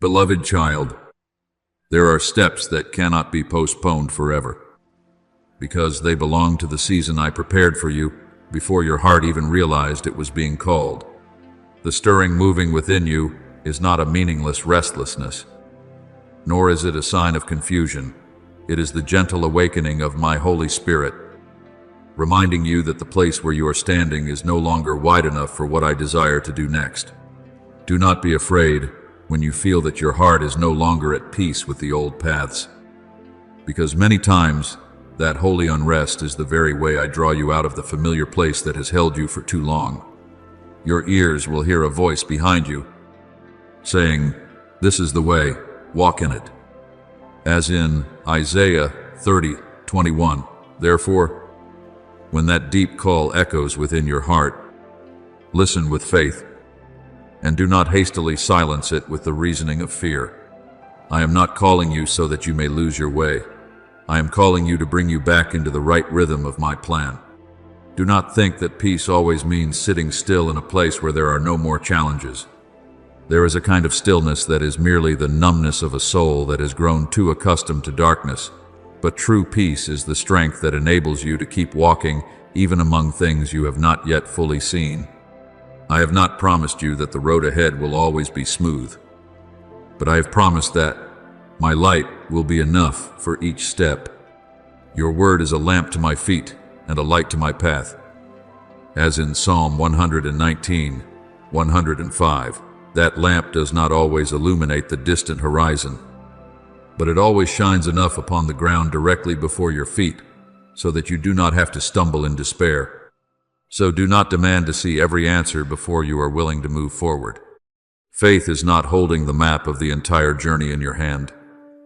Beloved child, there are steps that cannot be postponed forever, because they belong to the season I prepared for you before your heart even realized it was being called. The stirring moving within you is not a meaningless restlessness, nor is it a sign of confusion. It is the gentle awakening of my Holy Spirit, reminding you that the place where you are standing is no longer wide enough for what I desire to do next. Do not be afraid when you feel that your heart is no longer at peace with the old paths, because many times that holy unrest is the very way I draw you out of the familiar place that has held you for too long. Your ears will hear a voice behind you saying, "This is the way, walk in it." As in Isaiah 30:21. Therefore, when that deep call echoes within your heart, listen with faith, and do not hastily silence it with the reasoning of fear. I am not calling you so that you may lose your way. I am calling you to bring you back into the right rhythm of my plan. Do not think that peace always means sitting still in a place where there are no more challenges. There is a kind of stillness that is merely the numbness of a soul that has grown too accustomed to darkness, but true peace is the strength that enables you to keep walking even among things you have not yet fully seen. I have not promised you that the road ahead will always be smooth, but I have promised that my light will be enough for each step. Your word is a lamp to my feet and a light to my path. As in Psalm 119:105, that lamp does not always illuminate the distant horizon, but it always shines enough upon the ground directly before your feet so that you do not have to stumble in despair. So do not demand to see every answer before you are willing to move forward. Faith is not holding the map of the entire journey in your hand.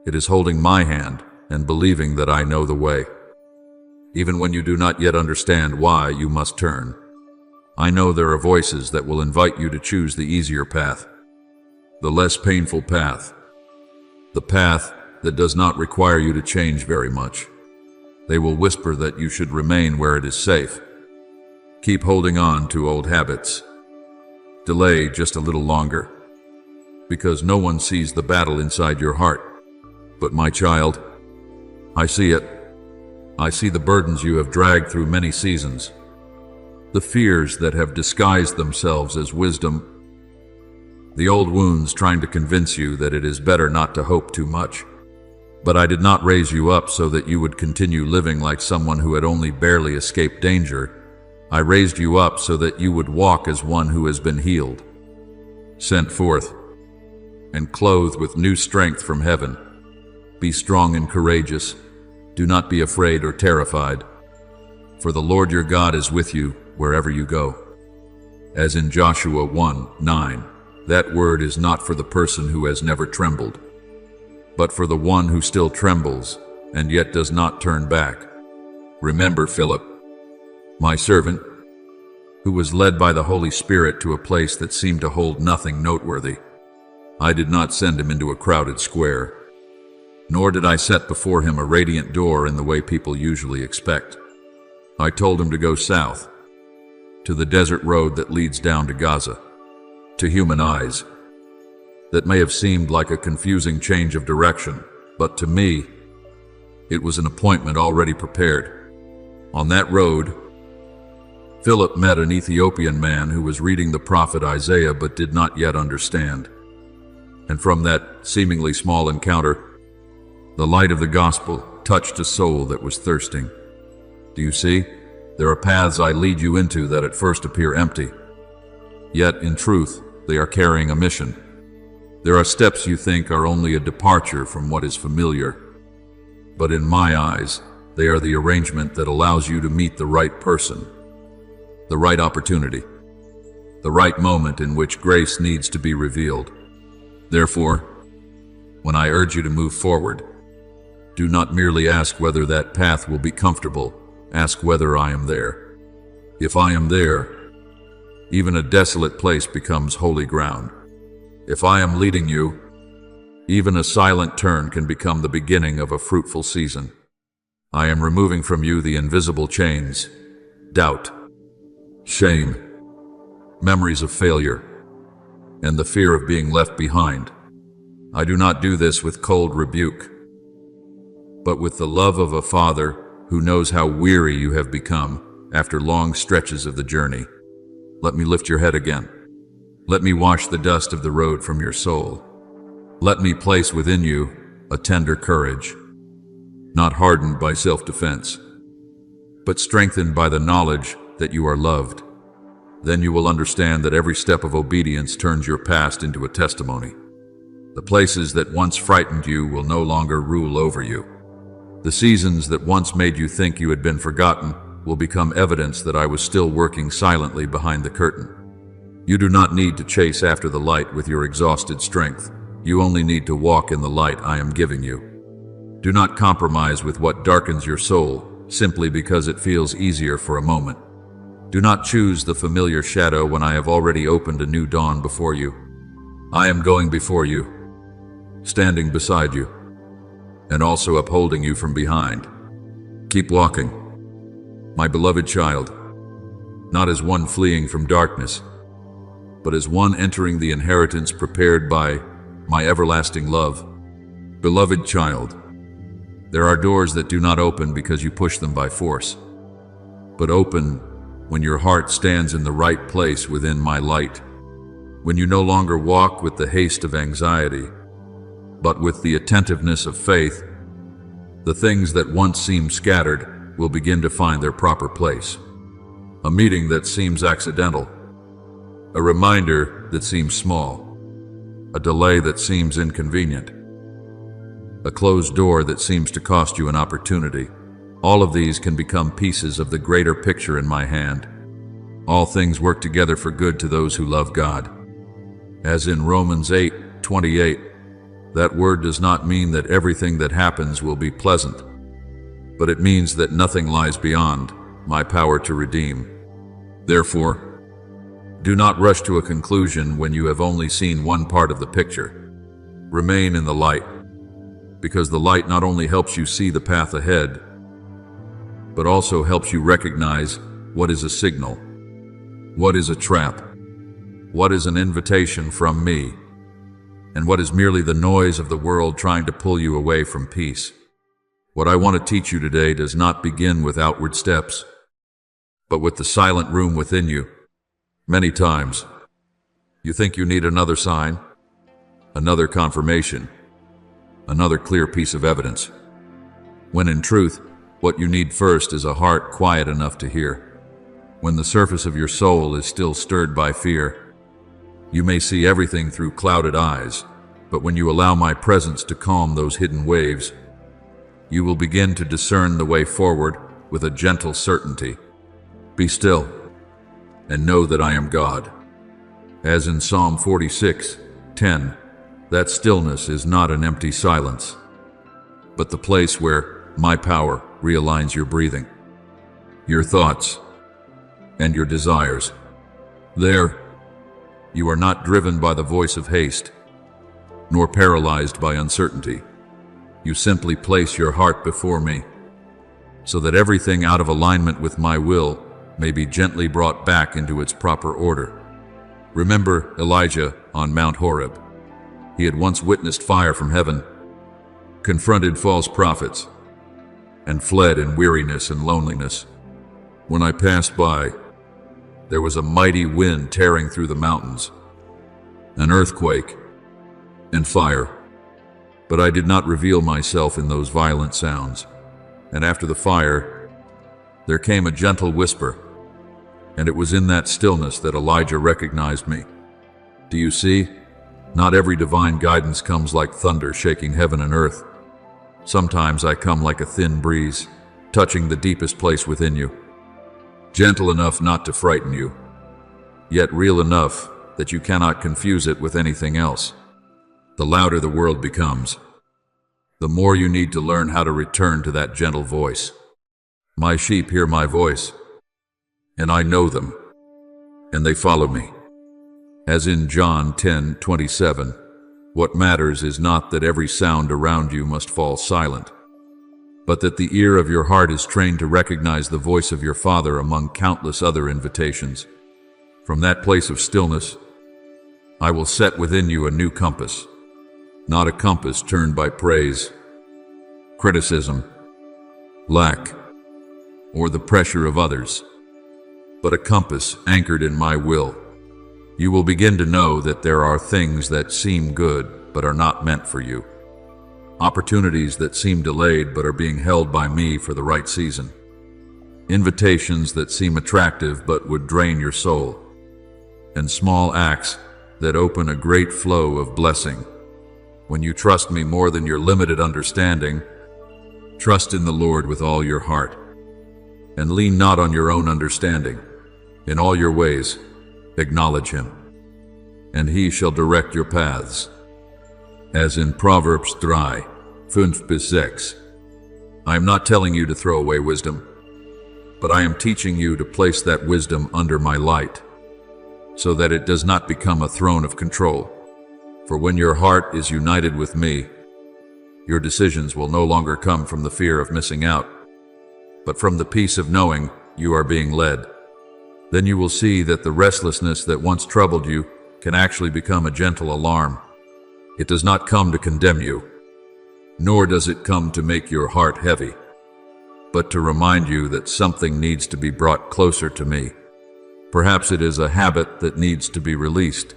It is holding my hand and believing that I know the way. Even when you do not yet understand why you must turn, I know there are voices that will invite you to choose the easier path, the less painful path, the path that does not require you to change very much. They will whisper that you should remain where it is safe. Keep holding on to old habits. Delay just a little longer, because no one sees the battle inside your heart. But my child, I see it. I see the burdens you have dragged through many seasons, the fears that have disguised themselves as wisdom, the old wounds trying to convince you that it is better not to hope too much. But I did not raise you up so that you would continue living like someone who had only barely escaped danger. I raised you up so that you would walk as one who has been healed, sent forth, and clothed with new strength from heaven. Be strong and courageous. Do not be afraid or terrified, for the Lord your God is with you wherever you go. As in Joshua 1:9, that word is not for the person who has never trembled, but for the one who still trembles and yet does not turn back. Remember Philip, my servant, who was led by the Holy Spirit to a place that seemed to hold nothing noteworthy. I did not send him into a crowded square, nor did I set before him a radiant door in the way people usually expect. I told him to go south, to the desert road that leads down to Gaza. To human eyes, that may have seemed like a confusing change of direction, but to me, it was an appointment already prepared. On that road, Philip met an Ethiopian man who was reading the prophet Isaiah but did not yet understand. And from that seemingly small encounter, the light of the gospel touched a soul that was thirsting. Do you see? There are paths I lead you into that at first appear empty, yet in truth they are carrying a mission. There are steps you think are only a departure from what is familiar, but in my eyes, they are the arrangement that allows you to meet the right person, the right opportunity, the right moment in which grace needs to be revealed. Therefore, when I urge you to move forward, do not merely ask whether that path will be comfortable, ask whether I am there. If I am there, even a desolate place becomes holy ground. If I am leading you, even a silent turn can become the beginning of a fruitful season. I am removing from you the invisible chains, doubt, shame, memories of failure, and the fear of being left behind. I do not do this with cold rebuke, but with the love of a father who knows how weary you have become after long stretches of the journey. Let me lift your head again. Let me wash the dust of the road from your soul. Let me place within you a tender courage, not hardened by self-defense, but strengthened by the knowledge that you are loved. Then you will understand that every step of obedience turns your past into a testimony. The places that once frightened you will no longer rule over you. The seasons that once made you think you had been forgotten will become evidence that I was still working silently behind the curtain. You do not need to chase after the light with your exhausted strength. You only need to walk in the light I am giving you. Do not compromise with what darkens your soul simply because it feels easier for a moment. Do not choose the familiar shadow when I have already opened a new dawn before you. I am going before you, standing beside you, and also upholding you from behind. Keep walking, my beloved child, not as one fleeing from darkness, but as one entering the inheritance prepared by my everlasting love. Beloved child, there are doors that do not open because you push them by force, but open when your heart stands in the right place within my light, when you no longer walk with the haste of anxiety, but with the attentiveness of faith. The things that once seemed scattered will begin to find their proper place. A meeting that seems accidental, a reminder that seems small, a delay that seems inconvenient, a closed door that seems to cost you an opportunity. All of these can become pieces of the greater picture in my hand. All things work together for good to those who love God. As in Romans 8:28, that word does not mean that everything that happens will be pleasant, but it means that nothing lies beyond my power to redeem. Therefore, do not rush to a conclusion when you have only seen one part of the picture. Remain in the light, because the light not only helps you see the path ahead, but also helps you recognize what is a signal, what is a trap, what is an invitation from me, and what is merely the noise of the world trying to pull you away from peace. What I want to teach you today does not begin with outward steps, but with the silent room within you. Many times, you think you need another sign, another confirmation, another clear piece of evidence, when in truth, what you need first is a heart quiet enough to hear. When the surface of your soul is still stirred by fear, you may see everything through clouded eyes, but when you allow my presence to calm those hidden waves, you will begin to discern the way forward with a gentle certainty. Be still and know that I am God. As in Psalm 46:10, that stillness is not an empty silence, but the place where my power realigns your breathing, your thoughts, and your desires. There, you are not driven by the voice of haste, nor paralyzed by uncertainty. You simply place your heart before me, so that everything out of alignment with my will may be gently brought back into its proper order. Remember Elijah on Mount Horeb. He had once witnessed fire from heaven, confronted false prophets, and fled in weariness and loneliness. When I passed by, there was a mighty wind tearing through the mountains, an earthquake, and fire. But I did not reveal myself in those violent sounds. And after the fire, there came a gentle whisper, and it was in that stillness that Elijah recognized me. Do you see? Not every divine guidance comes like thunder shaking heaven and earth. Sometimes I come like a thin breeze, touching the deepest place within you, gentle enough not to frighten you, yet real enough that you cannot confuse it with anything else. The louder the world becomes, the more you need to learn how to return to that gentle voice. My sheep hear my voice, and I know them, and they follow me. As in John 10:27, what matters is not that every sound around you must fall silent, but that the ear of your heart is trained to recognize the voice of your Father among countless other invitations. From that place of stillness, I will set within you a new compass, not a compass turned by praise, criticism, lack, or the pressure of others, but a compass anchored in my will. You will begin to know that there are things that seem good but are not meant for you. Opportunities that seem delayed but are being held by me for the right season. Invitations that seem attractive but would drain your soul. And small acts that open a great flow of blessing. When you trust me more than your limited understanding, trust in the Lord with all your heart, and lean not on your own understanding. In all your ways, acknowledge him, and he shall direct your paths. As in Proverbs 3:5-6. I am not telling you to throw away wisdom, but I am teaching you to place that wisdom under my light, so that it does not become a throne of control. For when your heart is united with me, your decisions will no longer come from the fear of missing out, but from the peace of knowing you are being led. Then you will see that the restlessness that once troubled you can actually become a gentle alarm. It does not come to condemn you, nor does it come to make your heart heavy, but to remind you that something needs to be brought closer to me. Perhaps it is a habit that needs to be released,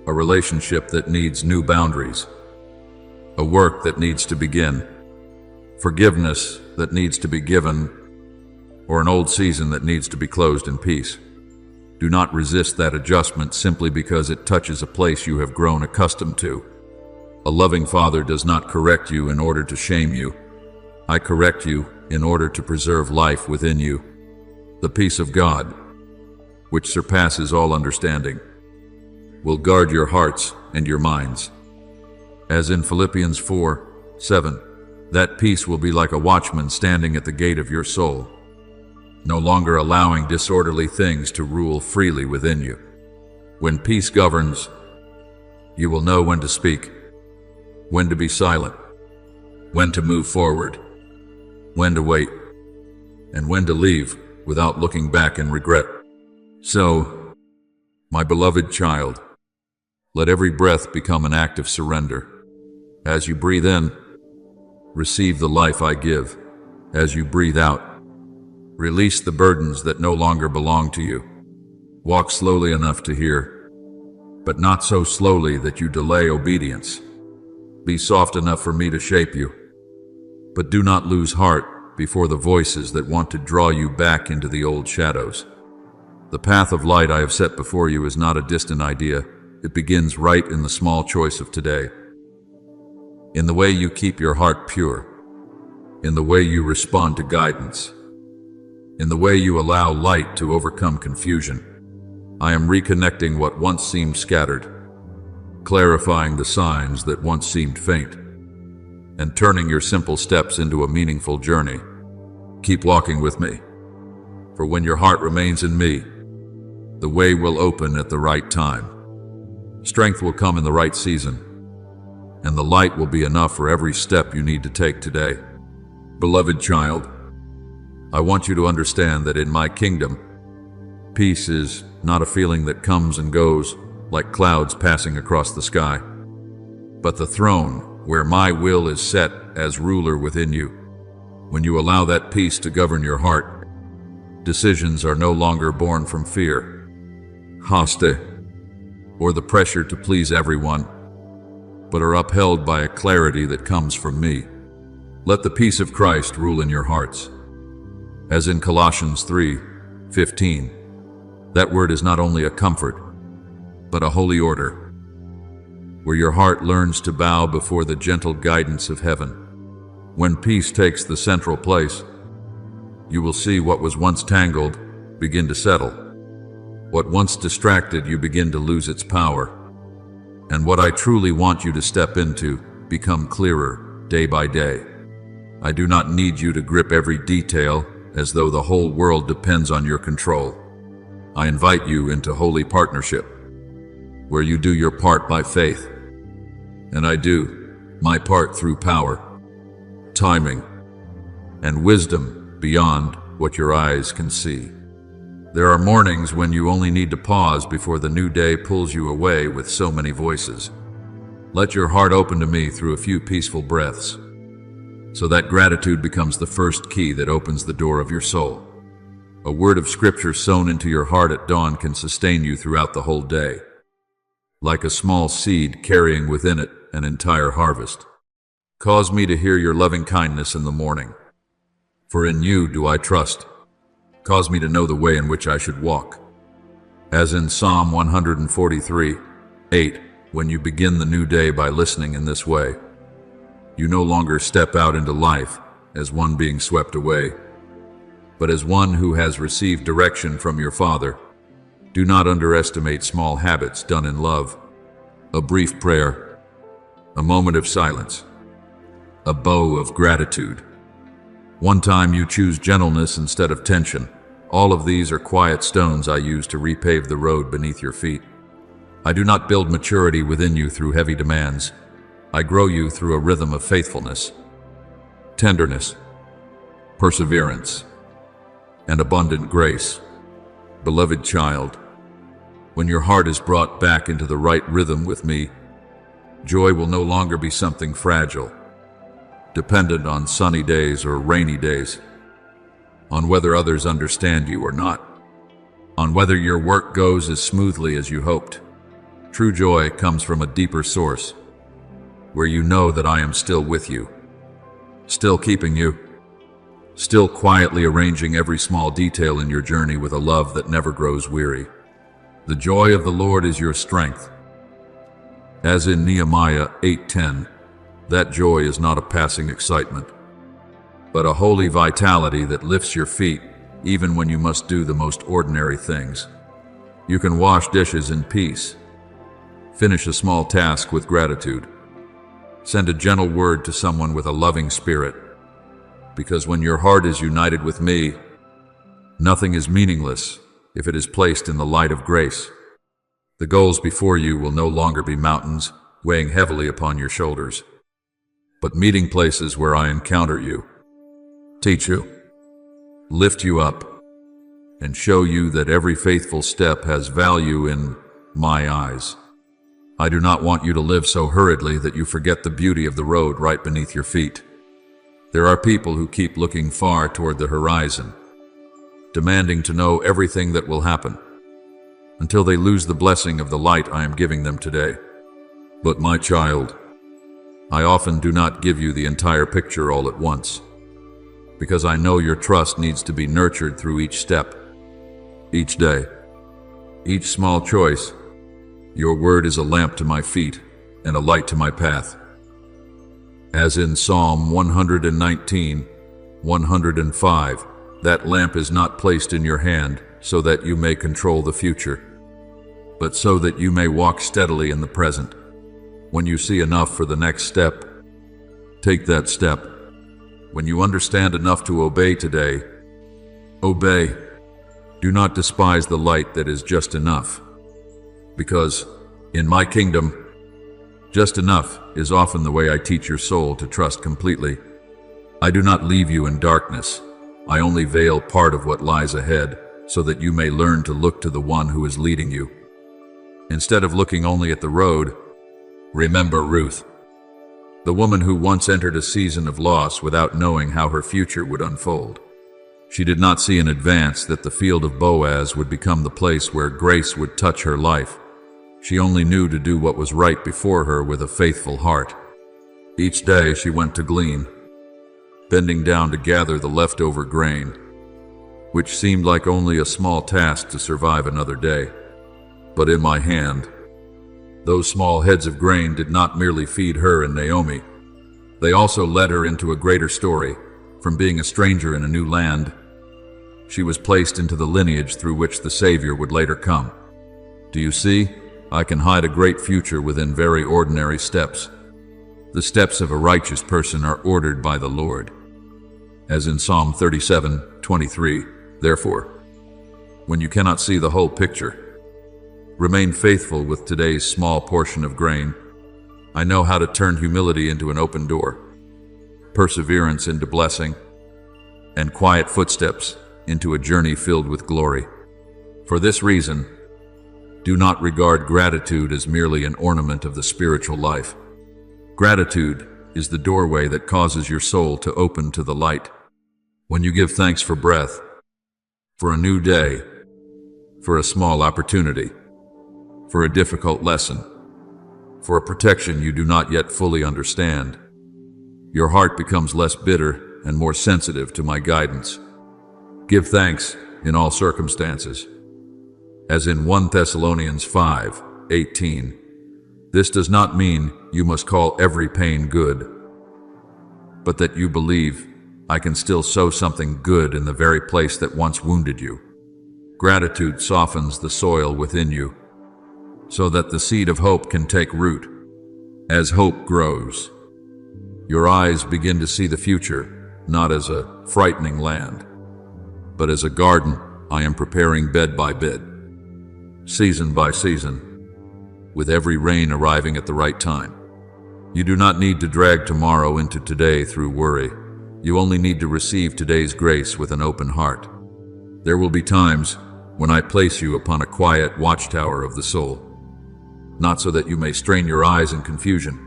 a relationship that needs new boundaries, a work that needs to begin, forgiveness that needs to be given, or an old season that needs to be closed in peace. Do not resist that adjustment simply because it touches a place you have grown accustomed to. A loving Father does not correct you in order to shame you. I correct you in order to preserve life within you. The peace of God, which surpasses all understanding, will guard your hearts and your minds. As in Philippians 4:7, that peace will be like a watchman standing at the gate of your soul, no longer allowing disorderly things to rule freely within you. When peace governs, you will know when to speak, when to be silent, when to move forward, when to wait, and when to leave without looking back in regret. So, my beloved child, let every breath become an act of surrender. As you breathe in, receive the life I give. As you breathe out, release the burdens that no longer belong to you. Walk slowly enough to hear, but not so slowly that you delay obedience. Be soft enough for me to shape you, but do not lose heart before the voices that want to draw you back into the old shadows. The path of light I have set before you is not a distant idea. It begins right in the small choice of today. In the way you keep your heart pure, in the way you respond to guidance, in the way you allow light to overcome confusion. I am reconnecting what once seemed scattered, clarifying the signs that once seemed faint, and turning your simple steps into a meaningful journey. Keep walking with me, for when your heart remains in me, the way will open at the right time. Strength will come in the right season, and the light will be enough for every step you need to take today. Beloved child, I want you to understand that in my kingdom, peace is not a feeling that comes and goes like clouds passing across the sky, but the throne where my will is set as ruler within you. When you allow that peace to govern your heart, decisions are no longer born from fear, haste, or the pressure to please everyone, but are upheld by a clarity that comes from me. Let the peace of Christ rule in your hearts. As in Colossians 3:15, that word is not only a comfort, but a holy order, where your heart learns to bow before the gentle guidance of heaven. When peace takes the central place, you will see what was once tangled begin to settle. What once distracted you begin to lose its power. And what I truly want you to step into become clearer day by day. I do not need you to grip every detail as though the whole world depends on your control. I invite you into holy partnership, where you do your part by faith, and I do my part through power, timing, and wisdom beyond what your eyes can see. There are mornings when you only need to pause before the new day pulls you away with so many voices. Let your heart open to me through a few peaceful breaths, so that gratitude becomes the first key that opens the door of your soul. A word of scripture sown into your heart at dawn can sustain you throughout the whole day, like a small seed carrying within it an entire harvest. Cause me to hear your loving kindness in the morning, for in you do I trust. Cause me to know the way in which I should walk. As in Psalm 143:8, when you begin the new day by listening in this way, you no longer step out into life as one being swept away, but as one who has received direction from your Father. Do not underestimate small habits done in love. A brief prayer, a moment of silence, a bow of gratitude. One time you choose gentleness instead of tension. All of these are quiet stones I use to repave the road beneath your feet. I do not build maturity within you through heavy demands. I grow you through a rhythm of faithfulness, tenderness, perseverance, and abundant grace. Beloved child, when your heart is brought back into the right rhythm with me, joy will no longer be something fragile, dependent on sunny days or rainy days, on whether others understand you or not, on whether your work goes as smoothly as you hoped. True joy comes from a deeper source, where you know that I am still with you, still keeping you, still quietly arranging every small detail in your journey with a love that never grows weary. The joy of the Lord is your strength. As in Nehemiah 8:10, that joy is not a passing excitement, but a holy vitality that lifts your feet even when you must do the most ordinary things. You can wash dishes in peace, finish a small task with gratitude, send a gentle word to someone with a loving spirit, because when your heart is united with me, nothing is meaningless if it is placed in the light of grace. The goals before you will no longer be mountains weighing heavily upon your shoulders, but meeting places where I encounter you, teach you, lift you up, and show you that every faithful step has value in my eyes. I do not want you to live so hurriedly that you forget the beauty of the road right beneath your feet. There are people who keep looking far toward the horizon, demanding to know everything that will happen, until they lose the blessing of the light I am giving them today. But my child, I often do not give you the entire picture all at once, because I know your trust needs to be nurtured through each step, each day, each small choice. Your word is a lamp to my feet and a light to my path. As in Psalm 119:105, that lamp is not placed in your hand so that you may control the future, but so that you may walk steadily in the present. When you see enough for the next step, take that step. When you understand enough to obey today, obey. Do not despise the light that is just enough, because in my kingdom, just enough is often the way I teach your soul to trust completely. I do not leave you in darkness. I only veil part of what lies ahead so that you may learn to look to the one who is leading you. Instead of looking only at the road, remember Ruth, the woman who once entered a season of loss without knowing how her future would unfold. She did not see in advance that the field of Boaz would become the place where grace would touch her life. She only knew to do what was right before her with a faithful heart. Each day she went to glean, bending down to gather the leftover grain, which seemed like only a small task to survive another day. But in my hand, those small heads of grain did not merely feed her and Naomi. They also led her into a greater story. From being a stranger in a new land, she was placed into the lineage through which the Savior would later come. Do you see? I can hide a great future within very ordinary steps. The steps of a righteous person are ordered by the Lord. As in Psalm 37:23, therefore, when you cannot see the whole picture, remain faithful with today's small portion of grain. I know how to turn humility into an open door, perseverance into blessing, and quiet footsteps into a journey filled with glory. For this reason, do not regard gratitude as merely an ornament of the spiritual life. Gratitude is the doorway that causes your soul to open to the light. When you give thanks for breath, for a new day, for a small opportunity, for a difficult lesson, for a protection you do not yet fully understand, your heart becomes less bitter and more sensitive to my guidance. Give thanks in all circumstances. As in 1 Thessalonians 5:18, this does not mean you must call every pain good, but that you believe I can still sow something good in the very place that once wounded you. Gratitude softens the soil within you, so that the seed of hope can take root. As hope grows, your eyes begin to see the future, not as a frightening land, but as a garden I am preparing bed by bed, season by season, with every rain arriving at the right time. You do not need to drag tomorrow into today through worry. You only need to receive today's grace with an open heart. There will be times when I place you upon a quiet watchtower of the soul, not so that you may strain your eyes in confusion,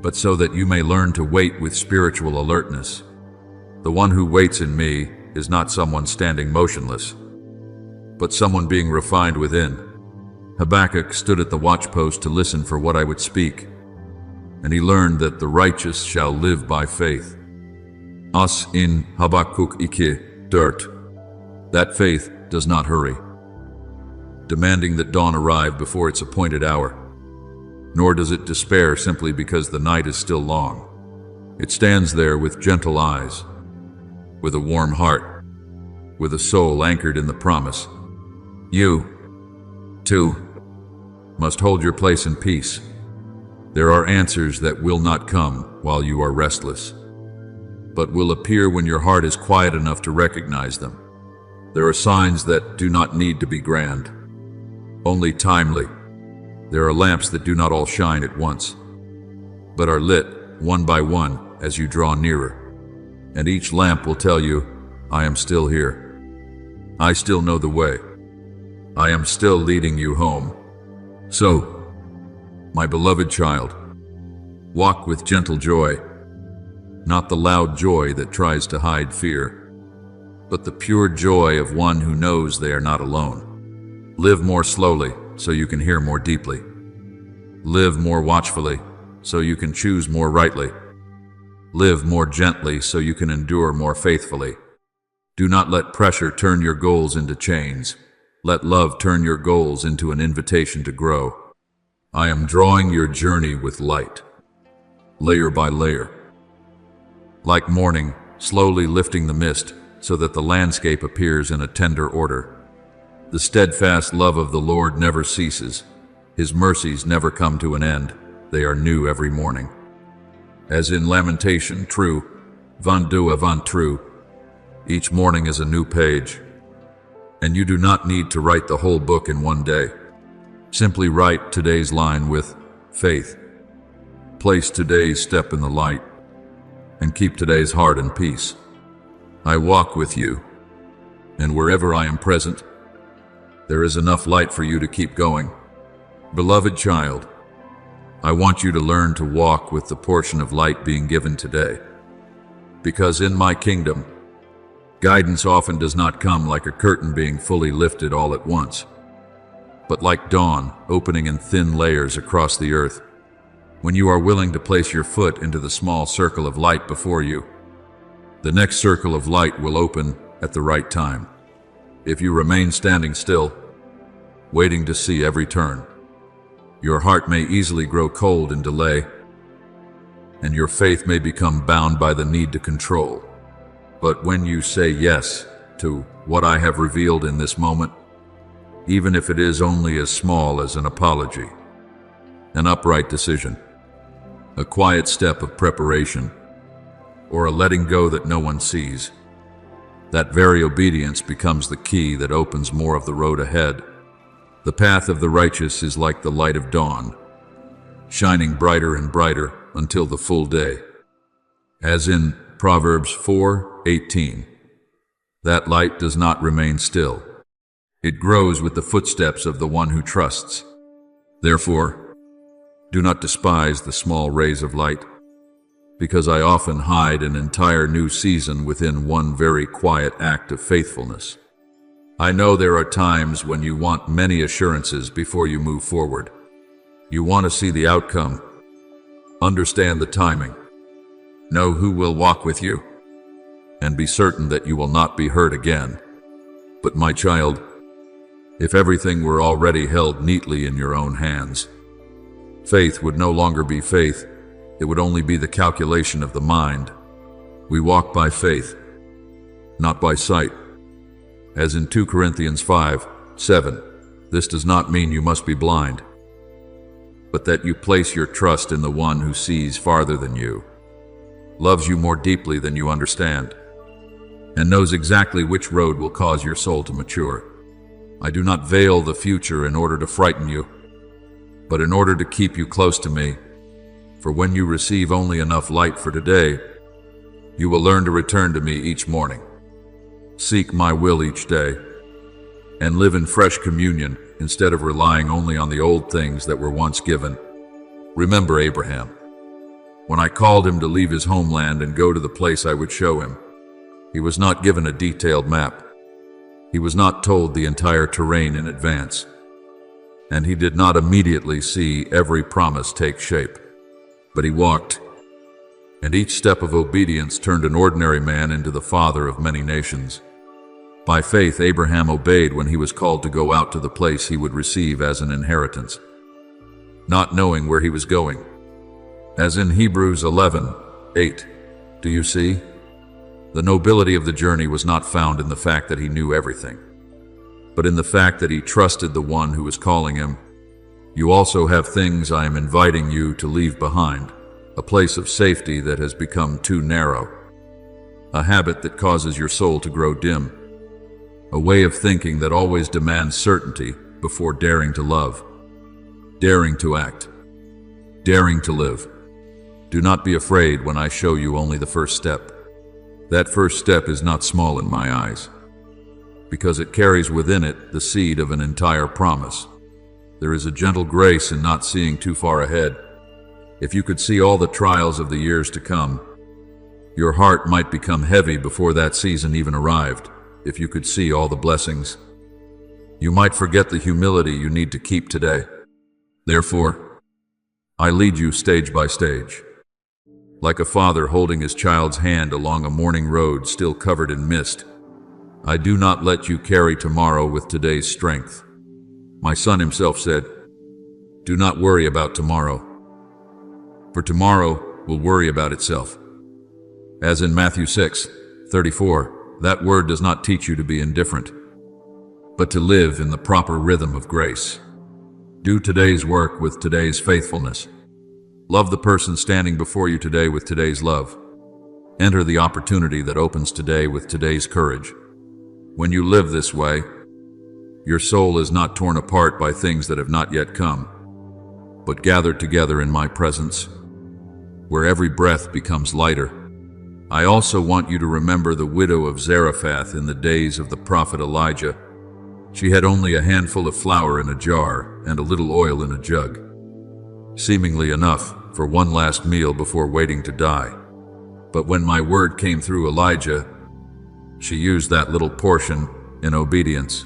but so that you may learn to wait with spiritual alertness. The one who waits in me is not someone standing motionless, but someone being refined within. Habakkuk stood at the watchpost to listen for what I would speak, and he learned that the righteous shall live by faith. Us in Habakkuk 2:4. That faith does not hurry, demanding that dawn arrive before its appointed hour, nor does it despair simply because the night is still long. It stands there with gentle eyes, with a warm heart, with a soul anchored in the promise. You, too, must hold your place in peace. There are answers that will not come while you are restless, but will appear when your heart is quiet enough to recognize them. There are signs that do not need to be grand, only timely. There are lamps that do not all shine at once, but are lit one by one as you draw nearer. And each lamp will tell you, I am still here. I still know the way. I am still leading you home. So, my beloved child, walk with gentle joy, not the loud joy that tries to hide fear, but the pure joy of one who knows they are not alone. Live more slowly so you can hear more deeply. Live more watchfully so you can choose more rightly. Live more gently so you can endure more faithfully. Do not let pressure turn your goals into chains. Let love turn your goals into an invitation to grow. I am drawing your journey with light, layer by layer. Like morning, slowly lifting the mist so that the landscape appears in a tender order. The steadfast love of the Lord never ceases. His mercies never come to an end. They are new every morning. As in Lamentation, true, 22 avant true. Each morning is a new page. And you do not need to write the whole book in one day. Simply write today's line with faith. Place today's step in the light, and keep today's heart in peace. I walk with you, and wherever I am present, there is enough light for you to keep going. Beloved child, I want you to learn to walk with the portion of light being given today. Because in my kingdom, guidance often does not come like a curtain being fully lifted all at once, but like dawn opening in thin layers across the earth. When you are willing to place your foot into the small circle of light before you, the next circle of light will open at the right time. If you remain standing still, waiting to see every turn, your heart may easily grow cold in delay, and your faith may become bound by the need to control. But when you say yes to what I have revealed in this moment, even if it is only as small as an apology, an upright decision, a quiet step of preparation, or a letting go that no one sees, that very obedience becomes the key that opens more of the road ahead. The path of the righteous is like the light of dawn, shining brighter and brighter until the full day. As in Proverbs 4:18, that light does not remain still. It grows with the footsteps of the one who trusts. Therefore, Do not despise the small rays of light, because I often hide an entire new season within one very quiet act of faithfulness. I know there are times when you want many assurances before you move forward. You want to see the outcome, understand the timing, know who will walk with you, and be certain that you will not be hurt again. But my child, if everything were already held neatly in your own hands, faith would no longer be faith. It would only be the calculation of the mind. We walk by faith, not by sight. As in 2 Corinthians 5:7, this does not mean you must be blind, but that you place your trust in the one who sees farther than you, loves you more deeply than you understand, and knows exactly which road will cause your soul to mature. I do not veil the future in order to frighten you, but in order to keep you close to me. For when you receive only enough light for today, you will learn to return to me each morning. Seek my will each day, and live in fresh communion instead of relying only on the old things that were once given. Remember Abraham. When I called him to leave his homeland and go to the place I would show him, he was not given a detailed map. He was not told the entire terrain in advance, and he did not immediately see every promise take shape. But he walked, and each step of obedience turned an ordinary man into the father of many nations. By faith, Abraham obeyed when he was called to go out to the place he would receive as an inheritance, not knowing where he was going. As in Hebrews 11:8, do you see? The nobility of the journey was not found in the fact that he knew everything, but in the fact that he trusted the one who was calling him. You also have things I am inviting you to leave behind, a place of safety that has become too narrow, a habit that causes your soul to grow dim, a way of thinking that always demands certainty before daring to love, daring to act, daring to live. Do not be afraid when I show you only the first step. That first step is not small in my eyes, because it carries within it the seed of an entire promise. There is a gentle grace in not seeing too far ahead. If you could see all the trials of the years to come, your heart might become heavy before that season even arrived. If you could see all the blessings, you might forget the humility you need to keep today. Therefore, I lead you stage by stage, like a father holding his child's hand along a morning road still covered in mist. I do not let you carry tomorrow with today's strength. My son himself said, do not worry about tomorrow, for tomorrow will worry about itself. As in Matthew 6:34, that word does not teach you to be indifferent, but to live in the proper rhythm of grace. Do today's work with today's faithfulness. Love the person standing before you today with today's love. Enter the opportunity that opens today with today's courage. When you live this way, your soul is not torn apart by things that have not yet come, but gathered together in my presence, where every breath becomes lighter. I also want you to remember the widow of Zarephath in the days of the prophet Elijah. She had only a handful of flour in a jar and a little oil in a jug, seemingly enough for one last meal before waiting to die. But when my word came through Elijah, she used that little portion in obedience,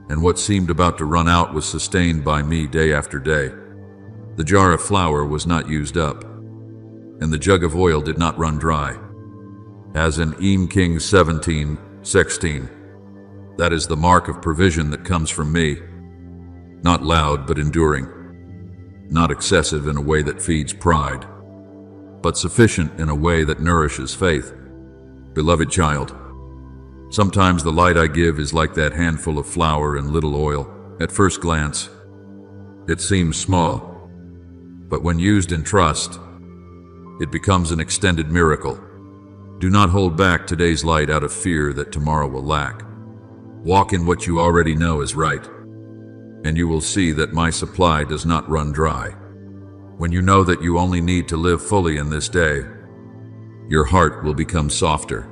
and what seemed about to run out was sustained by me day after day. The jar of flour was not used up, and the jug of oil did not run dry. As in Kings 17:16, that is the mark of provision that comes from me, not loud but enduring, not excessive in a way that feeds pride, but sufficient in a way that nourishes faith. Beloved child, sometimes the light I give is like that handful of flour and little oil. At first glance, it seems small, but when used in trust, it becomes an extended miracle. Do not hold back today's light out of fear that tomorrow will lack. Walk in what you already know is right, and you will see that my supply does not run dry. When you know that you only need to live fully in this day, your heart will become softer.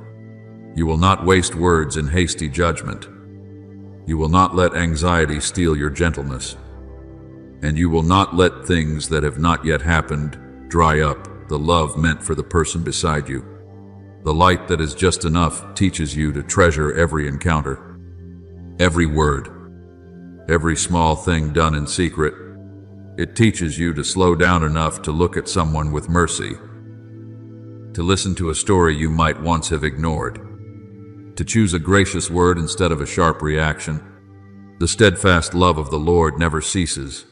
You will not waste words in hasty judgment. You will not let anxiety steal your gentleness. and you will not let things that have not yet happened dry up the love meant for the person beside you. The light that is just enough teaches you to treasure every encounter, every word, every small thing done in secret. It teaches you to slow down enough to look at someone with mercy, to listen to a story you might once have ignored, to choose a gracious word instead of a sharp reaction. The steadfast love of the Lord never ceases.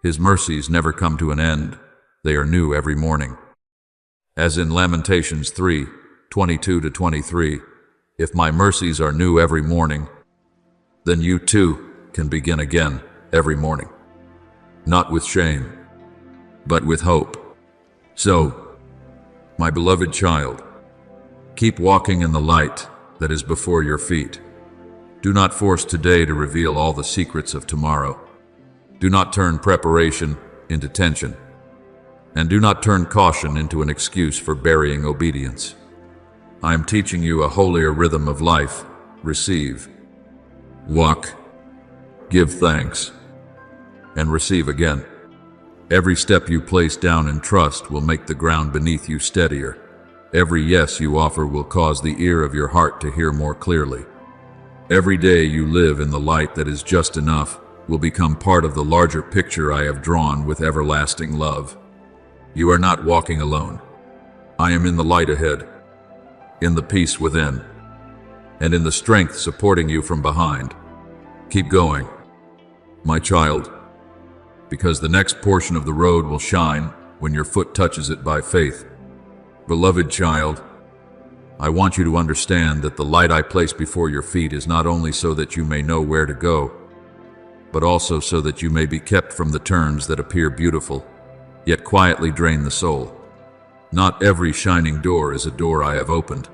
His mercies never come to an end. They are new every morning. As in Lamentations 3:22-23, if my mercies are new every morning, then you too can begin again every morning. Not with shame, but with hope. So, my beloved child, keep walking in the light that is before your feet. Do not force today to reveal all the secrets of tomorrow. Do not turn preparation into tension. And do not turn caution into an excuse for burying obedience. I am teaching you a holier rhythm of life. Receive, walk, give thanks, and receive again. Every step you place down in trust will make the ground beneath you steadier. Every yes you offer will cause the ear of your heart to hear more clearly. Every day you live in the light that is just enough will become part of the larger picture I have drawn with everlasting love. You are not walking alone. I am in the light ahead, in the peace within, and in the strength supporting you from behind. Keep going, my child, because the next portion of the road will shine when your foot touches it by faith. Beloved child, I want you to understand that the light I place before your feet is not only so that you may know where to go, but also so that you may be kept from the turns that appear beautiful, yet quietly drain the soul. Not every shining door is a door I have opened.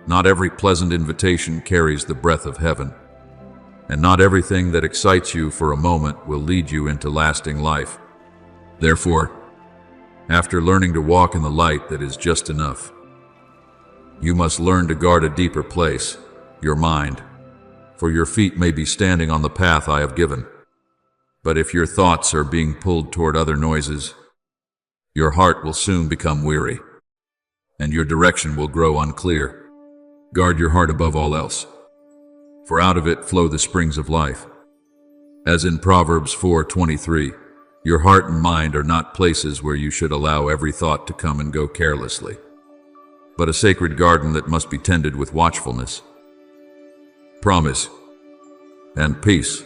Not every pleasant invitation carries the breath of heaven. And not everything that excites you for a moment will lead you into lasting life. Therefore, after learning to walk in the light that is just enough, you must learn to guard a deeper place, your mind, for your feet may be standing on the path I have given. But if your thoughts are being pulled toward other noises, your heart will soon become weary, and your direction will grow unclear. Guard your heart above all else, for out of it flow the springs of life. As in Proverbs 4:23, your heart and mind are not places where you should allow every thought to come and go carelessly, but a sacred garden that must be tended with watchfulness, promise, and peace.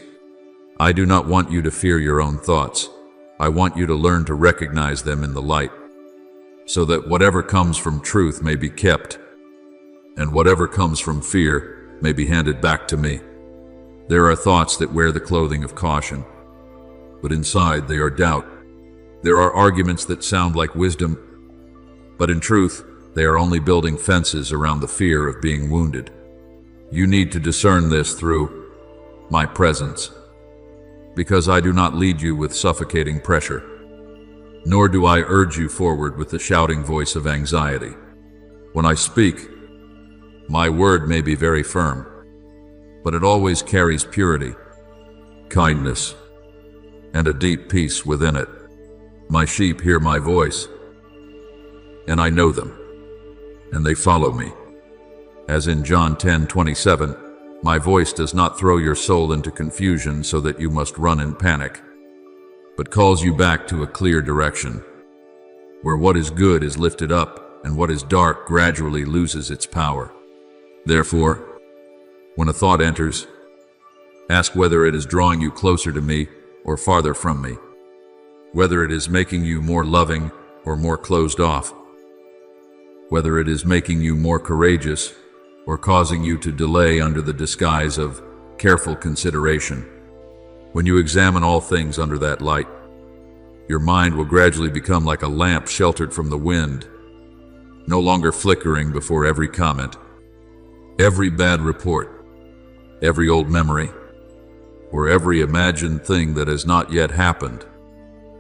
I do not want you to fear your own thoughts. I want you to learn to recognize them in the light, so that whatever comes from truth may be kept, and whatever comes from fear may be handed back to me. There are thoughts that wear the clothing of caution, but inside they are doubt. There are arguments that sound like wisdom, but in truth, they are only building fences around the fear of being wounded. You need to discern this through my presence, because I do not lead you with suffocating pressure, nor do I urge you forward with the shouting voice of anxiety. When I speak, my word may be very firm, but it always carries purity, kindness, and a deep peace within it. My sheep hear my voice, and I know them, and they follow me. As in John 10:27, my voice does not throw your soul into confusion so that you must run in panic, but calls you back to a clear direction, where what is good is lifted up and what is dark gradually loses its power. Therefore, when a thought enters, ask whether it is drawing you closer to me or farther from me, whether it is making you more loving or more closed off, whether it is making you more courageous or causing you to delay under the disguise of careful consideration. When you examine all things under that light, your mind will gradually become like a lamp sheltered from the wind, no longer flickering before every comment, every bad report, every old memory, or every imagined thing that has not yet happened.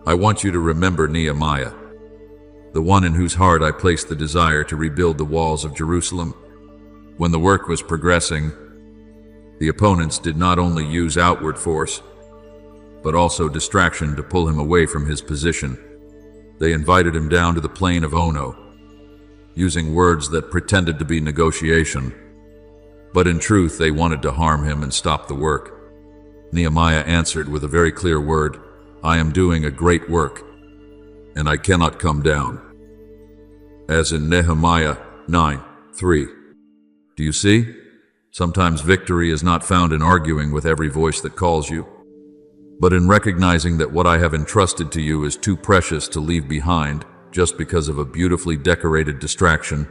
I want you to remember Nehemiah, the one in whose heart I placed the desire to rebuild the walls of Jerusalem. When the work was progressing, the opponents did not only use outward force, but also distraction to pull him away from his position. They invited him down to the plain of Ono, using words that pretended to be negotiation, but in truth they wanted to harm him and stop the work. Nehemiah answered with a very clear word, "I am doing a great work, and I cannot come down." As in Nehemiah 9:3. Do you see? Sometimes victory is not found in arguing with every voice that calls you, but in recognizing that what I have entrusted to you is too precious to leave behind just because of a beautifully decorated distraction.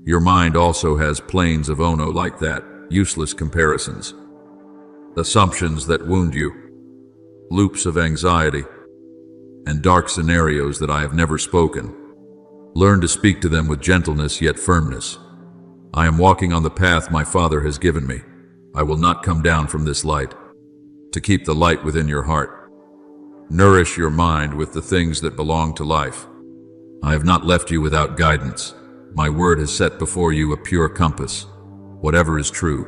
Your mind also has planes of Ono like that, useless comparisons, assumptions that wound you, loops of anxiety, and dark scenarios that I have never spoken. Learn to speak to them with gentleness yet firmness. I am walking on the path my Father has given me. I will not come down from this light. To keep the light within your heart, nourish your mind with the things that belong to life. I have not left you without guidance. My word has set before you a pure compass. Whatever is true,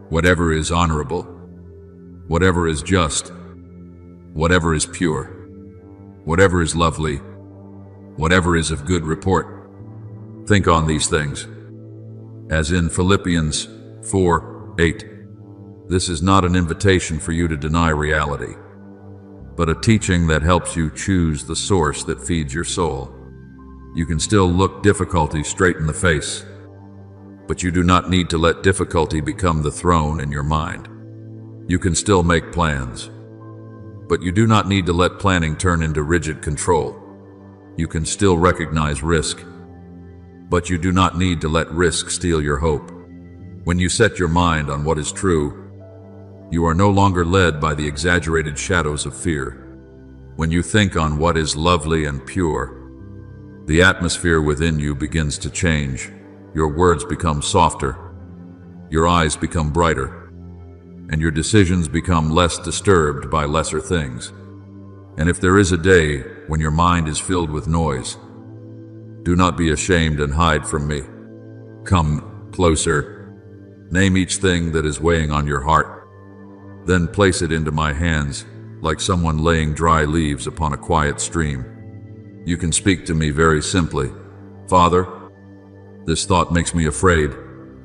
whatever is honorable, whatever is just, whatever is pure, whatever is lovely, whatever is of good report. Think on these things. As in Philippians 4:8. This is not an invitation for you to deny reality, but a teaching that helps you choose the source that feeds your soul. You can still look difficulty straight in the face, but you do not need to let difficulty become the throne in your mind. You can still make plans, but you do not need to let planning turn into rigid control. You can still recognize risk, but you do not need to let risk steal your hope. When you set your mind on what is true, you are no longer led by the exaggerated shadows of fear. When you think on what is lovely and pure, the atmosphere within you begins to change. Your words become softer, your eyes become brighter, and your decisions become less disturbed by lesser things. And if there is a day when your mind is filled with noise, do not be ashamed and hide from me. Come closer. Name each thing that is weighing on your heart. Then place it into my hands, like someone laying dry leaves upon a quiet stream. You can speak to me very simply. Father, this thought makes me afraid.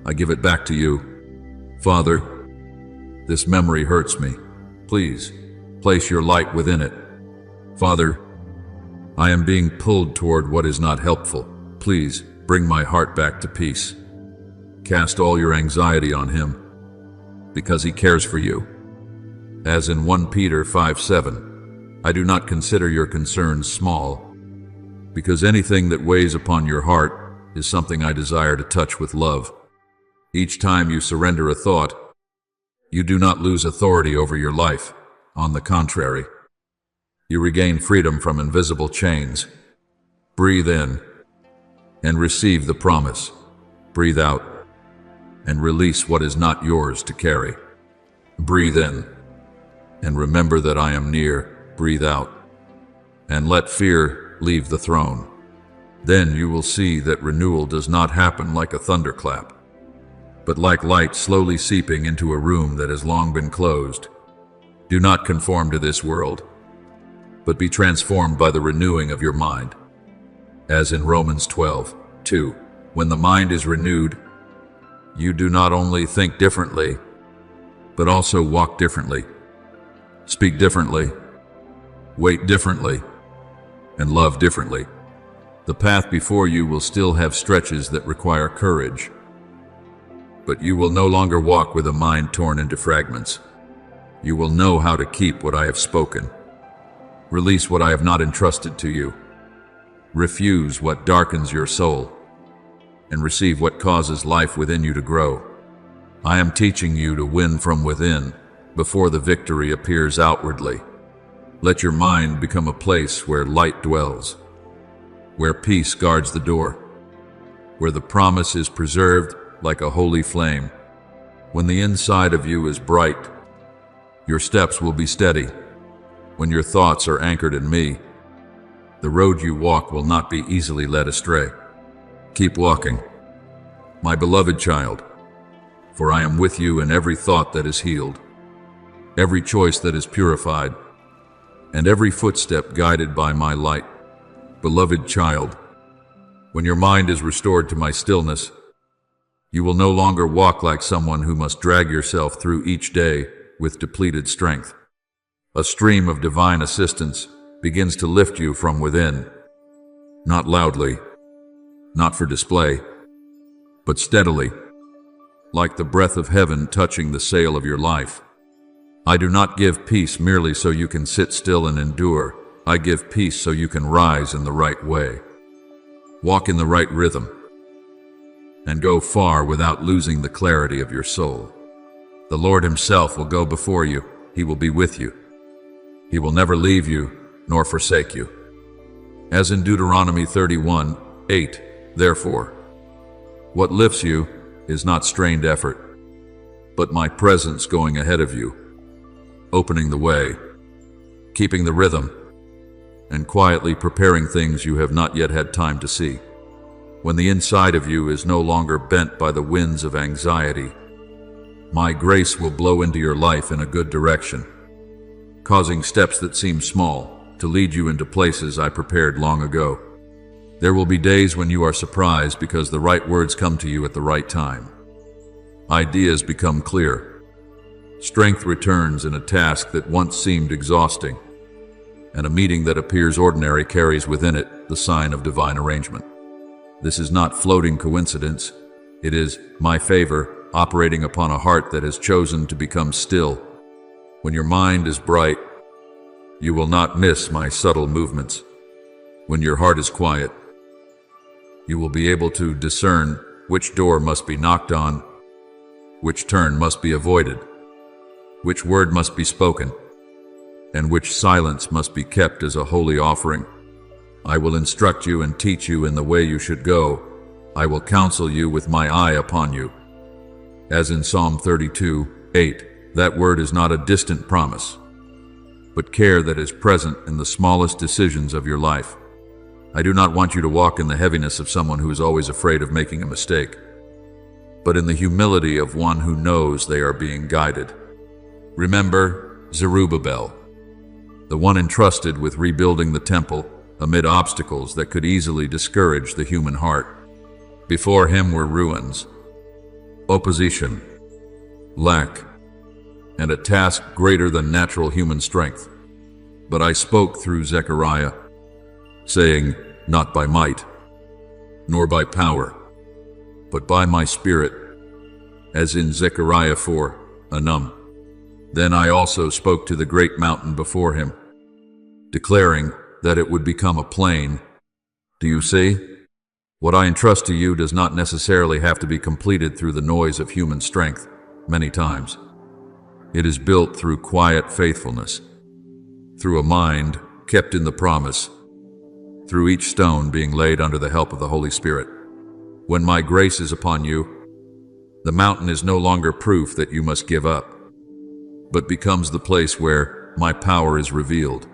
I give it back to you. Father, this memory hurts me. Please, place your light within it. Father, I am being pulled toward what is not helpful. Please, bring my heart back to peace. Cast all your anxiety on him, because he cares for you. As in 1 Peter 5:7, I do not consider your concerns small, because anything that weighs upon your heart is something I desire to touch with love. Each time you surrender a thought, you do not lose authority over your life. On the contrary, you regain freedom from invisible chains. Breathe in and receive the promise. Breathe out and release what is not yours to carry. Breathe in and remember that I am near. Breathe out and let fear leave the throne. Then you will see that renewal does not happen like a thunderclap, but like light slowly seeping into a room that has long been closed. Do not conform to this world, but be transformed by the renewing of your mind. As in Romans 12:2, when the mind is renewed, you do not only think differently, but also walk differently, speak differently, wait differently, and love differently. The path before you will still have stretches that require courage, but you will no longer walk with a mind torn into fragments. You will know how to keep what I have spoken. Release what I have not entrusted to you. Refuse what darkens your soul, and receive what causes life within you to grow. I am teaching you to win from within before the victory appears outwardly. Let your mind become a place where light dwells, where peace guards the door, where the promise is preserved like a holy flame. When the inside of you is bright, your steps will be steady. When your thoughts are anchored in me, the road you walk will not be easily led astray. Keep walking, my beloved child, for I am with you in every thought that is healed. every choice that is purified, and every footstep guided by my light. Beloved child, when your mind is restored to my stillness, you will no longer walk like someone who must drag yourself through each day with depleted strength. A stream of divine assistance begins to lift you from within, not loudly, not for display, but steadily, like the breath of heaven touching the sail of your life. I do not give peace merely so you can sit still and endure. I give peace so you can rise in the right way, walk in the right rhythm, and go far without losing the clarity of your soul. The Lord himself will go before you. He will be with you. He will never leave you nor forsake you. As in Deuteronomy 31:8, therefore, what lifts you is not strained effort, but my presence going ahead of you, opening the way, keeping the rhythm, and quietly preparing things you have not yet had time to see. When the inside of you is no longer bent by the winds of anxiety, my grace will blow into your life in a good direction, causing steps that seem small to lead you into places I prepared long ago. There will be days when you are surprised because the right words come to you at the right time. Ideas become clear. Strength returns in a task that once seemed exhausting, and a meeting that appears ordinary carries within it the sign of divine arrangement. This is not floating coincidence. It is my favor operating upon a heart that has chosen to become still. When your mind is bright, you will not miss my subtle movements. When your heart is quiet, you will be able to discern which door must be knocked on, which turn must be avoided, which word must be spoken, and which silence must be kept as a holy offering. I will instruct you and teach you in the way you should go. I will counsel you with my eye upon you. As in Psalm 32:8, that word is not a distant promise, but care that is present in the smallest decisions of your life. I do not want you to walk in the heaviness of someone who is always afraid of making a mistake, but in the humility of one who knows they are being guided. Remember Zerubbabel, the one entrusted with rebuilding the temple amid obstacles that could easily discourage the human heart. Before him were ruins, opposition, lack, and a task greater than natural human strength. But I spoke through Zechariah, saying, not by might, nor by power, but by my Spirit, as in Zechariah 4:9. Then I also spoke to the great mountain before him, declaring that it would become a plain. Do you see? What I entrust to you does not necessarily have to be completed through the noise of human strength, many times. It is built through quiet faithfulness, through a mind kept in the promise, through each stone being laid under the help of the Holy Spirit. When my grace is upon you, the mountain is no longer proof that you must give up, but becomes the place where my power is revealed.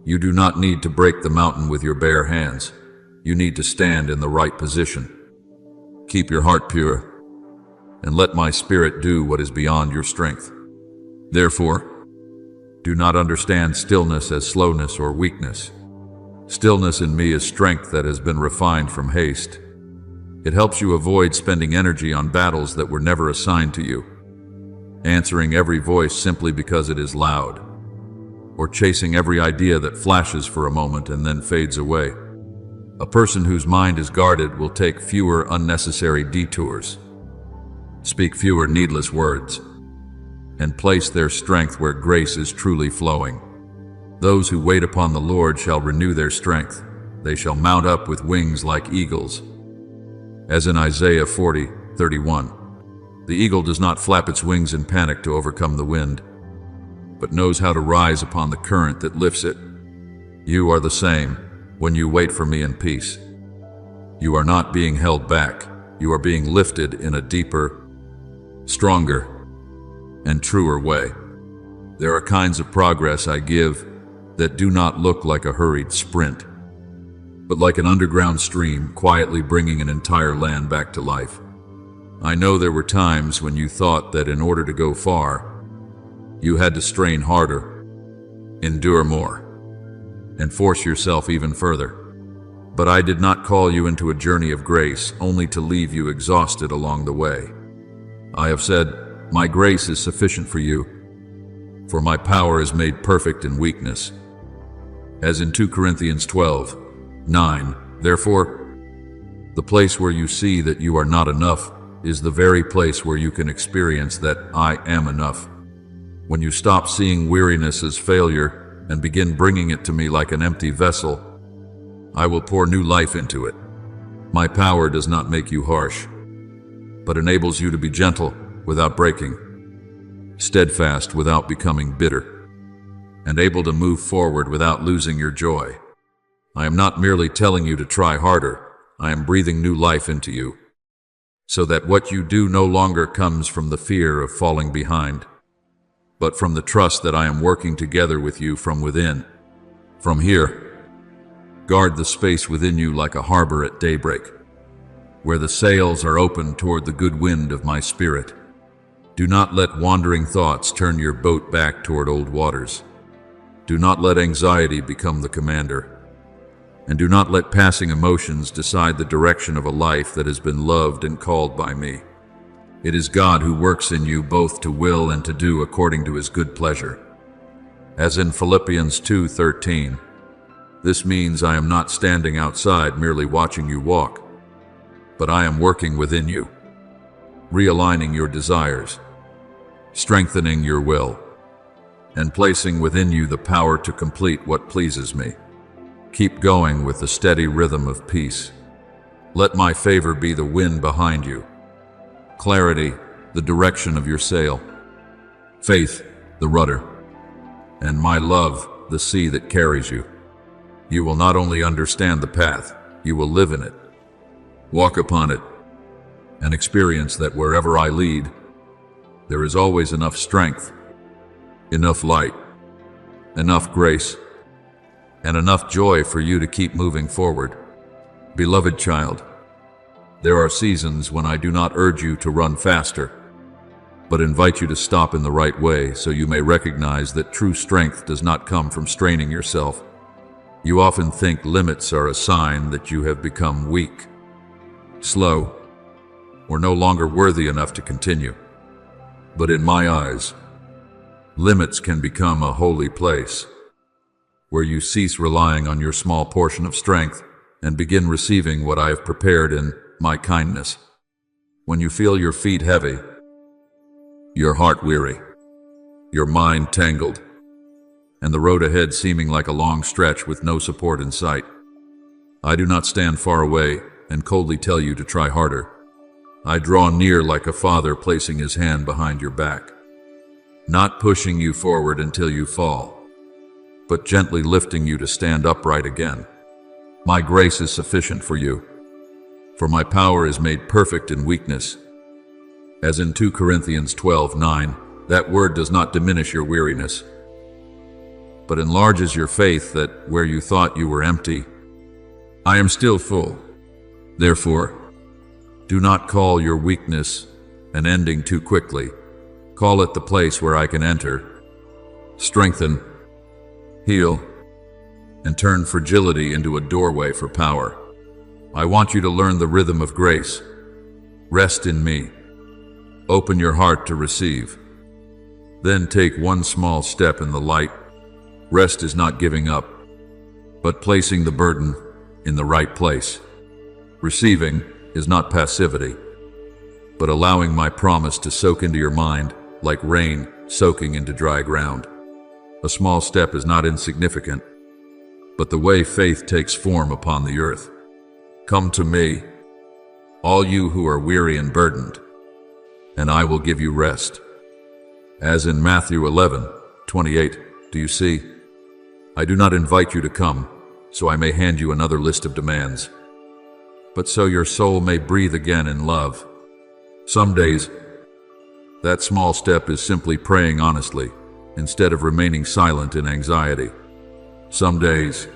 You do not need to break the mountain with your bare hands. You need to stand in the right position. Keep your heart pure, and let my Spirit do what is beyond your strength. Therefore, do not understand stillness as slowness or weakness. Stillness in me is strength that has been refined from haste. It helps you avoid spending energy on battles that were never assigned to you, answering every voice simply because it is loud, or chasing every idea that flashes for a moment and then fades away. A person whose mind is guarded will take fewer unnecessary detours, speak fewer needless words, and place their strength where grace is truly flowing. Those who wait upon the Lord shall renew their strength. They shall mount up with wings like eagles. As in Isaiah 40:31, the eagle does not flap its wings in panic to overcome the wind, but knows how to rise upon the current that lifts it. You are the same when you wait for me in peace. You are not being held back. You are being lifted in a deeper, stronger, and truer way. There are kinds of progress I give that do not look like a hurried sprint, but like an underground stream quietly bringing an entire land back to life. I know there were times when you thought that in order to go far, You had to strain harder, endure more, and force yourself even further. But I did not call you into a journey of grace only to leave you exhausted along the way. I have said, my grace is sufficient for you, for my power is made perfect in weakness. As in 2 Corinthians 12:9, therefore, the place where you see that you are not enough is the very place where you can experience that I am enough. When you stop seeing weariness as failure and begin bringing it to me like an empty vessel, I will pour new life into it. My power does not make you harsh, but enables you to be gentle without breaking, steadfast without becoming bitter, and able to move forward without losing your joy. I am not merely telling you to try harder, I am breathing new life into you, so that what you do no longer comes from the fear of falling behind, but from the trust that I am working together with you from within. From here, guard the space within you like a harbor at daybreak, where the sails are open toward the good wind of my spirit. Do not let wandering thoughts turn your boat back toward old waters. Do not let anxiety become the commander. And do not let passing emotions decide the direction of a life that has been loved and called by me. It is God who works in you both to will and to do according to his good pleasure. As in Philippians 2:13, this means I am not standing outside merely watching you walk, but I am working within you, realigning your desires, strengthening your will, and placing within you the power to complete what pleases me. Keep going with the steady rhythm of peace. Let my favor be the wind behind you, clarity, the direction of your sail, faith, the rudder, and my love, the sea that carries you. You will not only understand the path, you will live in it, walk upon it, and experience that wherever I lead, there is always enough strength, enough light, enough grace, and enough joy for you to keep moving forward. Beloved child, there are seasons when I do not urge you to run faster, but invite you to stop in the right way so you may recognize that true strength does not come from straining yourself. You often think limits are a sign that you have become weak, slow, or no longer worthy enough to continue. But in my eyes, limits can become a holy place, where you cease relying on your small portion of strength and begin receiving what I have prepared in my kindness. When you feel your feet heavy, your heart weary, your mind tangled, and the road ahead seeming like a long stretch with no support in sight, I do not stand far away and coldly tell you to try harder. I draw near like a father placing his hand behind your back, not pushing you forward until you fall, but gently lifting you to stand upright again. My grace is sufficient for you, for my power is made perfect in weakness. As in 2 Corinthians 12:9, that word does not diminish your weariness, but enlarges your faith that where you thought you were empty, I am still full. Therefore, do not call your weakness an ending too quickly. Call it the place where I can enter, strengthen, heal, and turn fragility into a doorway for power. I want you to learn the rhythm of grace. Rest in me. Open your heart to receive. Then take one small step in the light. Rest is not giving up, but placing the burden in the right place. Receiving is not passivity, but allowing my promise to soak into your mind like rain soaking into dry ground. A small step is not insignificant, but the way faith takes form upon the earth. Come to me, all you who are weary and burdened, and I will give you rest. As in Matthew 11:28, do you see? I do not invite you to come, so I may hand you another list of demands, but so your soul may breathe again in love. Some days, that small step is simply praying honestly, instead of remaining silent in anxiety. Some days,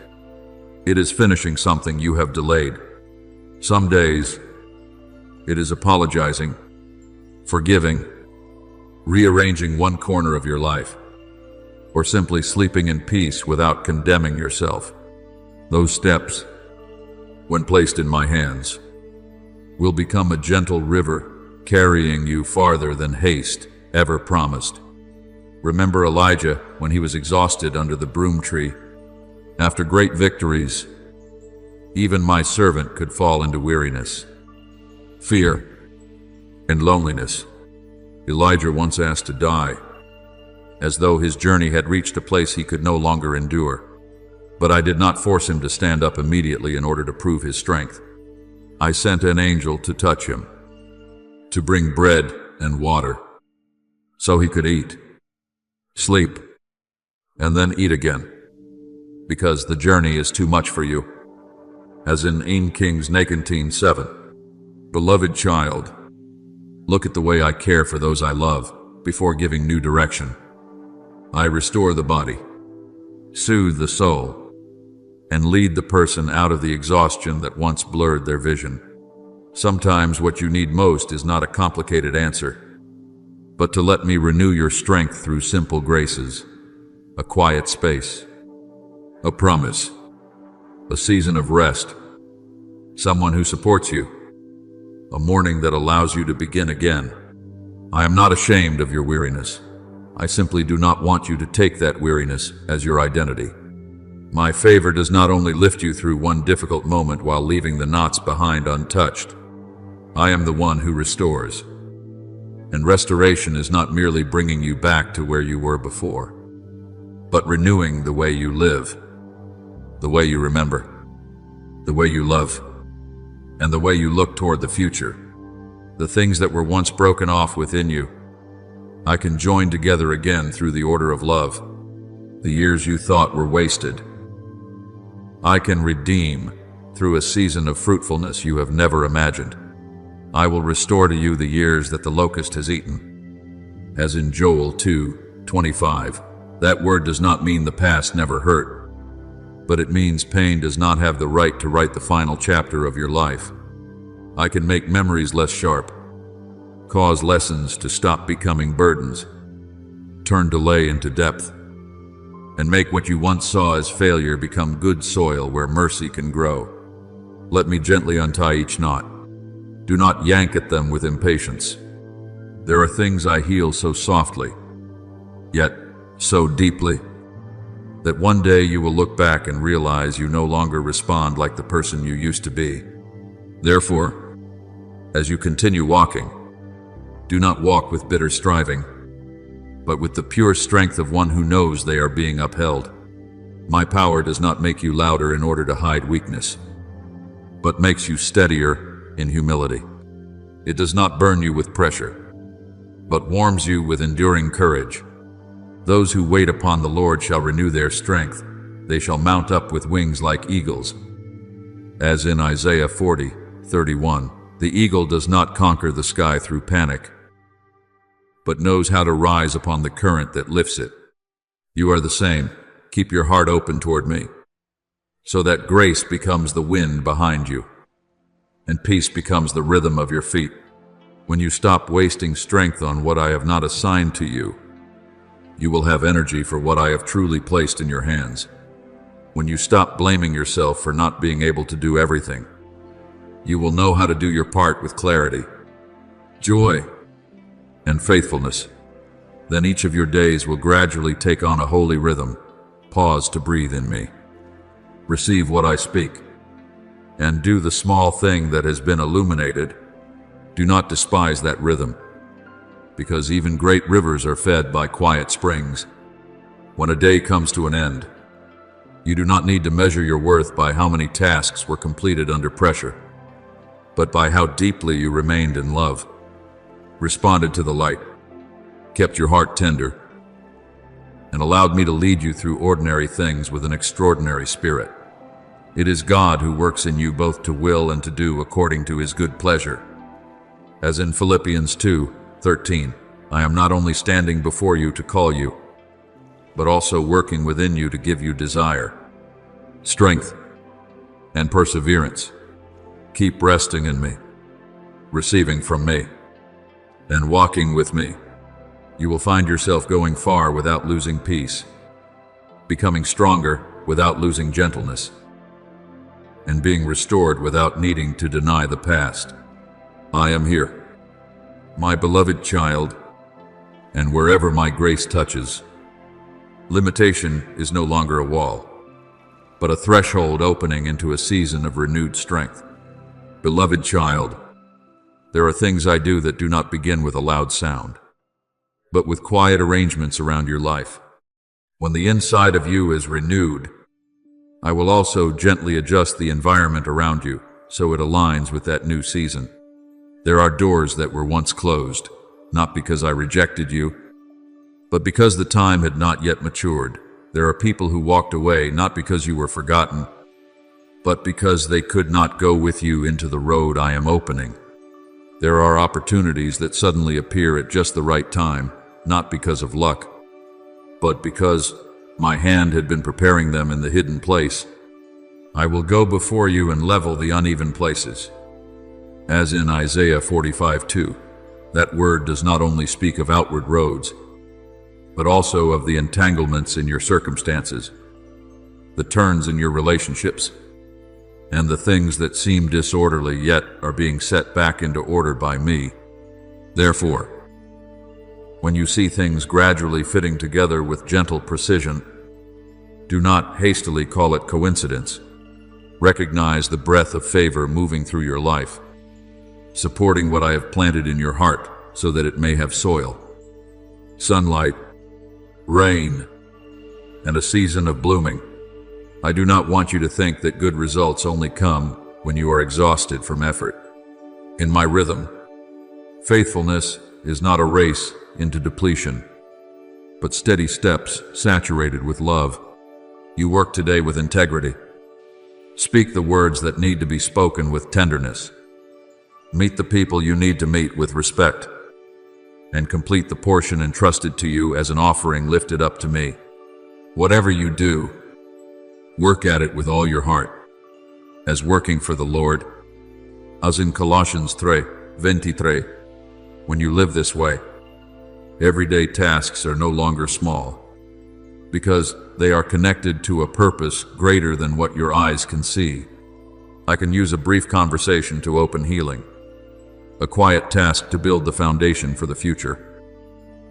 it is finishing something you have delayed. Some days, it is apologizing, forgiving, rearranging one corner of your life, or simply sleeping in peace without condemning yourself. Those steps, when placed in my hands, will become a gentle river carrying you farther than haste ever promised. Remember Elijah when he was exhausted under the broom tree. After great victories, even my servant could fall into weariness, fear, and loneliness. Elijah once asked to die, as though his journey had reached a place he could no longer endure. But I did not force him to stand up immediately in order to prove his strength. I sent an angel to touch him, to bring bread and water, so he could eat, sleep, and then eat again, because the journey is too much for you. As in 1 Kings 19:7, beloved child, look at the way I care for those I love before giving new direction. I restore the body, soothe the soul, and lead the person out of the exhaustion that once blurred their vision. Sometimes what you need most is not a complicated answer, but to let me renew your strength through simple graces, a quiet space, a promise, a season of rest, someone who supports you, a morning that allows you to begin again. I am not ashamed of your weariness. I simply do not want you to take that weariness as your identity. My favor does not only lift you through one difficult moment while leaving the knots behind untouched. I am the one who restores. And restoration is not merely bringing you back to where you were before, but renewing the way you live, the way you remember, the way you love, and the way you look toward the future. The things that were once broken off within you, I can join together again through the order of love. The years you thought were wasted, I can redeem through a season of fruitfulness you have never imagined. I will restore to you the years that the locust has eaten. As in Joel 2:25, that word does not mean the past never hurt, but it means pain does not have the right to write the final chapter of your life. I can make memories less sharp, cause lessons to stop becoming burdens, turn delay into depth, and make what you once saw as failure become good soil where mercy can grow. Let me gently untie each knot. Do not yank at them with impatience. There are things I heal so softly, yet so deeply, that one day you will look back and realize you no longer respond like the person you used to be. Therefore, as you continue walking, do not walk with bitter striving, but with the pure strength of one who knows they are being upheld. My power does not make you louder in order to hide weakness, but makes you steadier in humility. It does not burn you with pressure, but warms you with enduring courage. Those who wait upon the Lord shall renew their strength. They shall mount up with wings like eagles. As in Isaiah 40:31, the eagle does not conquer the sky through panic, but knows how to rise upon the current that lifts it. You are the same. Keep your heart open toward me, so that grace becomes the wind behind you, and peace becomes the rhythm of your feet. When you stop wasting strength on what I have not assigned to you, you will have energy for what I have truly placed in your hands. When you stop blaming yourself for not being able to do everything, you will know how to do your part with clarity, joy, and faithfulness. Then each of your days will gradually take on a holy rhythm. Pause to breathe in me. Receive what I speak, and do the small thing that has been illuminated. Do not despise that rhythm, because even great rivers are fed by quiet springs. When a day comes to an end, you do not need to measure your worth by how many tasks were completed under pressure, but by how deeply you remained in love, responded to the light, kept your heart tender, and allowed me to lead you through ordinary things with an extraordinary spirit. It is God who works in you both to will and to do according to his good pleasure. As in Philippians 2:13, I am not only standing before you to call you, but also working within you to give you desire, strength, and perseverance. Keep resting in me, receiving from me, and walking with me. You will find yourself going far without losing peace, becoming stronger without losing gentleness, and being restored without needing to deny the past. I am here, my beloved child, and wherever my grace touches, limitation is no longer a wall, but a threshold opening into a season of renewed strength. Beloved child, there are things I do that do not begin with a loud sound, but with quiet arrangements around your life. When the inside of you is renewed, I will also gently adjust the environment around you so it aligns with that new season. There are doors that were once closed, not because I rejected you, but because the time had not yet matured. There are people who walked away not because you were forgotten, but because they could not go with you into the road I am opening. There are opportunities that suddenly appear at just the right time, not because of luck, but because my hand had been preparing them in the hidden place. I will go before you and level the uneven places. As in Isaiah 45:2, that word does not only speak of outward roads, but also of the entanglements in your circumstances, the turns in your relationships, and the things that seem disorderly yet are being set back into order by me. Therefore, when you see things gradually fitting together with gentle precision, do not hastily call it coincidence. Recognize the breath of favor moving through your life, supporting what I have planted in your heart so that it may have soil, sunlight, rain, and a season of blooming. I do not want you to think that good results only come when you are exhausted from effort. In my rhythm, faithfulness is not a race into depletion, but steady steps saturated with love. You work today with integrity. Speak the words that need to be spoken with tenderness. Meet the people you need to meet with respect, and complete the portion entrusted to you as an offering lifted up to me. Whatever you do, work at it with all your heart, as working for the Lord. As in Colossians 3:23, when you live this way, everyday tasks are no longer small, because they are connected to a purpose greater than what your eyes can see. I can use a brief conversation to open healing, a quiet task to build the foundation for the future,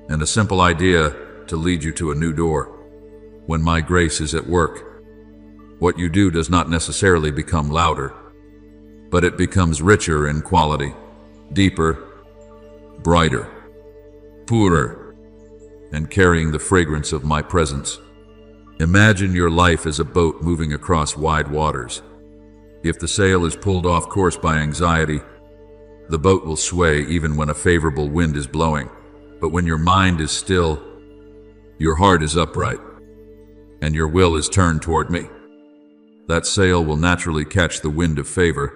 and a simple idea to lead you to a new door. When my grace is at work, what you do does not necessarily become louder, but it becomes richer in quality, deeper, brighter, purer, and carrying the fragrance of my presence. Imagine your life as a boat moving across wide waters. If the sail is pulled off course by anxiety, the boat will sway even when a favorable wind is blowing. But when your mind is still, your heart is upright, and your will is turned toward me, that sail will naturally catch the wind of favor.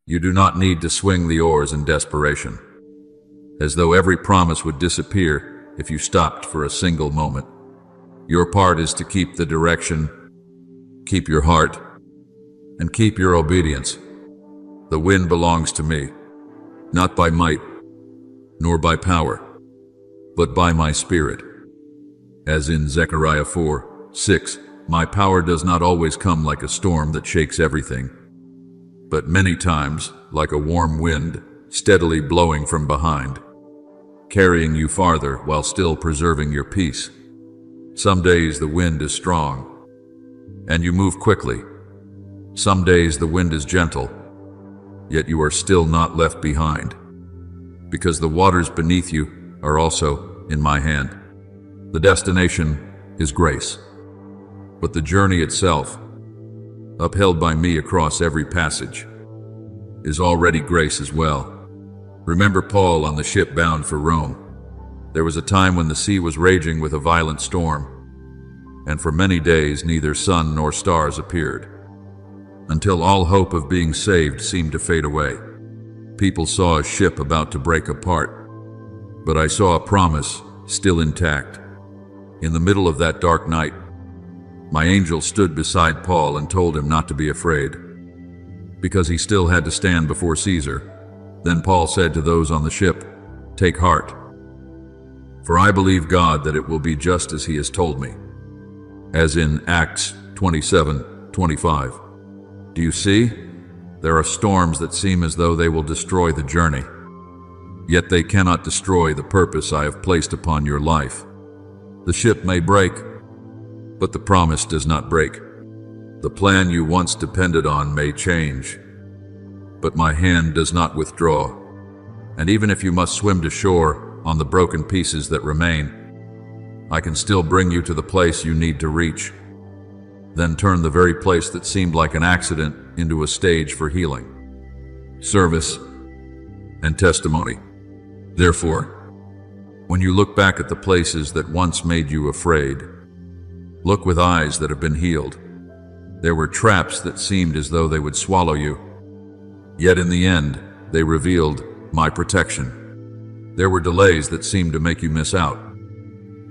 You do not need to swing the oars in desperation, as though every promise would disappear if you stopped for a single moment. Your part is to keep the direction, keep your heart, and keep your obedience. The wind belongs to me, not by might, nor by power, but by my Spirit. As in Zechariah 4:6, my power does not always come like a storm that shakes everything, but many times like a warm wind steadily blowing from behind, carrying you farther while still preserving your peace. Some days the wind is strong, and you move quickly. Some days the wind is gentle, yet you are still not left behind, because the waters beneath you are also in my hand. The destination is grace, but the journey itself, upheld by me across every passage, is already grace as well. Remember Paul on the ship bound for Rome. There was a time when the sea was raging with a violent storm, and for many days neither sun nor stars appeared, until all hope of being saved seemed to fade away. People saw a ship about to break apart, but I saw a promise still intact. In the middle of that dark night, my angel stood beside Paul and told him not to be afraid, because he still had to stand before Caesar. Then Paul said to those on the ship, "Take heart, For I believe God that it will be just as he has told me. As in Acts 27:25. Do you see? There are storms that seem as though they will destroy the journey. Yet they cannot destroy the purpose I have placed upon your life. The ship may break, but the promise does not break. The plan you once depended on may change, but my hand does not withdraw. And even if you must swim to shore on the broken pieces that remain, I can still bring you to the place you need to reach, then turn the very place that seemed like an accident into a stage for healing, service, and testimony. Therefore, when you look back at the places that once made you afraid, look with eyes that have been healed. There were traps that seemed as though they would swallow you, yet in the end, they revealed my protection. There were delays that seemed to make you miss out,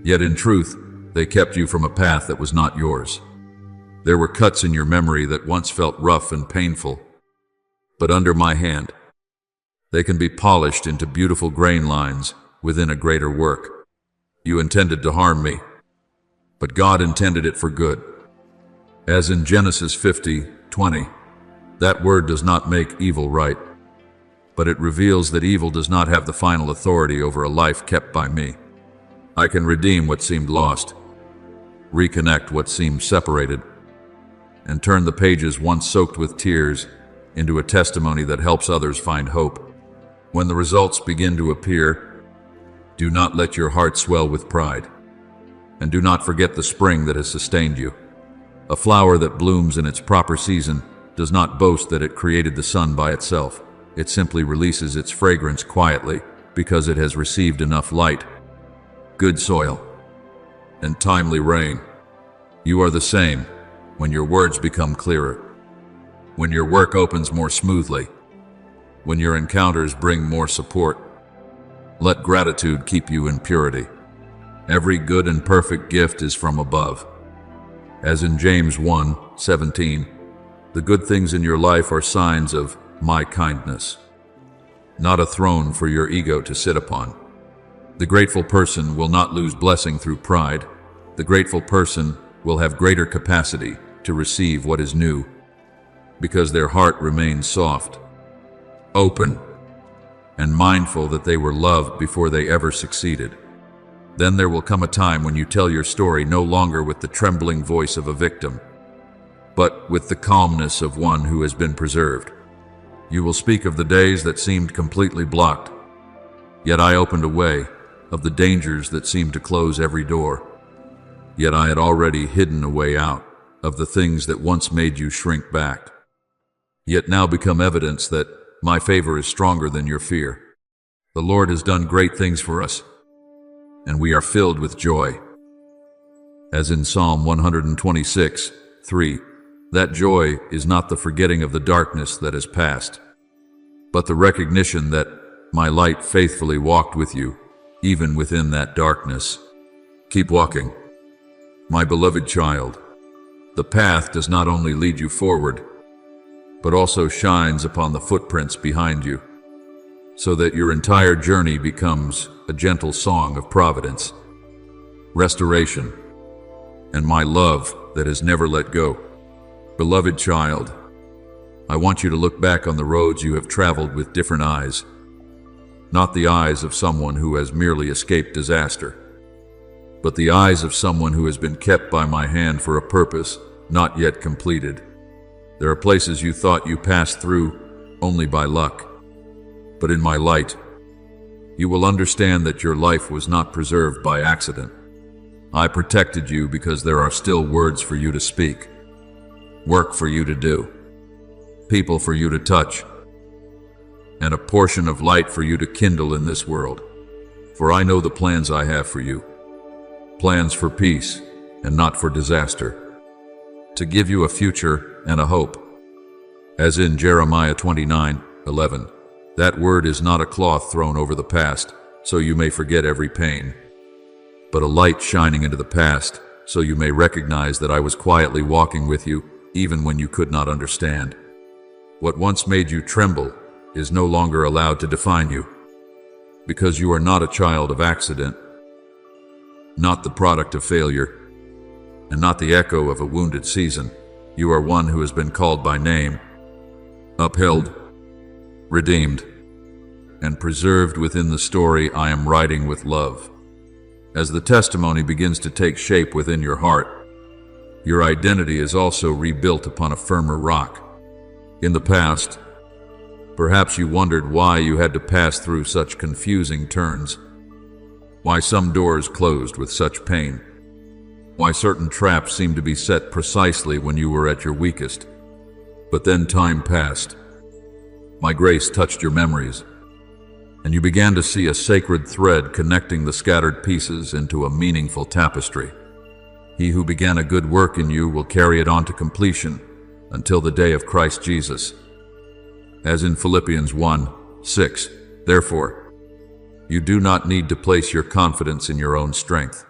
yet in truth, they kept you from a path that was not yours. There were cuts in your memory that once felt rough and painful, but under my hand, they can be polished into beautiful grain lines within a greater work. You intended to harm me, but God intended it for good. As in Genesis 50:20, that word does not make evil right, but it reveals that evil does not have the final authority over a life kept by me. I can redeem what seemed lost, reconnect what seemed separated, and turn the pages once soaked with tears into a testimony that helps others find hope. When the results begin to appear, do not let your heart swell with pride, and do not forget the spring that has sustained you. A flower that blooms in its proper season does not boast that it created the sun by itself. It simply releases its fragrance quietly because it has received enough light, good soil, and timely rain. You are the same when your words become clearer, when your work opens more smoothly, when your encounters bring more support. Let gratitude keep you in purity. Every good and perfect gift is from above. As in James 1:17, the good things in your life are signs of my kindness, not a throne for your ego to sit upon. The grateful person will not lose blessing through pride. The grateful person will have greater capacity to receive what is new, because their heart remains soft, open, and mindful that they were loved before they ever succeeded. Then there will come a time when you tell your story no longer with the trembling voice of a victim, but with the calmness of one who has been preserved. You will speak of the days that seemed completely blocked, yet I opened a way, of the dangers that seemed to close every door, yet I had already hidden a way out, of the things that once made you shrink back, yet now become evidence that my favor is stronger than your fear. The Lord has done great things for us, and we are filled with joy. As in Psalm 126:3, that joy is not the forgetting of the darkness that has passed, but the recognition that my light faithfully walked with you, even within that darkness. Keep walking, my beloved child. The path does not only lead you forward, but also shines upon the footprints behind you, so that your entire journey becomes a gentle song of providence, restoration, and my love that has never let go. Beloved child, I want you to look back on the roads you have traveled with different eyes, not the eyes of someone who has merely escaped disaster, but the eyes of someone who has been kept by my hand for a purpose not yet completed. There are places you thought you passed through only by luck, but in my light, you will understand that your life was not preserved by accident. I protected you because there are still words for you to speak, work for you to do, people for you to touch, and a portion of light for you to kindle in this world. For I know the plans I have for you, plans for peace and not for disaster, to give you a future and a hope. As in Jeremiah 29:11, that word is not a cloth thrown over the past, so you may forget every pain, but a light shining into the past, so you may recognize that I was quietly walking with you, even when you could not understand. What once made you tremble is no longer allowed to define you, because you are not a child of accident, not the product of failure, and not the echo of a wounded season. You are one who has been called by name, upheld, redeemed, and preserved within the story I am writing with love. As the testimony begins to take shape within your heart, your identity is also rebuilt upon a firmer rock. In the past, perhaps you wondered why you had to pass through such confusing turns, why some doors closed with such pain, why certain traps seemed to be set precisely when you were at your weakest. But then time passed. My grace touched your memories, and you began to see a sacred thread connecting the scattered pieces into a meaningful tapestry. He who began a good work in you will carry it on to completion until the day of Christ Jesus. As in Philippians 1:6, therefore, you do not need to place your confidence in your own strength,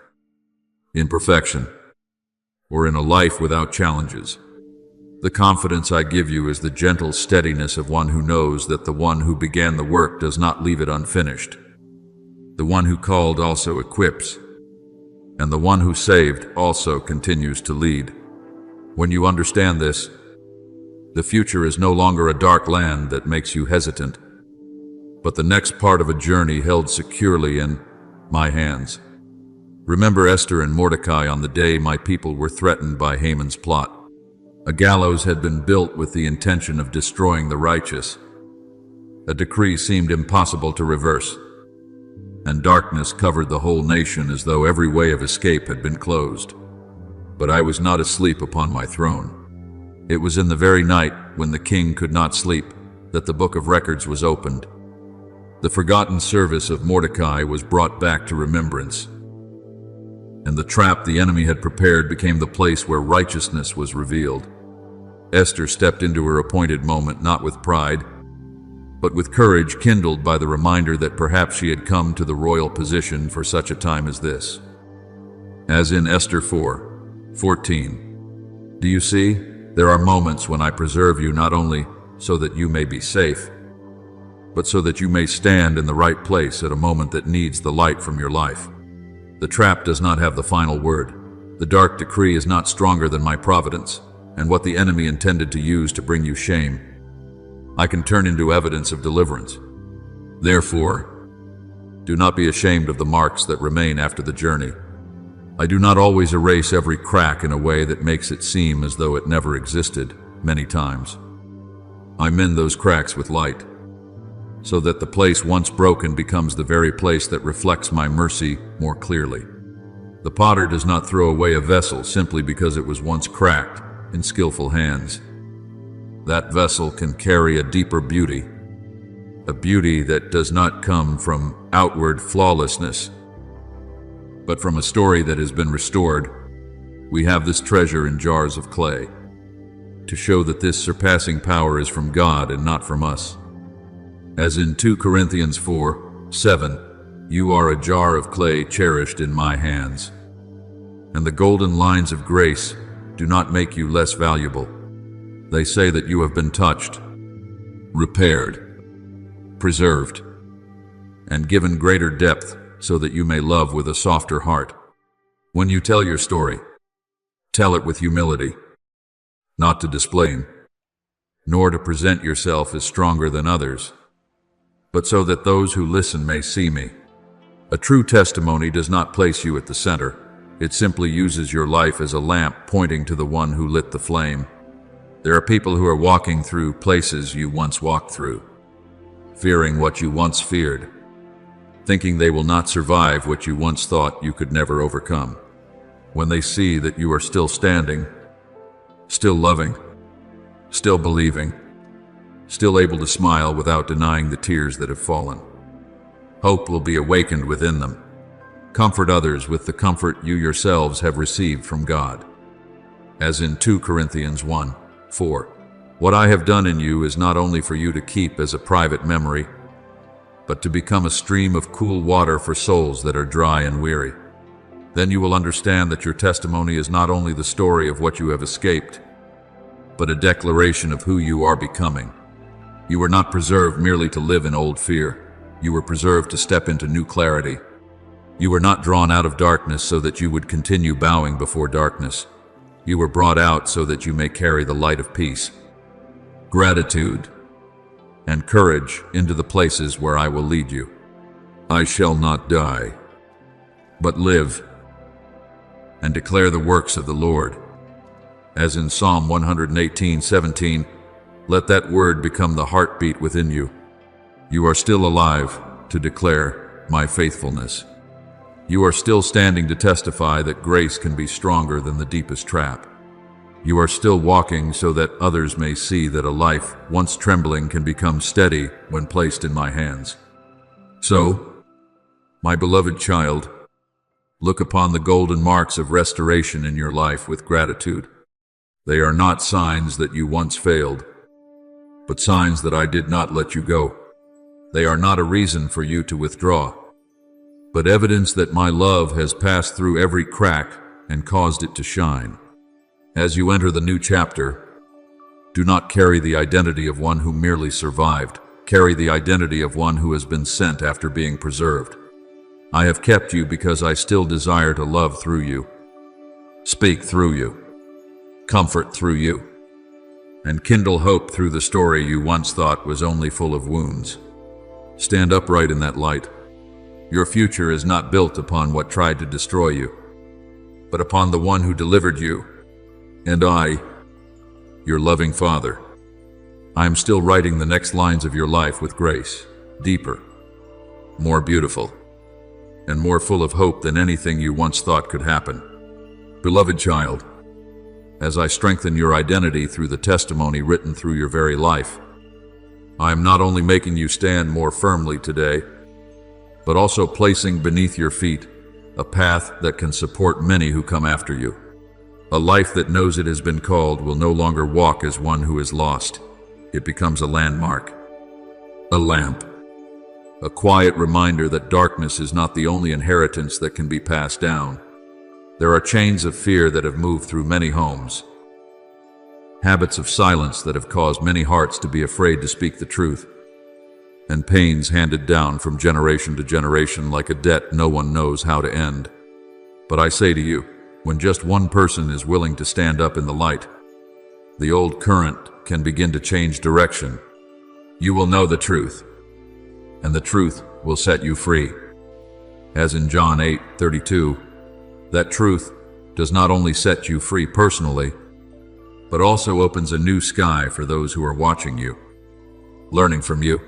in perfection, or in a life without challenges. The confidence I give you is the gentle steadiness of one who knows that the one who began the work does not leave it unfinished. The one who called also equips, and the one who saved also continues to lead. When you understand this, the future is no longer a dark land that makes you hesitant, but the next part of a journey held securely in my hands. Remember Esther and Mordecai on the day my people were threatened by Haman's plot. A gallows had been built with the intention of destroying the righteous. A decree seemed impossible to reverse, and darkness covered the whole nation as though every way of escape had been closed. But I was not asleep upon my throne. It was in the very night when the king could not sleep that the book of records was opened. The forgotten service of Mordecai was brought back to remembrance, and the trap the enemy had prepared became the place where righteousness was revealed. Esther stepped into her appointed moment not with pride, but with courage kindled by the reminder that perhaps she had come to the royal position for such a time as this. As in Esther 4:14, do you see? There are moments when I preserve you not only so that you may be safe, but so that you may stand in the right place at a moment that needs the light from your life. The trap does not have the final word. The dark decree is not stronger than my providence, and what the enemy intended to use to bring you shame, I can turn into evidence of deliverance. Therefore, do not be ashamed of the marks that remain after the journey. I do not always erase every crack in a way that makes it seem as though it never existed. Many times, I mend those cracks with light, so that the place once broken becomes the very place that reflects my mercy more clearly. The potter does not throw away a vessel simply because it was once cracked in skillful hands. That vessel can carry a deeper beauty, a beauty that does not come from outward flawlessness, but from a story that has been restored. We have this treasure in jars of clay, to show that this surpassing power is from God and not from us. As in 2 Corinthians 4:7, you are a jar of clay cherished in my hands, and the golden lines of grace do not make you less valuable. They say that you have been touched, repaired, preserved, and given greater depth so that you may love with a softer heart. When you tell your story, tell it with humility, not to display, nor to present yourself as stronger than others, but so that those who listen may see me. A true testimony does not place you at the center. It simply uses your life as a lamp pointing to the one who lit the flame. There are people who are walking through places you once walked through, fearing what you once feared, thinking they will not survive what you once thought you could never overcome. When they see that you are still standing, still loving, still believing, still able to smile without denying the tears that have fallen, hope will be awakened within them. Comfort others with the comfort you yourselves have received from God. As in 2 Corinthians 1:4, what I have done in you is not only for you to keep as a private memory, but to become a stream of cool water for souls that are dry and weary. Then you will understand that your testimony is not only the story of what you have escaped, but a declaration of who you are becoming. You were not preserved merely to live in old fear. You were preserved to step into new clarity. You were not drawn out of darkness so that you would continue bowing before darkness. You were brought out so that you may carry the light of peace, gratitude, and courage into the places where I will lead you. I shall not die, but live and declare the works of the Lord. As in Psalm 118:17, let that word become the heartbeat within you. You are still alive to declare my faithfulness. You are still standing to testify that grace can be stronger than the deepest trap. You are still walking so that others may see that a life once trembling can become steady when placed in my hands. So, my beloved child, look upon the golden marks of restoration in your life with gratitude. They are not signs that you once failed, but signs that I did not let you go. They are not a reason for you to withdraw, but evidence that my love has passed through every crack and caused it to shine. As you enter the new chapter, do not carry the identity of one who merely survived. Carry the identity of one who has been sent after being preserved. I have kept you because I still desire to love through you, speak through you, comfort through you, and kindle hope through the story you once thought was only full of wounds. Stand upright in that light. Your future is not built upon what tried to destroy you, but upon the one who delivered you. And I, your loving Father, I am still writing the next lines of your life with grace, deeper, more beautiful, and more full of hope than anything you once thought could happen. Beloved child, as I strengthen your identity through the testimony written through your very life, I am not only making you stand more firmly today, but also placing beneath your feet a path that can support many who come after you. A life that knows it has been called will no longer walk as one who is lost. It becomes a landmark, a lamp, a quiet reminder that darkness is not the only inheritance that can be passed down. There are chains of fear that have moved through many homes, habits of silence that have caused many hearts to be afraid to speak the truth, and pains handed down from generation to generation like a debt no one knows how to end. But I say to you, when just one person is willing to stand up in the light, the old current can begin to change direction. You will know the truth, and the truth will set you free. As in John 8:32, that truth does not only set you free personally, but also opens a new sky for those who are watching you, learning from you,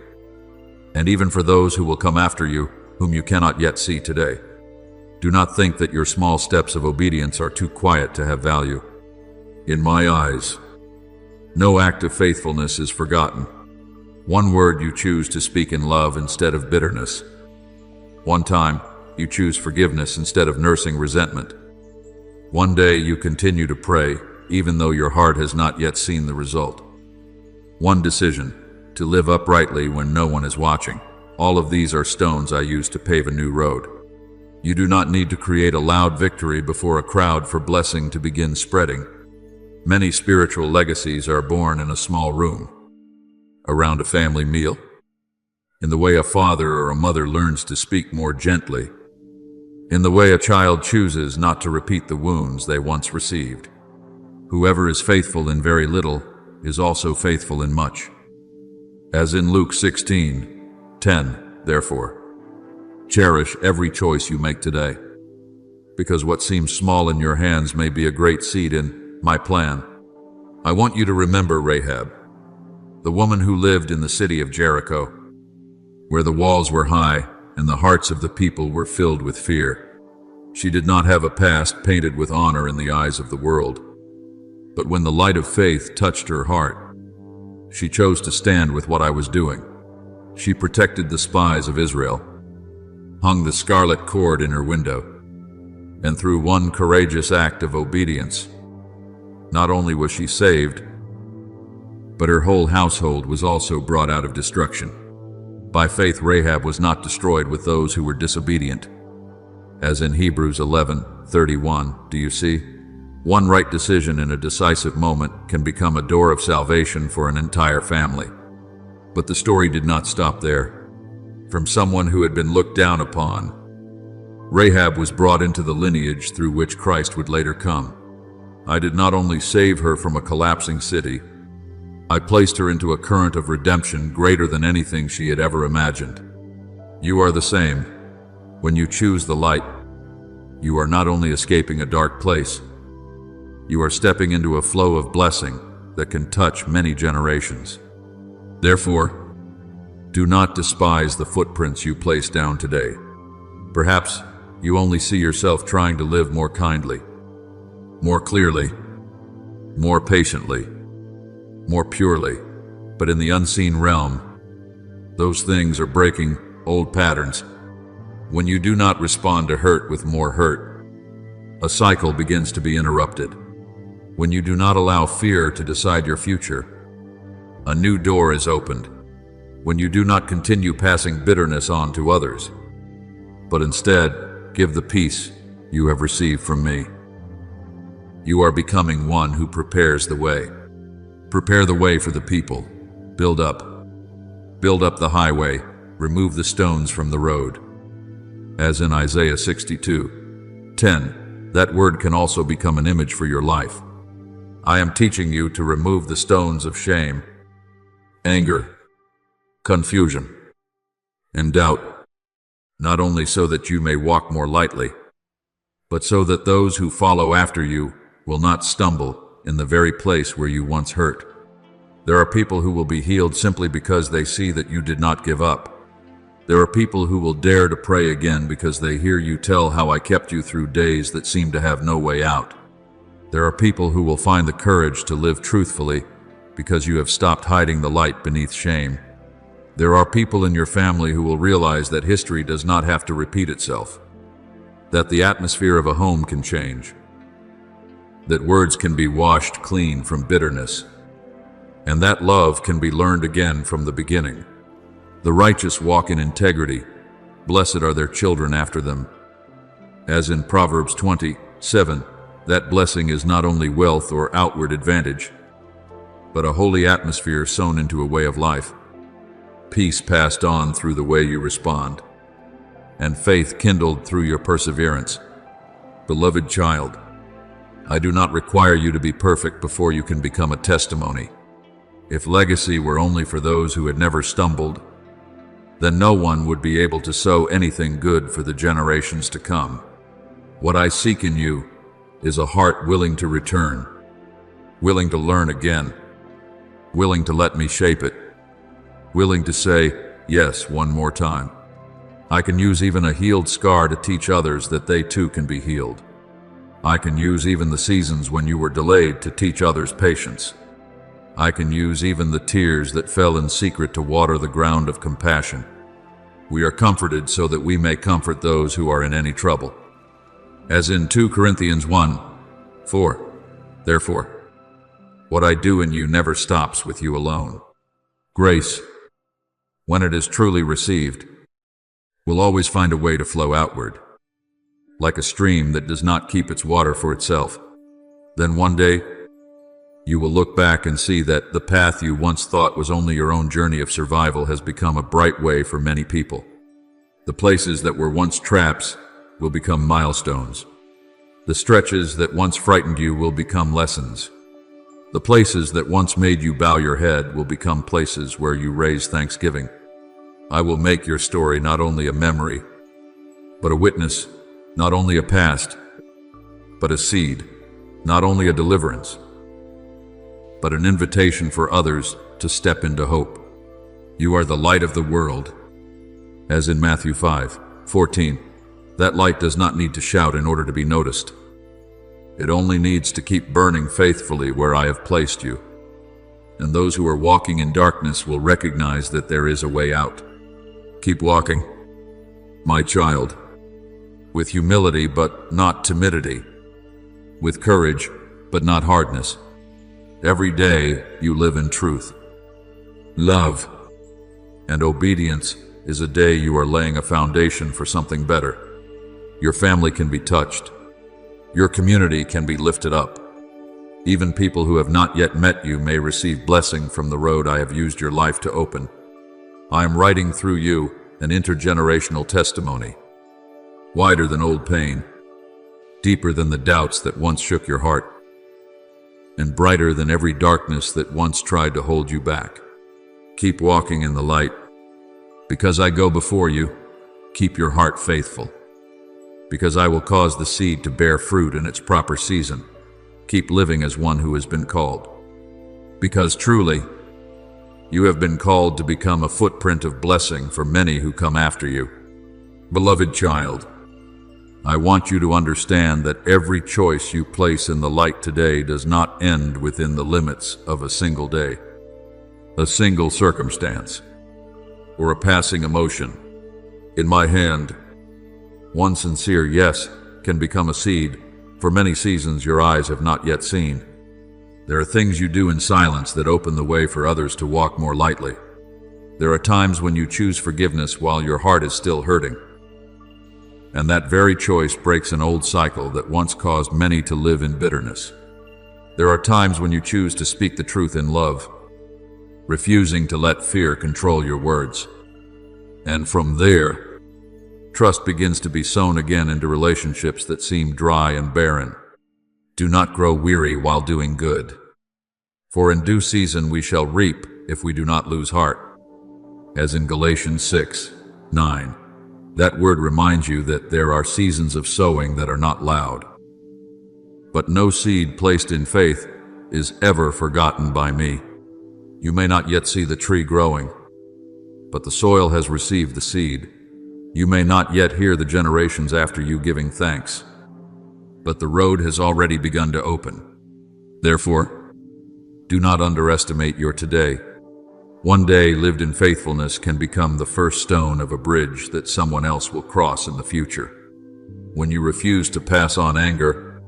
and even for those who will come after you, whom you cannot yet see today. Do not think that your small steps of obedience are too quiet to have value. In my eyes, no act of faithfulness is forgotten. One word you choose to speak in love instead of bitterness. One time, you choose forgiveness instead of nursing resentment. One day you continue to pray, even though your heart has not yet seen the result. One decision, to live uprightly when no one is watching. All of these are stones I use to pave a new road. You do not need to create a loud victory before a crowd for blessing to begin spreading. Many spiritual legacies are born in a small room, around a family meal, in the way a father or a mother learns to speak more gently, in the way a child chooses not to repeat the wounds they once received. Whoever is faithful in very little is also faithful in much. As in Luke 16:10, therefore, cherish every choice you make today, because what seems small in your hands may be a great seed in my plan. I want you to remember Rahab, the woman who lived in the city of Jericho, where the walls were high and the hearts of the people were filled with fear. She did not have a past painted with honor in the eyes of the world, but when the light of faith touched her heart, she chose to stand with what I was doing. She protected the spies of Israel, hung the scarlet cord in her window, and through one courageous act of obedience, not only was she saved, but her whole household was also brought out of destruction. By faith, Rahab was not destroyed with those who were disobedient. As in Hebrews 11:31, do you see? One right decision in a decisive moment can become a door of salvation for an entire family. But the story did not stop there. From someone who had been looked down upon, Rahab was brought into the lineage through which Christ would later come. I did not only save her from a collapsing city, I placed her into a current of redemption greater than anything she had ever imagined. You are the same. When you choose the light, you are not only escaping a dark place, you are stepping into a flow of blessing that can touch many generations. Therefore, do not despise the footprints you place down today. Perhaps you only see yourself trying to live more kindly, more clearly, more patiently, more purely, but in the unseen realm, those things are breaking old patterns. When you do not respond to hurt with more hurt, a cycle begins to be interrupted. When you do not allow fear to decide your future, a new door is opened. When you do not continue passing bitterness on to others, but instead give the peace you have received from me, you are becoming one who prepares the way. Prepare the way for the people. Build up the highway. Remove the stones from the road. As in Isaiah 62:10, that word can also become an image for your life. I am teaching you to remove the stones of shame, anger, confusion, and doubt, not only so that you may walk more lightly, but so that those who follow after you will not stumble in the very place where you once hurt. There are people who will be healed simply because they see that you did not give up. There are people who will dare to pray again because they hear you tell how I kept you through days that seemed to have no way out. There are people who will find the courage to live truthfully because you have stopped hiding the light beneath shame. There are people in your family who will realize that history does not have to repeat itself, that the atmosphere of a home can change, that words can be washed clean from bitterness, and that love can be learned again from the beginning. The righteous walk in integrity. Blessed are their children after them. As in Proverbs 20:7, that blessing is not only wealth or outward advantage, but a holy atmosphere sown into a way of life, peace passed on through the way you respond, and faith kindled through your perseverance. Beloved child, I do not require you to be perfect before you can become a testimony. If legacy were only for those who had never stumbled, then no one would be able to sow anything good for the generations to come. What I seek in you is a heart willing to return, willing to learn again, willing to let me shape it, willing to say yes one more time. I can use even a healed scar to teach others that they too can be healed. I can use even the seasons when you were delayed to teach others patience. I can use even the tears that fell in secret to water the ground of compassion. We are comforted so that we may comfort those who are in any trouble. As in 2 Corinthians 1:4, therefore, what I do in you never stops with you alone. Grace, when it is truly received, will always find a way to flow outward, like a stream that does not keep its water for itself. Then one day, you will look back and see that the path you once thought was only your own journey of survival has become a bright way for many people. The places that were once traps will become milestones. The stretches that once frightened you will become lessons. The places that once made you bow your head will become places where you raise thanksgiving. I will make your story not only a memory, but a witness, not only a past, but a seed, not only a deliverance, but an invitation for others to step into hope. You are the light of the world, as in Matthew 5:14. That light does not need to shout in order to be noticed. It only needs to keep burning faithfully where I have placed you. And those who are walking in darkness will recognize that there is a way out. Keep walking, my child, with humility but not timidity, with courage but not hardness. Every day you live in truth, love, and obedience is a day you are laying a foundation for something better. Your family can be touched. Your community can be lifted up. Even people who have not yet met you may receive blessing from the road I have used your life to open. I am writing through you an intergenerational testimony. wider than old pain, deeper than the doubts that once shook your heart, and brighter than every darkness that once tried to hold you back. Keep walking in the light. Because I go before you, keep your heart faithful. Because I will cause the seed to bear fruit in its proper season. Keep living as one who has been called. Because truly, you have been called to become a footprint of blessing for many who come after you. Beloved child, I want you to understand that every choice you place in the light today does not end within the limits of a single day, a single circumstance, or a passing emotion. In my hand, one sincere yes can become a seed for many seasons your eyes have not yet seen. There are things you do in silence that open the way for others to walk more lightly. There are times when you choose forgiveness while your heart is still hurting. And that very choice breaks an old cycle that once caused many to live in bitterness. There are times when you choose to speak the truth in love, refusing to let fear control your words. And from there, trust begins to be sown again into relationships that seem dry and barren. Do not grow weary while doing good, for in due season we shall reap if we do not lose heart. As in Galatians 6:9, that word reminds you that there are seasons of sowing that are not loud. But no seed placed in faith is ever forgotten by me. You may not yet see the tree growing, but the soil has received the seed. You may not yet hear the generations after you giving thanks, but the road has already begun to open. Therefore, do not underestimate your today. One day lived in faithfulness can become the first stone of a bridge that someone else will cross in the future. When you refuse to pass on anger,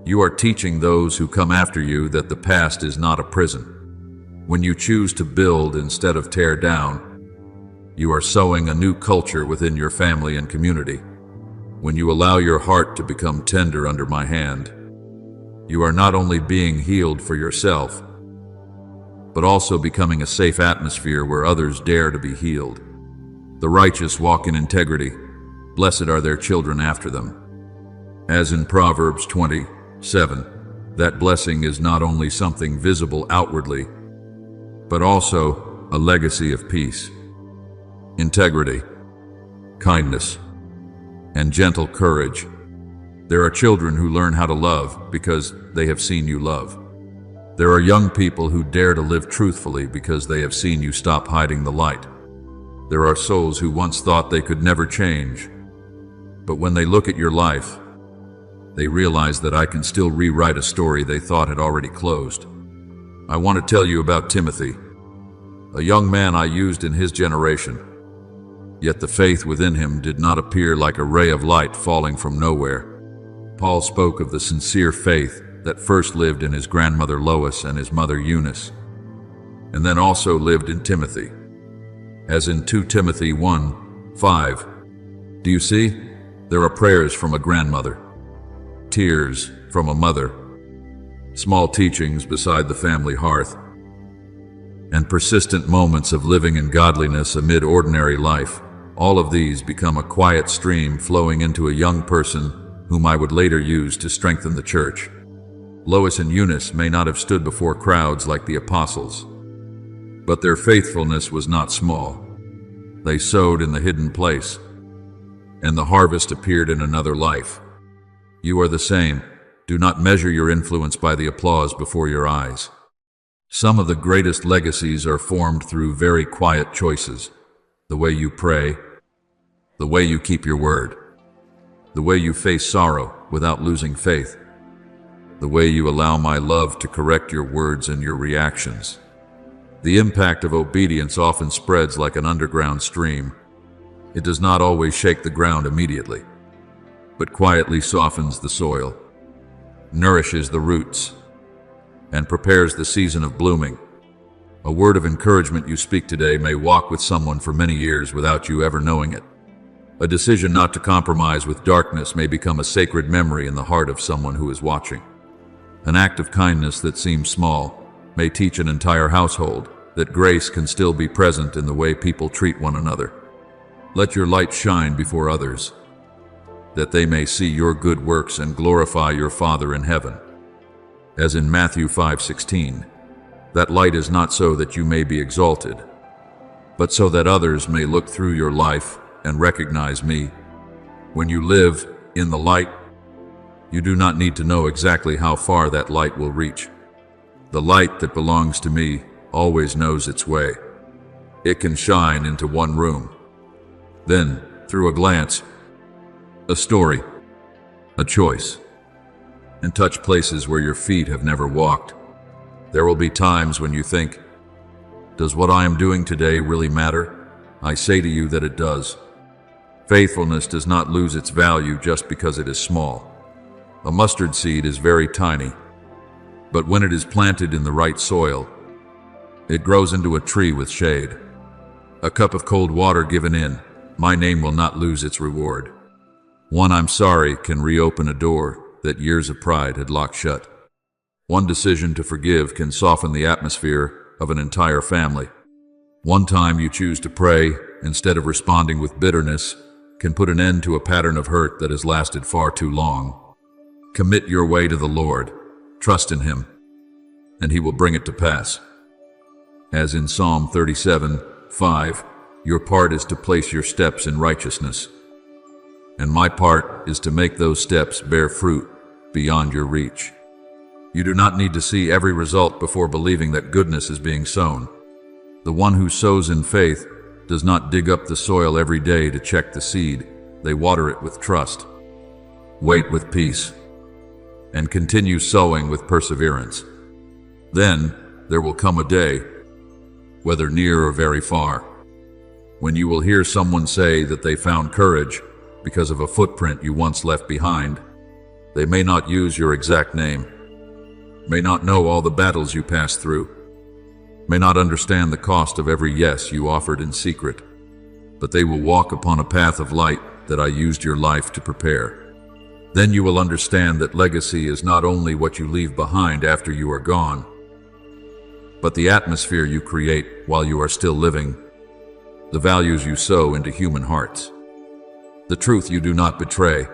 you are teaching those who come after you that the past is not a prison. When you choose to build instead of tear down, you are sowing a new culture within your family and community. When you allow your heart to become tender under my hand, you are not only being healed for yourself, but also becoming a safe atmosphere where others dare to be healed. The righteous walk in integrity. Blessed are their children after them. As in Proverbs 20:7, that blessing is not only something visible outwardly, but also a legacy of peace, integrity, kindness, and gentle courage. There are children who learn how to love because they have seen you love. There are young people who dare to live truthfully because they have seen you stop hiding the light. There are souls who once thought they could never change, but when they look at your life, they realize that I can still rewrite a story they thought had already closed. I want to tell you about Timothy, a young man I used in his generation. Yet the faith within him did not appear like a ray of light falling from nowhere. Paul spoke of the sincere faith that first lived in his grandmother Lois and his mother Eunice, and then also lived in Timothy. As in 2 Timothy 1:5. Do you see? There are prayers from a grandmother, tears from a mother, small teachings beside the family hearth, and persistent moments of living in godliness amid ordinary life. All of these become a quiet stream flowing into a young person whom I would later use to strengthen the church. Lois and Eunice may not have stood before crowds like the apostles, but their faithfulness was not small. They sowed in the hidden place, and the harvest appeared in another life. You are the same. Do not measure your influence by the applause before your eyes. Some of the greatest legacies are formed through very quiet choices. The way you pray, the way you keep your word, the way you face sorrow without losing faith, the way you allow my love to correct your words and your reactions. The impact of obedience often spreads like an underground stream. It does not always shake the ground immediately, but quietly softens the soil, nourishes the roots, and prepares the season of blooming. A word of encouragement you speak today may walk with someone for many years without you ever knowing it. A decision not to compromise with darkness may become a sacred memory in the heart of someone who is watching. An act of kindness that seems small may teach an entire household that grace can still be present in the way people treat one another. Let your light shine before others. that they may see your good works and glorify your Father in heaven. As in Matthew 5:16, that light is not so that you may be exalted, but so that others may look through your life and recognize me. When you live in the light, you do not need to know exactly how far that light will reach. The light that belongs to me always knows its way. It can shine into one room, then, through a glance, a story, a choice, and touch places where your feet have never walked. There will be times when you think, does what I am doing today really matter? I say to you that it does. Faithfulness does not lose its value just because it is small. A mustard seed is very tiny, but when it is planted in the right soil, it grows into a tree with shade. A cup of cold water given in, my name will not lose its reward. One I'm sorry can reopen a door that years of pride had locked shut. One decision to forgive can soften the atmosphere of an entire family. One time you choose to pray instead of responding with bitterness can put an end to a pattern of hurt that has lasted far too long. Commit your way to the Lord, trust in Him, and He will bring it to pass. As in Psalm 37:5, your part is to place your steps in righteousness, and my part is to make those steps bear fruit beyond your reach. You do not need to see every result before believing that goodness is being sown. The one who sows in faith does not dig up the soil every day to check the seed. They water it with trust, wait with peace, and continue sowing with perseverance. Then there will come a day, whether near or very far, when you will hear someone say that they found courage because of a footprint you once left behind. They may not use your exact name, may not know all the battles you passed through, may not understand the cost of every yes you offered in secret, but they will walk upon a path of light that I used your life to prepare. Then you will understand that legacy is not only what you leave behind after you are gone, but the atmosphere you create while you are still living, the values you sow into human hearts, the truth you do not betray,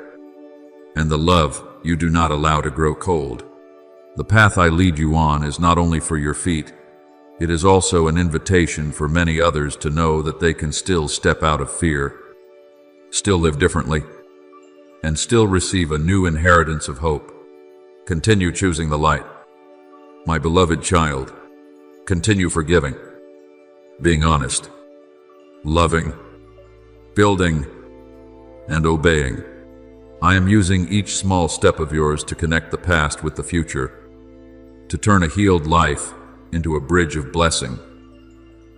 and the love you do not allow to grow cold. The path I lead you on is not only for your feet, it is also an invitation for many others to know that they can still step out of fear, still live differently, and still receive a new inheritance of hope. Continue choosing the light. My beloved child, continue forgiving, being honest, loving, building, and obeying. I am using each small step of yours to connect the past with the future, to turn a healed life into a bridge of blessing,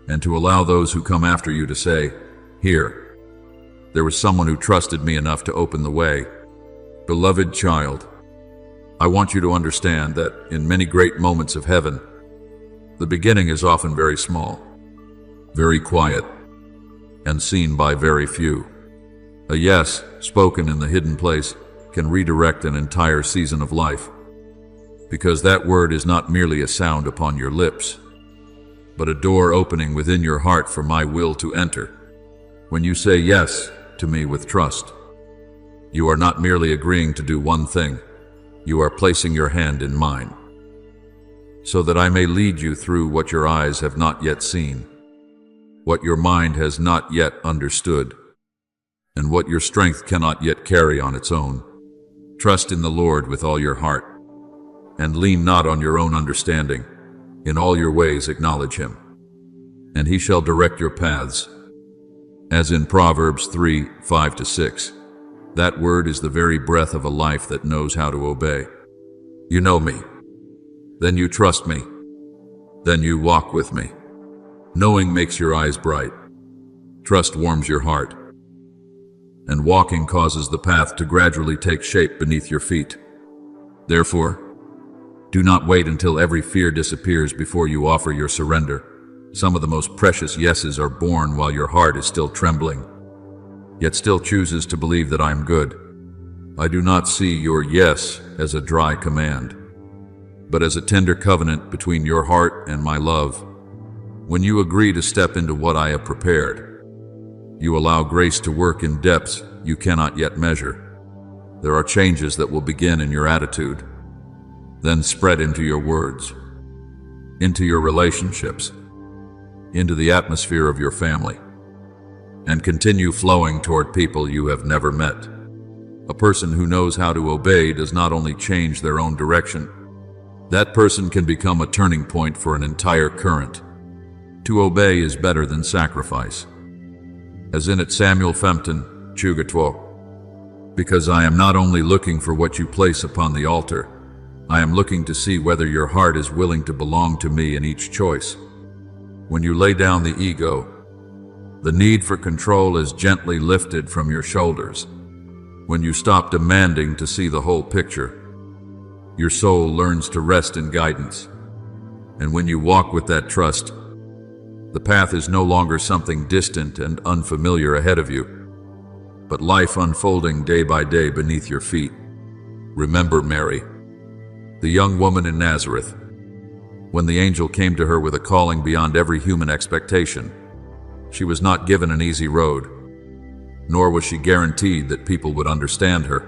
and to allow those who come after you to say, "Here, there was someone who trusted me enough to open the way." Beloved child, I want you to understand that in many great moments of heaven, the beginning is often very small, very quiet, and seen by very few. A yes spoken in the hidden place can redirect an entire season of life, because that word is not merely a sound upon your lips, but a door opening within your heart for my will to enter. When you say yes to me with trust, you are not merely agreeing to do one thing, you are placing your hand in mine, so that I may lead you through what your eyes have not yet seen, what your mind has not yet understood, and what your strength cannot yet carry on its own. Trust in the Lord with all your heart, and lean not on your own understanding. In all your ways acknowledge Him, and He shall direct your paths. As in Proverbs 3:5-6, that word is the very breath of a life that knows how to obey. You know me, then you trust me, then you walk with me. Knowing makes your eyes bright, trust warms your heart, and walking causes the path to gradually take shape beneath your feet. Therefore, do not wait until every fear disappears before you offer your surrender. Some of the most precious yeses are born while your heart is still trembling, yet still chooses to believe that I am good. I do not see your yes as a dry command, but as a tender covenant between your heart and my love. When you agree to step into what I have prepared, you allow grace to work in depths you cannot yet measure. There are changes that will begin in your attitude, then spread into your words, into your relationships, into the atmosphere of your family, and continue flowing toward people you have never met. A person who knows how to obey does not only change their own direction, that person can become a turning point for an entire current. To obey is better than sacrifice. As in it Samuel 15:22. Because I am not only looking for what you place upon the altar, I am looking to see whether your heart is willing to belong to me in each choice. When you lay down the ego, the need for control is gently lifted from your shoulders. When you stop demanding to see the whole picture, your soul learns to rest in guidance. And when you walk with that trust, the path is no longer something distant and unfamiliar ahead of you, but life unfolding day by day beneath your feet. Remember Mary, the young woman in Nazareth, when the angel came to her with a calling beyond every human expectation. She was not given an easy road, nor was she guaranteed that people would understand her.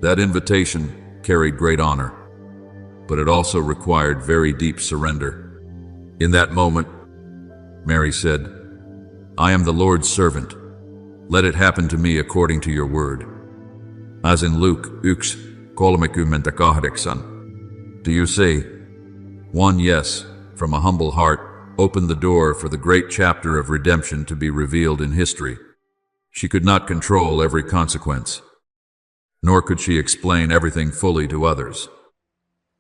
That invitation carried great honor, but it also required very deep surrender. In that moment, Mary said, "I am the Lord's servant. Let it happen to me according to your word." As in Luke 1:38. Do you see? One yes, from a humble heart, opened the door for the great chapter of redemption to be revealed in history. She could not control every consequence, nor could she explain everything fully to others.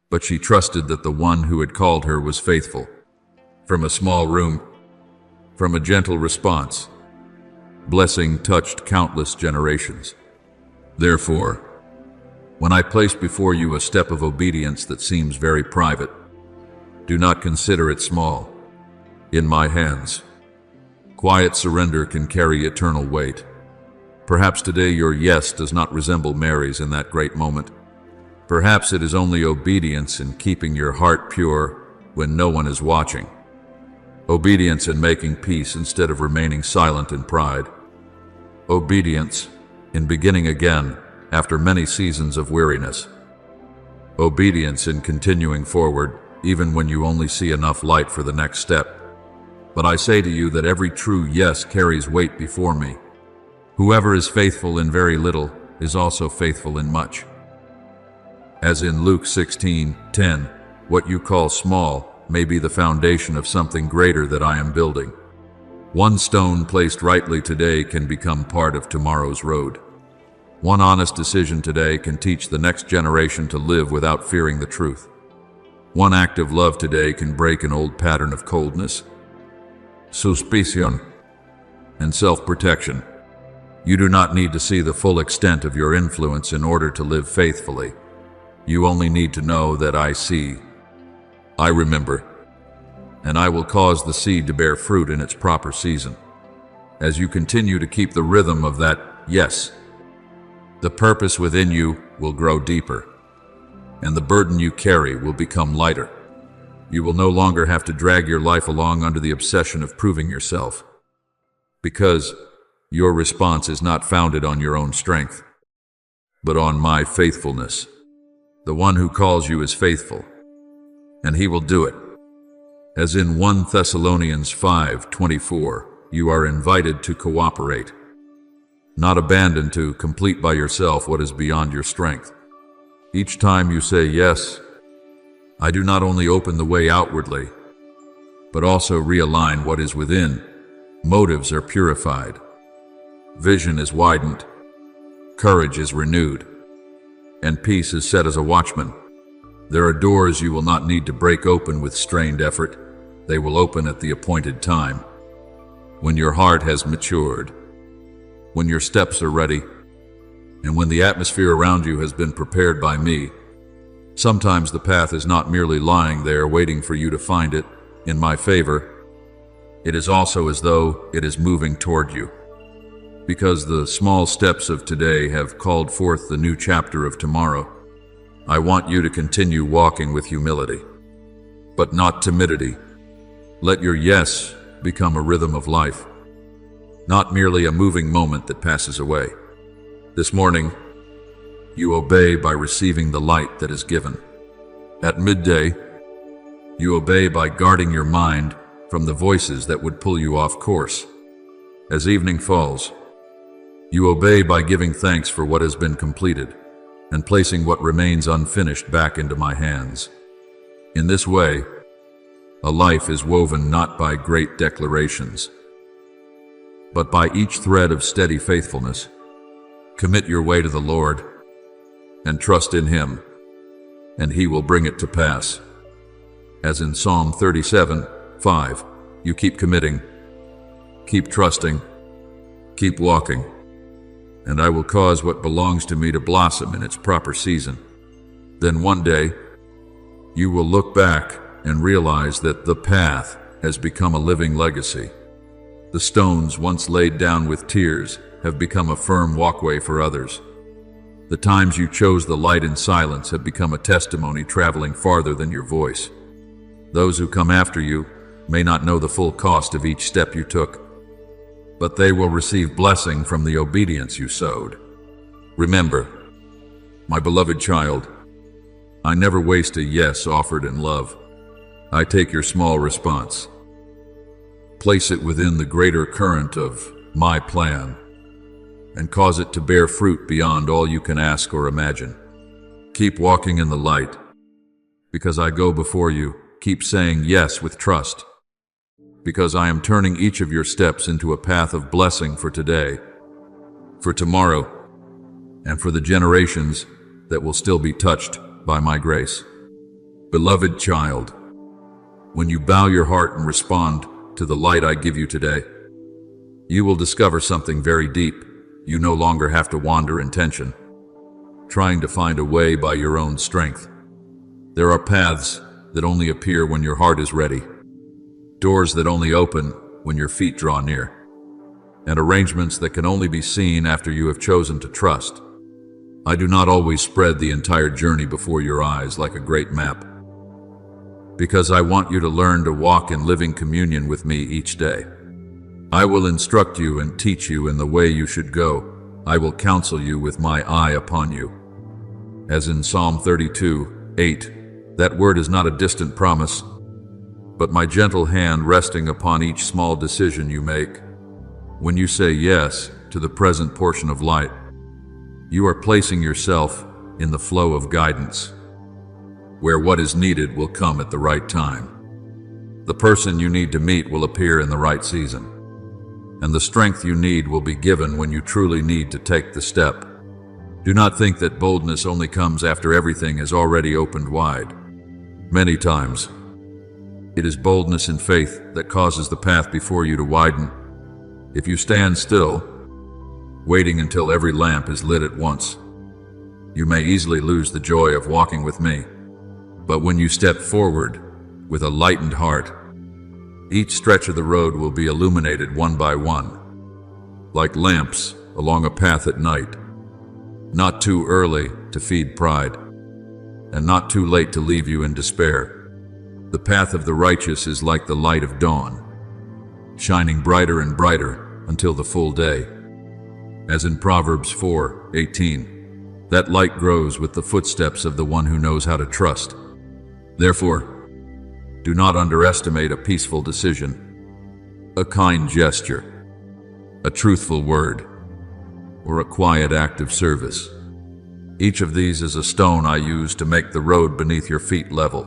But she trusted that the one who had called her was faithful. From a small room, from a gentle response, blessing touched countless generations. Therefore, when I place before you a step of obedience that seems very private, do not consider it small. In my hands, quiet surrender can carry eternal weight. Perhaps today your yes does not resemble Mary's in that great moment. Perhaps it is only obedience in keeping your heart pure when no one is watching. Obedience in making peace instead of remaining silent in pride. Obedience in beginning again after many seasons of weariness. Obedience in continuing forward even when you only see enough light for the next step. But I say to you that every true yes carries weight before me. Whoever is faithful in very little is also faithful in much. As in Luke 16:10, what you call small may be the foundation of something greater that I am building. One stone placed rightly today can become part of tomorrow's road. One honest decision today can teach the next generation to live without fearing the truth. One act of love today can break an old pattern of coldness, suspicion, and self-protection. You do not need to see the full extent of your influence in order to live faithfully. You only need to know that I see, I remember, and I will cause the seed to bear fruit in its proper season. As you continue to keep the rhythm of that yes, the purpose within you will grow deeper, and the burden you carry will become lighter. You will no longer have to drag your life along under the obsession of proving yourself, because your response is not founded on your own strength, but on my faithfulness. The one who calls you is faithful, and he will do it. As in 1 Thessalonians 5:24, you are invited to cooperate, not abandoned to complete by yourself what is beyond your strength. Each time you say yes, I do not only open the way outwardly, but also realign what is within. Motives are purified, vision is widened, courage is renewed, and peace is set as a watchman. There are doors you will not need to break open with strained effort. They will open at the appointed time, when your heart has matured, when your steps are ready, and when the atmosphere around you has been prepared by me. Sometimes the path is not merely lying there waiting for you to find it in my favor. It is also as though it is moving toward you, because the small steps of today have called forth the new chapter of tomorrow. I want you to continue walking with humility, but not timidity. Let your yes become a rhythm of life, not merely a moving moment that passes away. This morning, you obey by receiving the light that is given. At midday, you obey by guarding your mind from the voices that would pull you off course. As evening falls, you obey by giving thanks for what has been completed and placing what remains unfinished back into my hands. In this way, a life is woven not by great declarations, but by each thread of steady faithfulness. Commit your way to the Lord and trust in Him, and He will bring it to pass. As in Psalm 37:5, you keep committing, keep trusting, keep walking, and I will cause what belongs to me to blossom in its proper season. Then one day, you will look back and realize that the path has become a living legacy. The stones once laid down with tears have become a firm walkway for others. The times you chose the light in silence have become a testimony traveling farther than your voice. Those who come after you may not know the full cost of each step you took, but they will receive blessing from the obedience you sowed. Remember, my beloved child, I never waste a yes offered in love. I take your small response, place it within the greater current of my plan, and cause it to bear fruit beyond all you can ask or imagine. Keep walking in the light, because I go before you. Keep saying yes with trust, because I am turning each of your steps into a path of blessing for today, for tomorrow, and for the generations that will still be touched by my grace. Beloved child, when you bow your heart and respond to the light I give you today, you will discover something very deep. You no longer have to wander in tension, trying to find a way by your own strength. There are paths that only appear when your heart is ready, doors that only open when your feet draw near, and arrangements that can only be seen after you have chosen to trust. I do not always spread the entire journey before your eyes like a great map, because I want you to learn to walk in living communion with me each day. I will instruct you and teach you in the way you should go. I will counsel you with my eye upon you. As in Psalm 32:8, that word is not a distant promise, but my gentle hand resting upon each small decision you make. When you say yes to the present portion of light, you are placing yourself in the flow of guidance, where what is needed will come at the right time. The person you need to meet will appear in the right season, and the strength you need will be given when you truly need to take the step. Do not think that boldness only comes after everything is already opened wide. Many times, it is boldness in faith that causes the path before you to widen. If you stand still, waiting until every lamp is lit at once, you may easily lose the joy of walking with me. But when you step forward with a lightened heart, each stretch of the road will be illuminated one by one, like lamps along a path at night. Not too early to feed pride, and not too late to leave you in despair. The path of the righteous is like the light of dawn, shining brighter and brighter until the full day. As in Proverbs 4:18, that light grows with the footsteps of the one who knows how to trust. Therefore, do not underestimate a peaceful decision, a kind gesture, a truthful word, or a quiet act of service. Each of these is a stone I use to make the road beneath your feet level,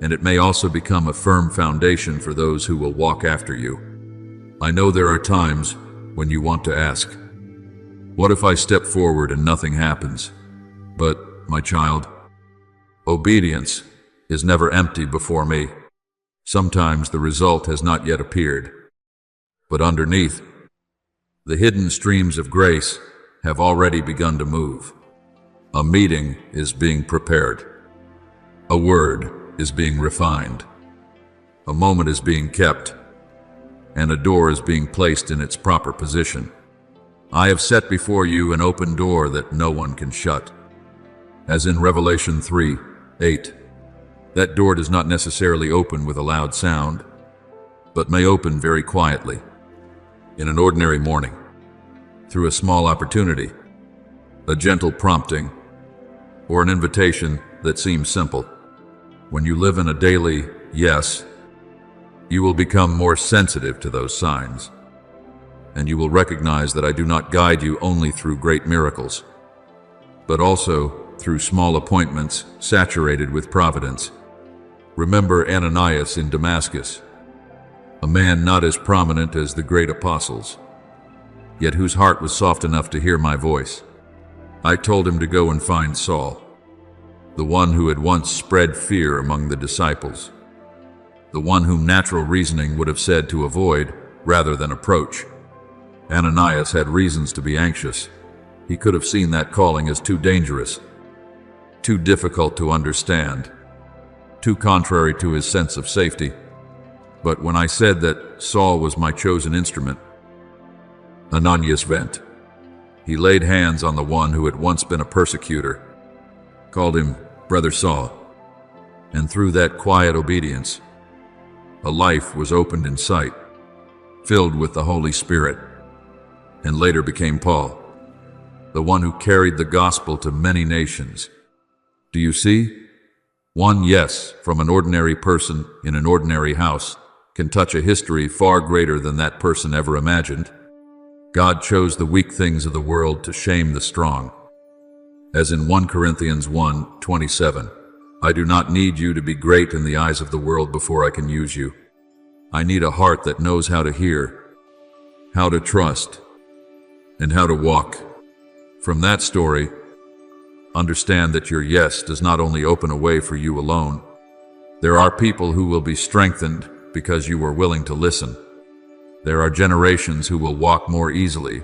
and it may also become a firm foundation for those who will walk after you. I know there are times when you want to ask, what if I step forward and nothing happens? But, my child, obedience is never empty before me. Sometimes the result has not yet appeared, but underneath, the hidden streams of grace have already begun to move. A meeting is being prepared. A word is being refined. A moment is being kept, and a door is being placed in its proper position. I have set before you an open door that no one can shut. As in Revelation 3:8, that door does not necessarily open with a loud sound, but may open very quietly, in an ordinary morning, through a small opportunity, a gentle prompting, or an invitation that seems simple. When you live in a daily yes, you will become more sensitive to those signs, and you will recognize that I do not guide you only through great miracles, but also through small appointments saturated with providence. Remember Ananias in Damascus, a man not as prominent as the great apostles, yet whose heart was soft enough to hear my voice. I told him to go and find Saul, the one who had once spread fear among the disciples, the one whom natural reasoning would have said to avoid rather than approach. Ananias had reasons to be anxious. He could have seen that calling as too dangerous, too difficult to understand, too contrary to his sense of safety. But when I said that Saul was my chosen instrument, Ananias went. He laid hands on the one who had once been a persecutor, called him Brother Saul, and through that quiet obedience, a life was opened in sight, filled with the Holy Spirit, and later became Paul, the one who carried the gospel to many nations. Do you see? One yes from an ordinary person in an ordinary house can touch a history far greater than that person ever imagined. God chose the weak things of the world to shame the strong. As in 1 Corinthians 1:27, I do not need you to be great in the eyes of the world before I can use you. I need a heart that knows how to hear, how to trust, and how to walk. From that story, understand that your yes does not only open a way for you alone. There are people who will be strengthened because you were willing to listen. There are generations who will walk more easily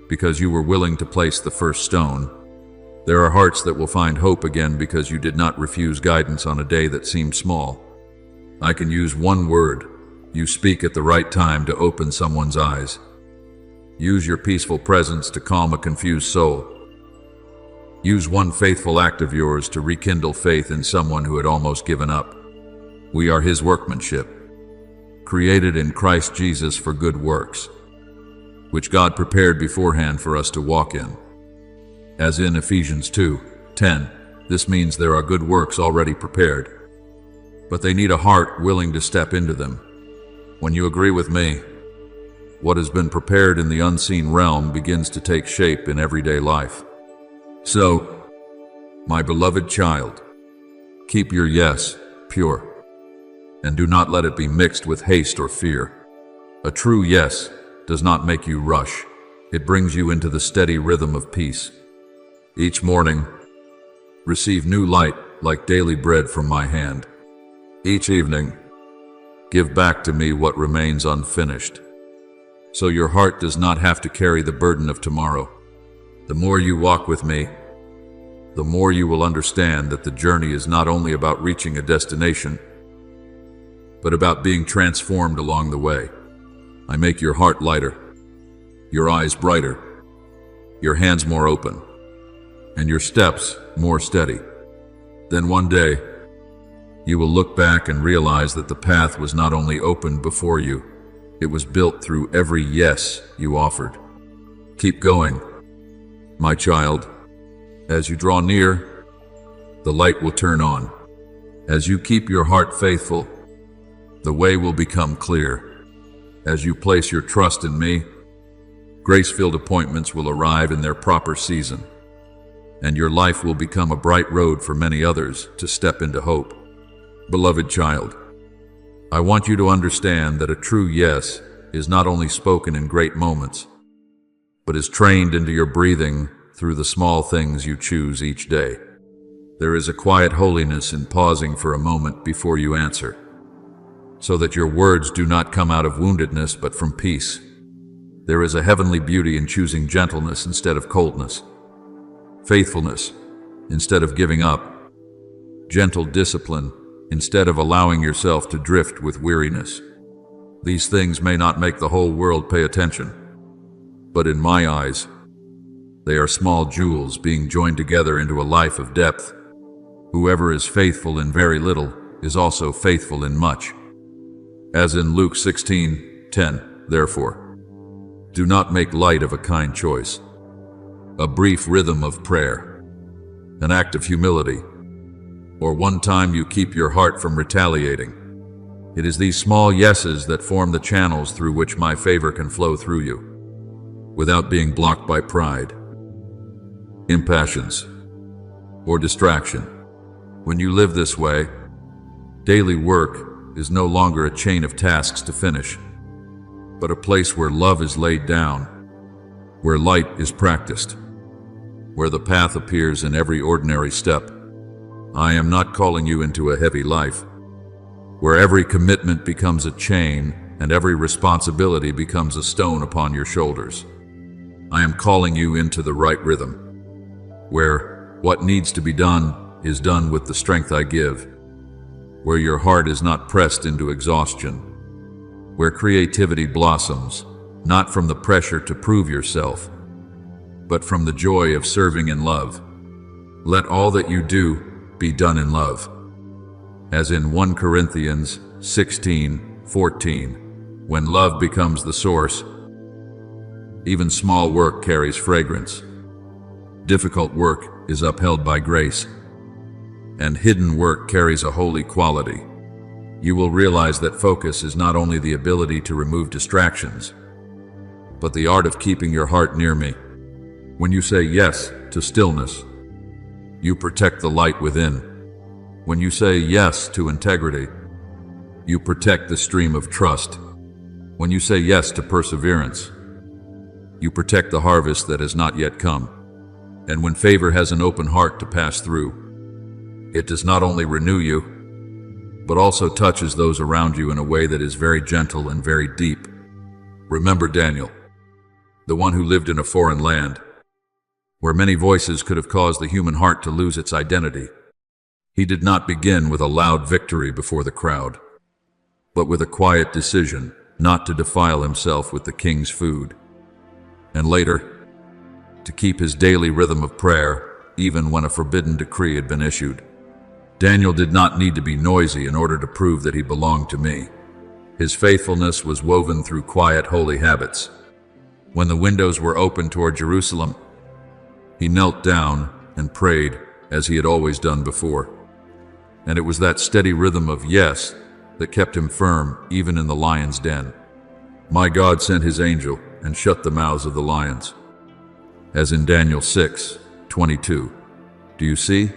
because you were willing to place the first stone. There are hearts that will find hope again because you did not refuse guidance on a day that seemed small. I can use one word you speak at the right time to open someone's eyes. Use your peaceful presence to calm a confused soul. Use one faithful act of yours to rekindle faith in someone who had almost given up. We are His workmanship, created in Christ Jesus for good works, which God prepared beforehand for us to walk in. As in Ephesians 2:10, this means there are good works already prepared, but they need a heart willing to step into them. When you agree with me, what has been prepared in the unseen realm begins to take shape in everyday life. So, my beloved child, keep your yes pure, and do not let it be mixed with haste or fear. A true yes does not make you rush. It brings you into the steady rhythm of peace. Each morning, receive new light like daily bread from my hand. Each evening, give back to me what remains unfinished, so your heart does not have to carry the burden of tomorrow. The more you walk with me, the more you will understand that the journey is not only about reaching a destination, but about being transformed along the way. I make your heart lighter, your eyes brighter, your hands more open, and your steps more steady. Then one day, you will look back and realize that the path was not only opened before you, it was built through every yes you offered. Keep going, my child. As you draw near, the light will turn on. As you keep your heart faithful, the way will become clear. As you place your trust in me, grace-filled appointments will arrive in their proper season, and your life will become a bright road for many others to step into hope. Beloved child, I want you to understand that a true yes is not only spoken in great moments, but is trained into your breathing through the small things you choose each day. There is a quiet holiness in pausing for a moment before you answer, so that your words do not come out of woundedness but from peace. There is a heavenly beauty in choosing gentleness instead of coldness, faithfulness instead of giving up, gentle discipline instead of allowing yourself to drift with weariness. These things may not make the whole world pay attention, but in my eyes, they are small jewels being joined together into a life of depth. Whoever is faithful in very little is also faithful in much. As in Luke 16:10, therefore, do not make light of a kind choice, a brief rhythm of prayer, an act of humility, or one time you keep your heart from retaliating. It is these small yeses that form the channels through which my favor can flow through you, without being blocked by pride, impatience, or distraction. When you live this way, daily work is no longer a chain of tasks to finish, but a place where love is laid down, where light is practiced, where the path appears in every ordinary step. I am not calling you into a heavy life, where every commitment becomes a chain and every responsibility becomes a stone upon your shoulders. I am calling you into the right rhythm, where what needs to be done is done with the strength I give, where your heart is not pressed into exhaustion, where creativity blossoms, not from the pressure to prove yourself, but from the joy of serving in love. Let all that you do be done in love. As in 1 Corinthians 16:14, when love becomes the source, even small work carries fragrance. Difficult work is upheld by grace, and hidden work carries a holy quality. You will realize that focus is not only the ability to remove distractions, but the art of keeping your heart near me. When you say yes to stillness, you protect the light within. When you say yes to integrity, you protect the stream of trust. When you say yes to perseverance, you protect the harvest that has not yet come. And when favor has an open heart to pass through, it does not only renew you, but also touches those around you in a way that is very gentle and very deep. Remember Daniel, the one who lived in a foreign land, where many voices could have caused the human heart to lose its identity. He did not begin with a loud victory before the crowd, but with a quiet decision not to defile himself with the king's food, and later, to keep his daily rhythm of prayer, even when a forbidden decree had been issued. Daniel did not need to be noisy in order to prove that he belonged to me. His faithfulness was woven through quiet, holy habits. When the windows were open toward Jerusalem, he knelt down and prayed as he had always done before. And it was that steady rhythm of yes that kept him firm even in the lion's den. My God sent his angel and shut the mouths of the lions, as in Daniel 6:22. Do you see?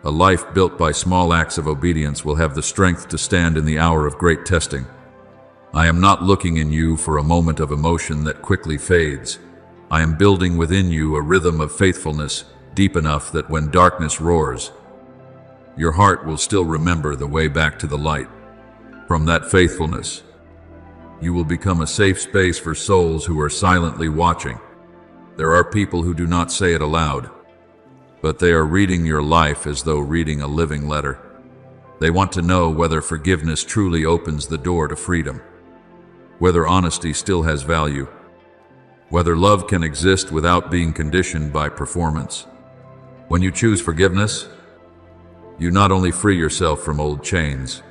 A life built by small acts of obedience will have the strength to stand in the hour of great testing. I am not looking in you for a moment of emotion that quickly fades. I am building within you a rhythm of faithfulness deep enough that when darkness roars, your heart will still remember the way back to the light. From that faithfulness, you will become a safe space for souls who are silently watching. There are people who do not say it aloud, but they are reading your life as though reading a living letter. They want to know whether forgiveness truly opens the door to freedom, whether honesty still has value, whether love can exist without being conditioned by performance. When you choose forgiveness, you not only free yourself from old chains,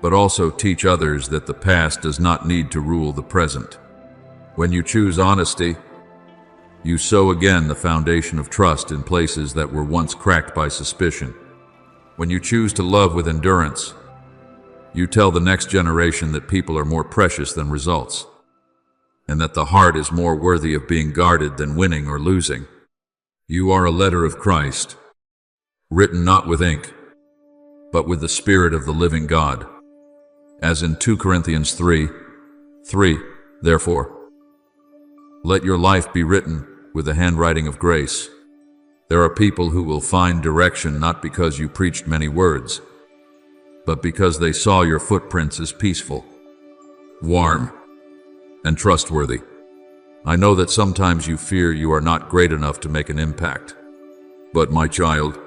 but also teach others that the past does not need to rule the present. When you choose honesty, you sow again the foundation of trust in places that were once cracked by suspicion. When you choose to love with endurance, you tell the next generation that people are more precious than results, and that the heart is more worthy of being guarded than winning or losing. You are a letter of Christ, written not with ink, but with the Spirit of the living God. As in 2 Corinthians 3:3, therefore, let your life be written with the handwriting of grace. There are people who will find direction not because you preached many words, but because they saw your footprints as peaceful, warm, and trustworthy. I know that sometimes you fear you are not great enough to make an impact. But my child,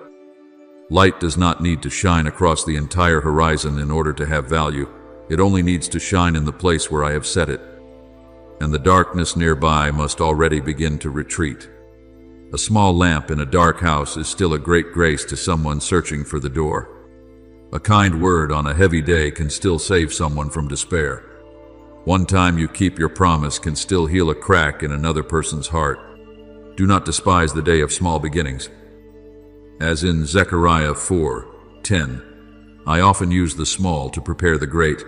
light does not need to shine across the entire horizon in order to have value. It only needs to shine in the place where I have set it, and the darkness nearby must already begin to retreat. A small lamp in a dark house is still a great grace to someone searching for the door. A kind word on a heavy day can still save someone from despair. One time you keep your promise can still heal a crack in another person's heart. Do not despise the day of small beginnings. As in Zechariah 4:10, I often use the small to prepare the great.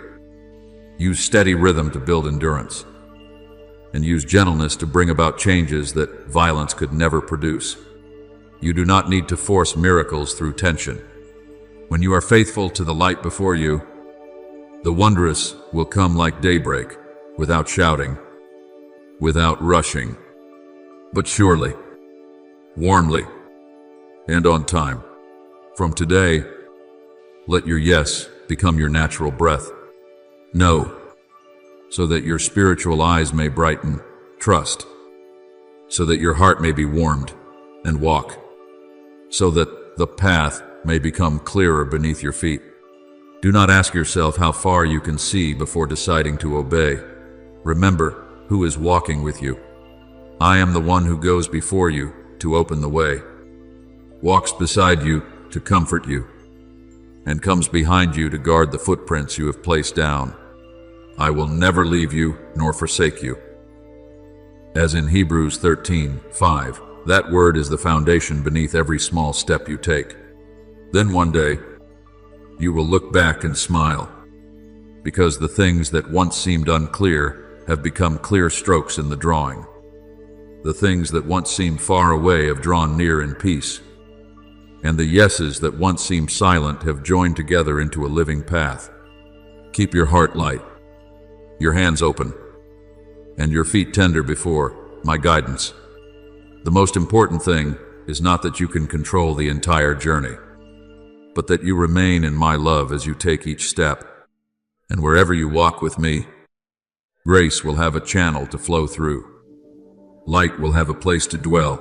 Use steady rhythm to build endurance, and use gentleness to bring about changes that violence could never produce. You do not need to force miracles through tension. When you are faithful to the light before you, the wondrous will come like daybreak, without shouting, without rushing, but surely, warmly, and on time. From today, let your yes become your natural breath. No, so that your spiritual eyes may brighten. Trust, so that your heart may be warmed. And walk, so that the path may become clearer beneath your feet. Do not ask yourself how far you can see before deciding to obey. Remember who is walking with you. I am the one who goes before you to open the way, walks beside you to comfort you, and comes behind you to guard the footprints you have placed down. I will never leave you nor forsake you. As in Hebrews 13:5, that word is the foundation beneath every small step you take. Then one day, you will look back and smile, because the things that once seemed unclear have become clear strokes in the drawing. The things that once seemed far away have drawn near in peace, and the yeses that once seemed silent have joined together into a living path. Keep your heart light, your hands open, and your feet tender before my guidance. The most important thing is not that you can control the entire journey, but that you remain in my love as you take each step. And wherever you walk with me, grace will have a channel to flow through. Light will have a place to dwell,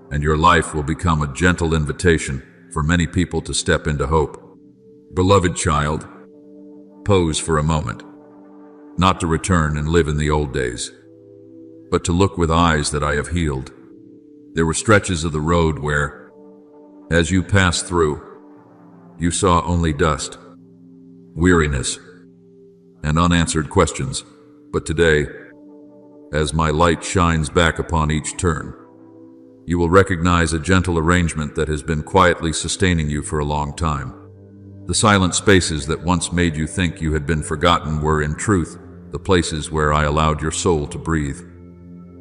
and your life will become a gentle invitation for many people to step into hope. Beloved child, pause for a moment, not to return and live in the old days, but to look with eyes that I have healed. There were stretches of the road where, as you passed through, you saw only dust, weariness, and unanswered questions. But today, as my light shines back upon each turn, you will recognize a gentle arrangement that has been quietly sustaining you for a long time. The silent spaces that once made you think you had been forgotten were, in truth, the places where I allowed your soul to breathe.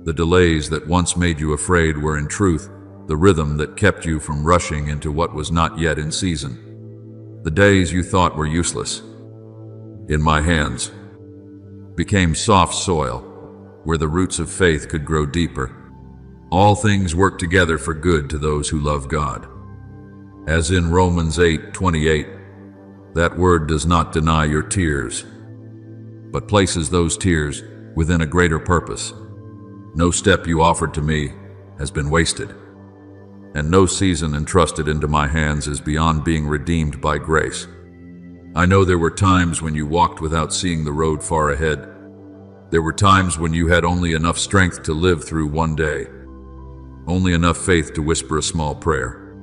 The delays that once made you afraid were, in truth, the rhythm that kept you from rushing into what was not yet in season. The days you thought were useless, in my hands, became soft soil, where the roots of faith could grow deeper. All things work together for good to those who love God. As in Romans 8:28, that word does not deny your tears, but places those tears within a greater purpose. No step you offered to me has been wasted, and no season entrusted into my hands is beyond being redeemed by grace. I know there were times when you walked without seeing the road far ahead. There were times when you had only enough strength to live through one day, only enough faith to whisper a small prayer,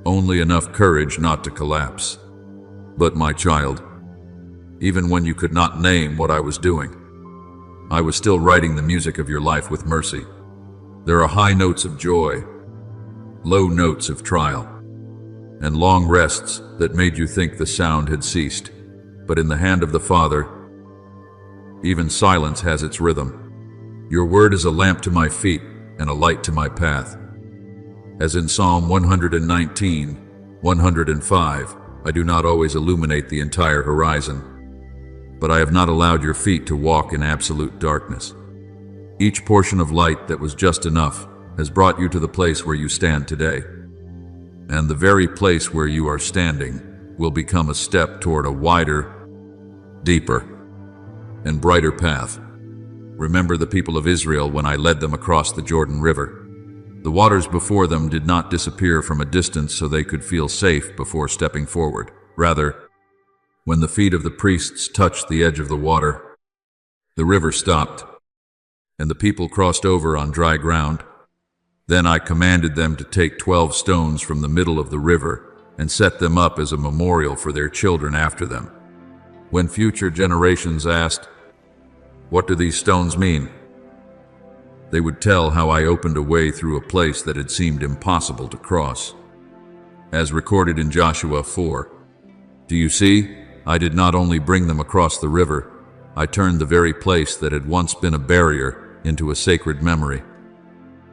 only enough courage not to collapse. But my child, even when you could not name what I was doing, I was still writing the music of your life with mercy. There are high notes of joy, low notes of trial, and long rests that made you think the sound had ceased. But in the hand of the Father, even silence has its rhythm. Your word is a lamp to my feet and a light to my path. As in Psalm 119:105, I do not always illuminate the entire horizon, but I have not allowed your feet to walk in absolute darkness. Each portion of light that was just enough has brought you to the place where you stand today. And the very place where you are standing will become a step toward a wider, deeper, and brighter path. Remember the people of Israel when I led them across the Jordan River. The waters before them did not disappear from a distance so they could feel safe before stepping forward. Rather, when the feet of the priests touched the edge of the water, the river stopped, and the people crossed over on dry ground. Then I commanded them to take 12 stones from the middle of the river and set them up as a memorial for their children after them. When future generations asked, "What do these stones mean?" they would tell how I opened a way through a place that had seemed impossible to cross. As recorded in Joshua 4, "Do you see? I did not only bring them across the river, I turned the very place that had once been a barrier into a sacred memory.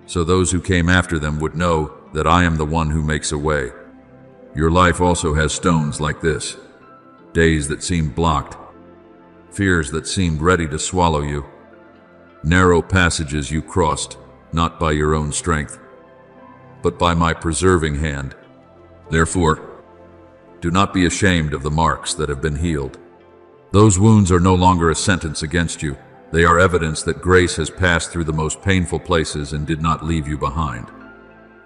So those who came after them would know that I am the one who makes a way." Your life also has stones like this, days that seemed blocked, fears that seemed ready to swallow you, narrow passages you crossed, not by your own strength, but by my preserving hand. Therefore, do not be ashamed of the marks that have been healed. Those wounds are no longer a sentence against you. They are evidence that grace has passed through the most painful places and did not leave you behind.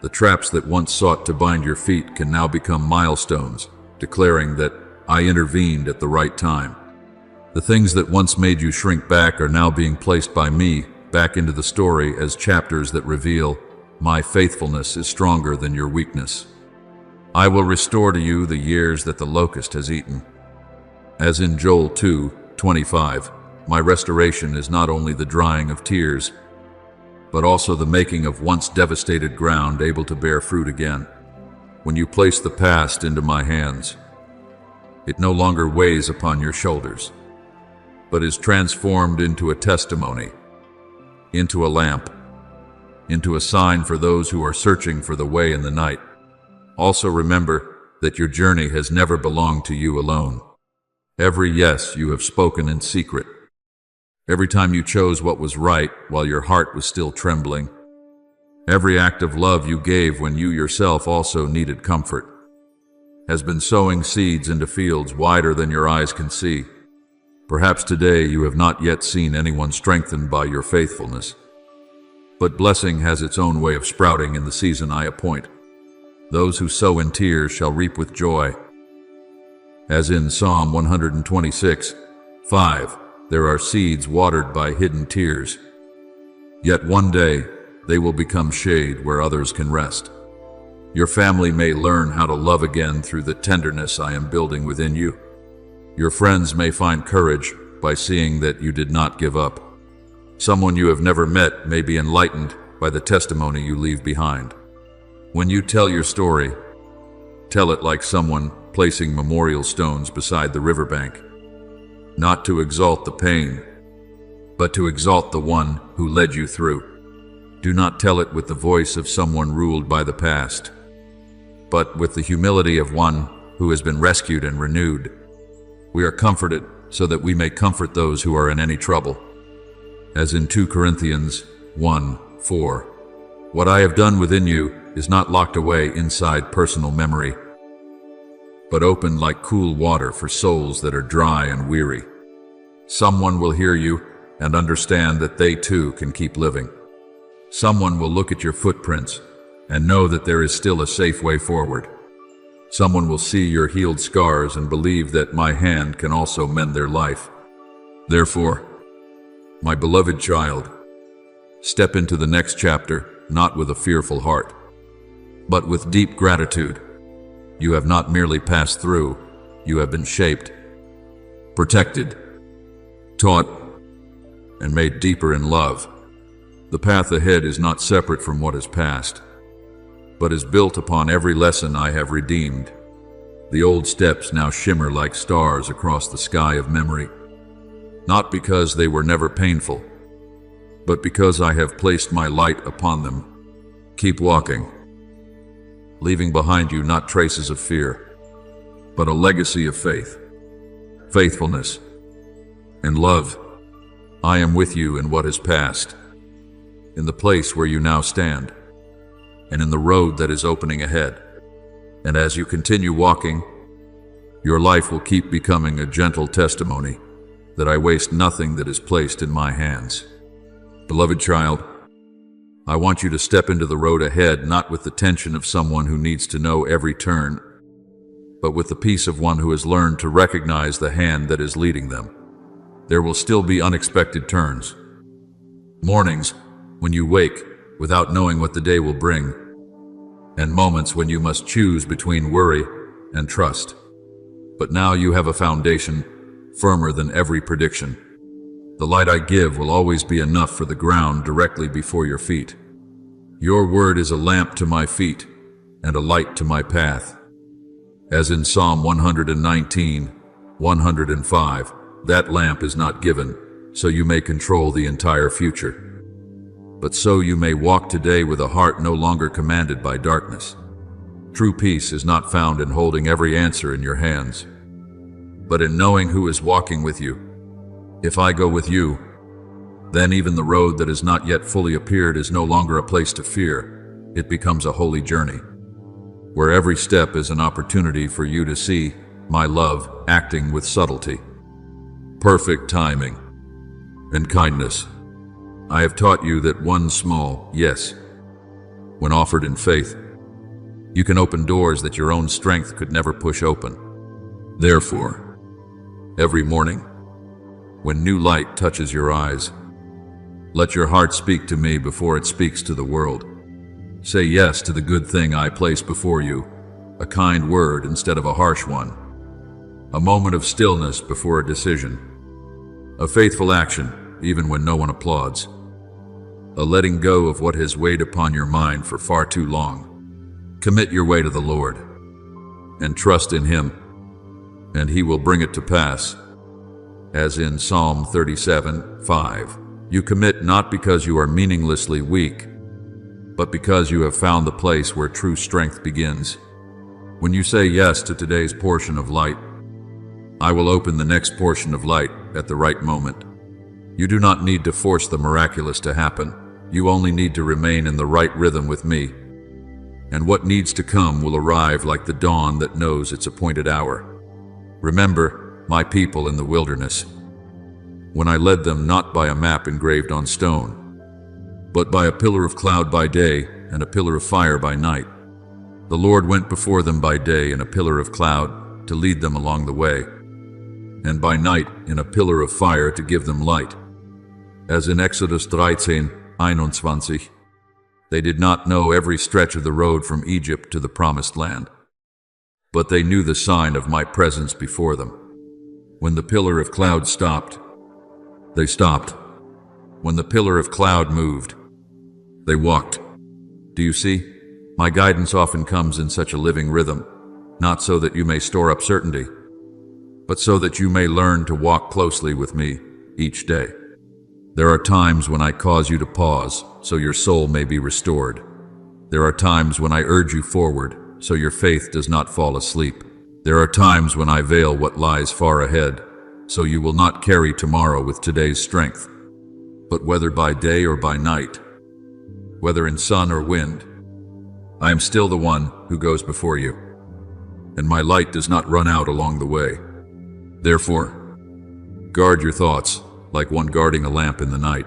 The traps that once sought to bind your feet can now become milestones, declaring that I intervened at the right time. The things that once made you shrink back are now being placed by me back into the story as chapters that reveal my faithfulness is stronger than your weakness. I will restore to you the years that the locust has eaten. As in Joel 2:25, my restoration is not only the drying of tears, but also the making of once devastated ground able to bear fruit again. When you place the past into my hands, it no longer weighs upon your shoulders, but is transformed into a testimony, into a lamp, into a sign for those who are searching for the way in the night. Also remember that your journey has never belonged to you alone. Every yes you have spoken in secret, every time you chose what was right while your heart was still trembling, every act of love you gave when you yourself also needed comfort, has been sowing seeds into fields wider than your eyes can see. Perhaps today you have not yet seen anyone strengthened by your faithfulness, but blessing has its own way of sprouting in the season I appoint. Those who sow in tears shall reap with joy. As in Psalm 126:5, there are seeds watered by hidden tears. Yet one day they will become shade where others can rest. Your family may learn how to love again through the tenderness I am building within you. Your friends may find courage by seeing that you did not give up. Someone you have never met may be enlightened by the testimony you leave behind. When you tell your story, tell it like someone placing memorial stones beside the riverbank, not to exalt the pain, but to exalt the one who led you through. Do not tell it with the voice of someone ruled by the past, but with the humility of one who has been rescued and renewed. We are comforted so that we may comfort those who are in any trouble. As in 2 Corinthians 1:4, what I have done within you is not locked away inside personal memory, but open like cool water for souls that are dry and weary. Someone will hear you and understand that they too can keep living. Someone will look at your footprints and know that there is still a safe way forward. Someone will see your healed scars and believe that my hand can also mend their life. Therefore, my beloved child, step into the next chapter not with a fearful heart, but with deep gratitude. You have not merely passed through, you have been shaped, protected, taught, and made deeper in love. The path ahead is not separate from what is past, but is built upon every lesson I have redeemed. The old steps now shimmer like stars across the sky of memory, not because they were never painful, but because I have placed my light upon them. Keep walking, leaving behind you not traces of fear, but a legacy of faith, faithfulness, and love. I am with you in what has passed, in the place where you now stand, and in the road that is opening ahead. And as you continue walking, your life will keep becoming a gentle testimony that I waste nothing that is placed in my hands. Beloved child, I want you to step into the road ahead not with the tension of someone who needs to know every turn, but with the peace of one who has learned to recognize the hand that is leading them. There will still be unexpected turns, mornings when you wake without knowing what the day will bring, and moments when you must choose between worry and trust. But now you have a foundation firmer than every prediction. The light I give will always be enough for the ground directly before your feet. Your word is a lamp to my feet and a light to my path. As in Psalm 119, 105, that lamp is not given so you may control the entire future, but so you may walk today with a heart no longer commanded by darkness. True peace is not found in holding every answer in your hands, but in knowing who is walking with you. If I go with you, then even the road that has not yet fully appeared is no longer a place to fear. It becomes a holy journey, where every step is an opportunity for you to see my love acting with subtlety, perfect timing, and kindness. I have taught you that one small yes, when offered in faith, you can open doors that your own strength could never push open. Therefore, every morning, when new light touches your eyes, let your heart speak to me before it speaks to the world. Say yes to the good thing I place before you, a kind word instead of a harsh one, a moment of stillness before a decision, a faithful action even when no one applauds, a letting go of what has weighed upon your mind for far too long. Commit your way to the Lord and trust in Him, and He will bring it to pass. As in Psalm 37:5, you commit not because you are meaninglessly weak, but because you have found the place where true strength begins. When you say yes to today's portion of light, I will open the next portion of light at the right moment. You do not need to force the miraculous to happen. You only need to remain in the right rhythm with me, and what needs to come will arrive like the dawn that knows its appointed hour. Remember my people in the wilderness, when I led them not by a map engraved on stone, but by a pillar of cloud by day and a pillar of fire by night. The Lord went before them by day in a pillar of cloud to lead them along the way, and by night in a pillar of fire to give them light. As in Exodus 13:21, they did not know every stretch of the road from Egypt to the promised land, but they knew the sign of my presence before them. When the pillar of cloud stopped, they stopped. When the pillar of cloud moved, they walked. Do you see? My guidance often comes in such a living rhythm, not so that you may store up certainty, but so that you may learn to walk closely with me each day. There are times when I cause you to pause, so your soul may be restored. There are times when I urge you forward, so your faith does not fall asleep. There are times when I veil what lies far ahead, so you will not carry tomorrow with today's strength. But whether by day or by night, whether in sun or wind, I am still the one who goes before you, and my light does not run out along the way. Therefore, guard your thoughts like one guarding a lamp in the night.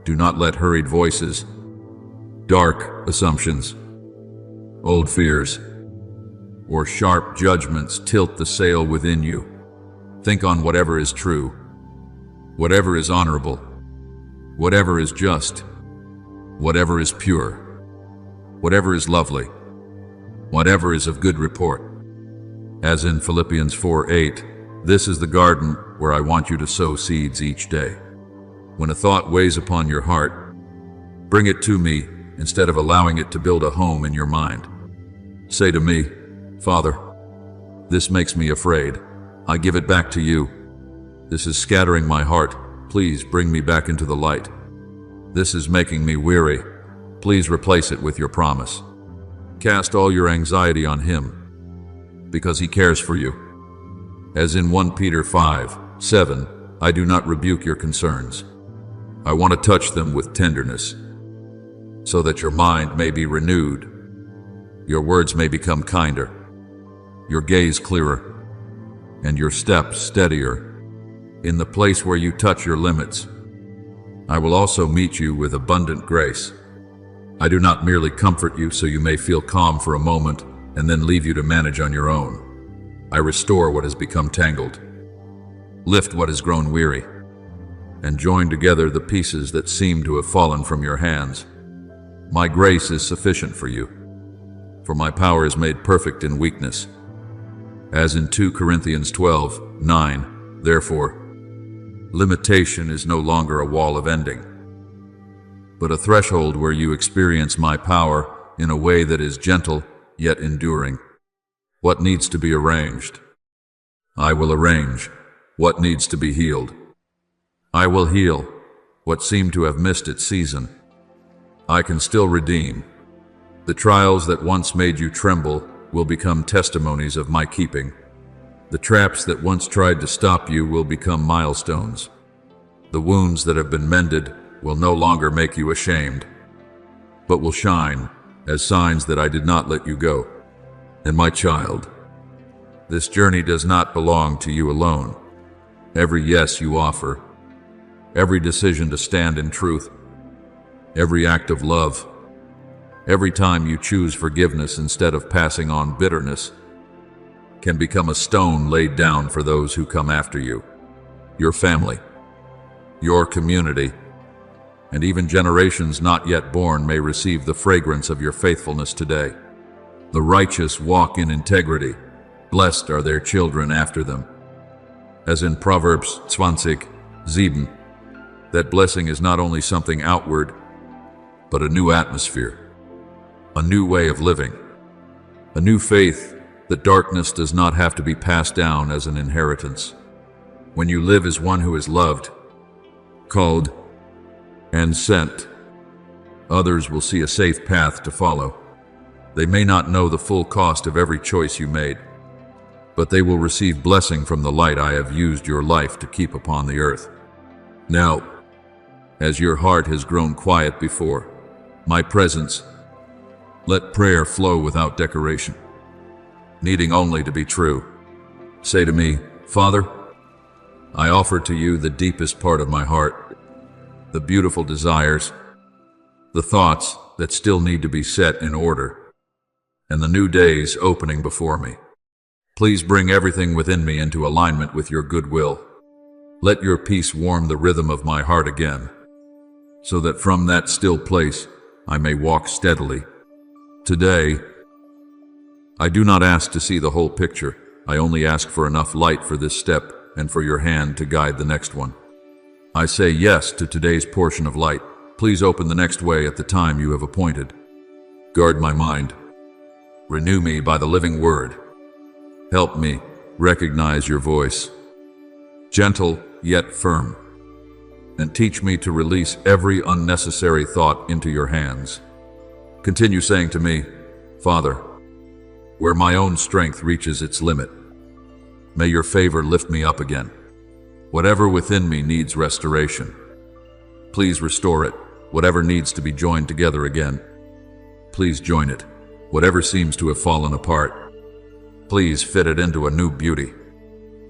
Do not let hurried voices, dark assumptions, old fears, or sharp judgments tilt the sail within you. Think on whatever is true, whatever is honorable, whatever is just, whatever is pure, whatever is lovely, whatever is of good report. As in Philippians 4:8, this is the garden where I want you to sow seeds each day. When a thought weighs upon your heart, bring it to me instead of allowing it to build a home in your mind. Say to me, Father, this makes me afraid. I give it back to you. This is scattering my heart. Please bring me back into the light. This is making me weary. Please replace it with your promise. Cast all your anxiety on Him, because He cares for you. As in 1 Peter 5:7, I do not rebuke your concerns. I want to touch them with tenderness, so that your mind may be renewed, your words may become kinder, your gaze clearer, and your steps steadier. In the place where you touch your limits, I will also meet you with abundant grace. I do not merely comfort you so you may feel calm for a moment and then leave you to manage on your own. I restore what has become tangled, lift what has grown weary, and join together the pieces that seem to have fallen from your hands. My grace is sufficient for you, for my power is made perfect in weakness. As in 2 Corinthians 12:9, therefore, limitation is no longer a wall of ending, but a threshold where you experience my power in a way that is gentle yet enduring. What needs to be arranged? I will arrange. What needs to be healed? I will heal. What seemed to have missed its season, I can still redeem. The trials that once made you tremble will become testimonies of my keeping. The traps that once tried to stop you will become milestones. The wounds that have been mended will no longer make you ashamed, but will shine as signs that I did not let you go. And my child, this journey does not belong to you alone. Every yes you offer, every decision to stand in truth, every act of love, every time you choose forgiveness instead of passing on bitterness, can become a stone laid down for those who come after you, your family, your community, and even generations not yet born may receive the fragrance of your faithfulness today. The righteous walk in integrity. Blessed are their children after them. As in Proverbs 20:7, that blessing is not only something outward, but a new atmosphere, a new way of living, a new faith that darkness does not have to be passed down as an inheritance. When you live as one who is loved, called, and sent, others will see a safe path to follow. They may not know the full cost of every choice you made, but they will receive blessing from the light I have used your life to keep upon the earth. Now, as your heart has grown quiet before my presence, let prayer flow without decoration, needing only to be true. Say to me, Father, I offer to you the deepest part of my heart, the beautiful desires, the thoughts that still need to be set in order, and the new days opening before me. Please bring everything within me into alignment with your goodwill. Let your peace warm the rhythm of my heart again, so that from that still place I may walk steadily. Today, I do not ask to see the whole picture. I only ask for enough light for this step and for your hand to guide the next one. I say yes to today's portion of light. Please open the next way at the time you have appointed. Guard my mind. Renew me by the living word. Help me recognize your voice, gentle yet firm, and teach me to release every unnecessary thought into your hands. Continue saying to me, Father, where my own strength reaches its limit, may your favor lift me up again. Whatever within me needs restoration, please restore it. Whatever needs to be joined together again, please join it. Whatever seems to have fallen apart, please fit it into a new beauty.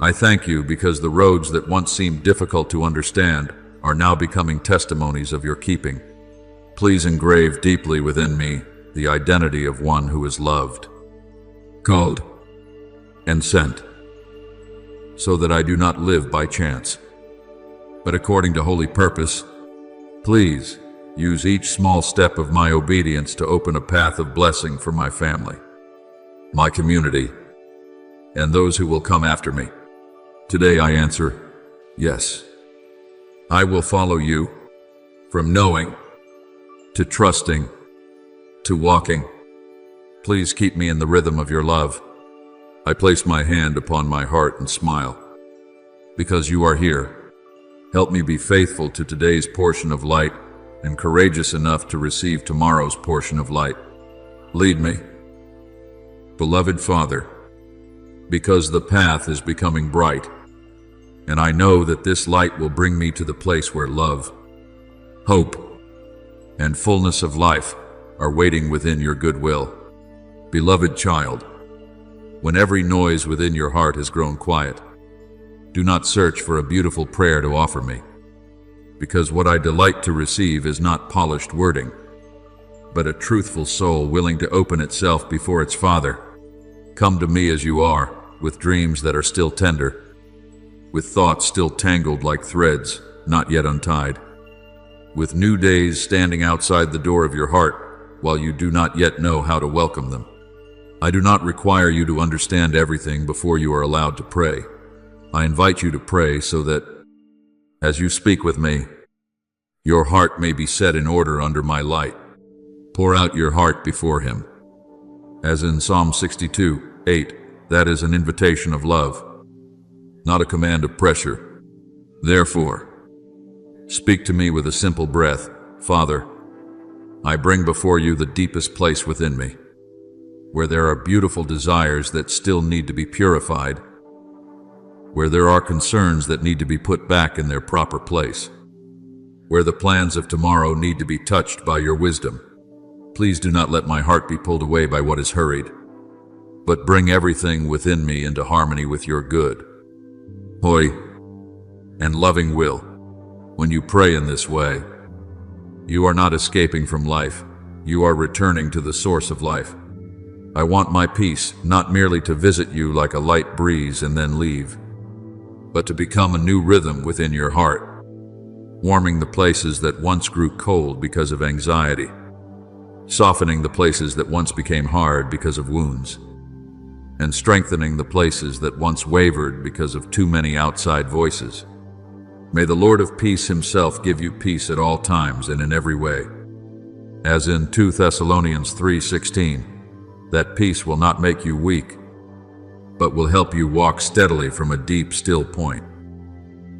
I thank you because the roads that once seemed difficult to understand are now becoming testimonies of your keeping. Please engrave deeply within me the identity of one who is loved, called, and sent, so that I do not live by chance, but according to holy purpose. Please use each small step of my obedience to open a path of blessing for my family, my community, and those who will come after me. Today I answer, yes. I will follow you from knowing to trusting to walking. Please keep me in the rhythm of your love. I place my hand upon my heart and smile, because you are here. Help me be faithful to today's portion of light and courageous enough to receive tomorrow's portion of light. Lead me, beloved Father, because the path is becoming bright, and I know that this light will bring me to the place where love, hope, and fullness of life are waiting within your goodwill. Beloved child, when every noise within your heart has grown quiet, do not search for a beautiful prayer to offer me, because what I delight to receive is not polished wording, but a truthful soul willing to open itself before its Father. Come to me as you are, with dreams that are still tender, with thoughts still tangled like threads, not yet untied, with new days standing outside the door of your heart while you do not yet know how to welcome them. I do not require you to understand everything before you are allowed to pray. I invite you to pray so that, As you speak with me, your heart may be set in order under my light. Pour out your heart before him. As in Psalm 62:8, that is an invitation of love, not a command of pressure. Therefore, speak to me with a simple breath. Father, I bring before you the deepest place within me, where there are beautiful desires that still need to be purified, where there are concerns that need to be put back in their proper place, where the plans of tomorrow need to be touched by your wisdom. Please do not let my heart be pulled away by what is hurried, but bring everything within me into harmony with your good, holy, and loving will. When you pray in this way, you are not escaping from life, you are returning to the source of life. I want my peace not merely to visit you like a light breeze and then leave, but to become a new rhythm within your heart, warming the places that once grew cold because of anxiety, softening the places that once became hard because of wounds, and strengthening the places that once wavered because of too many outside voices. May the Lord of peace himself give you peace at all times and in every way. As in 2 Thessalonians 3:16, that peace will not make you weak, but will help you walk steadily from a deep, still point,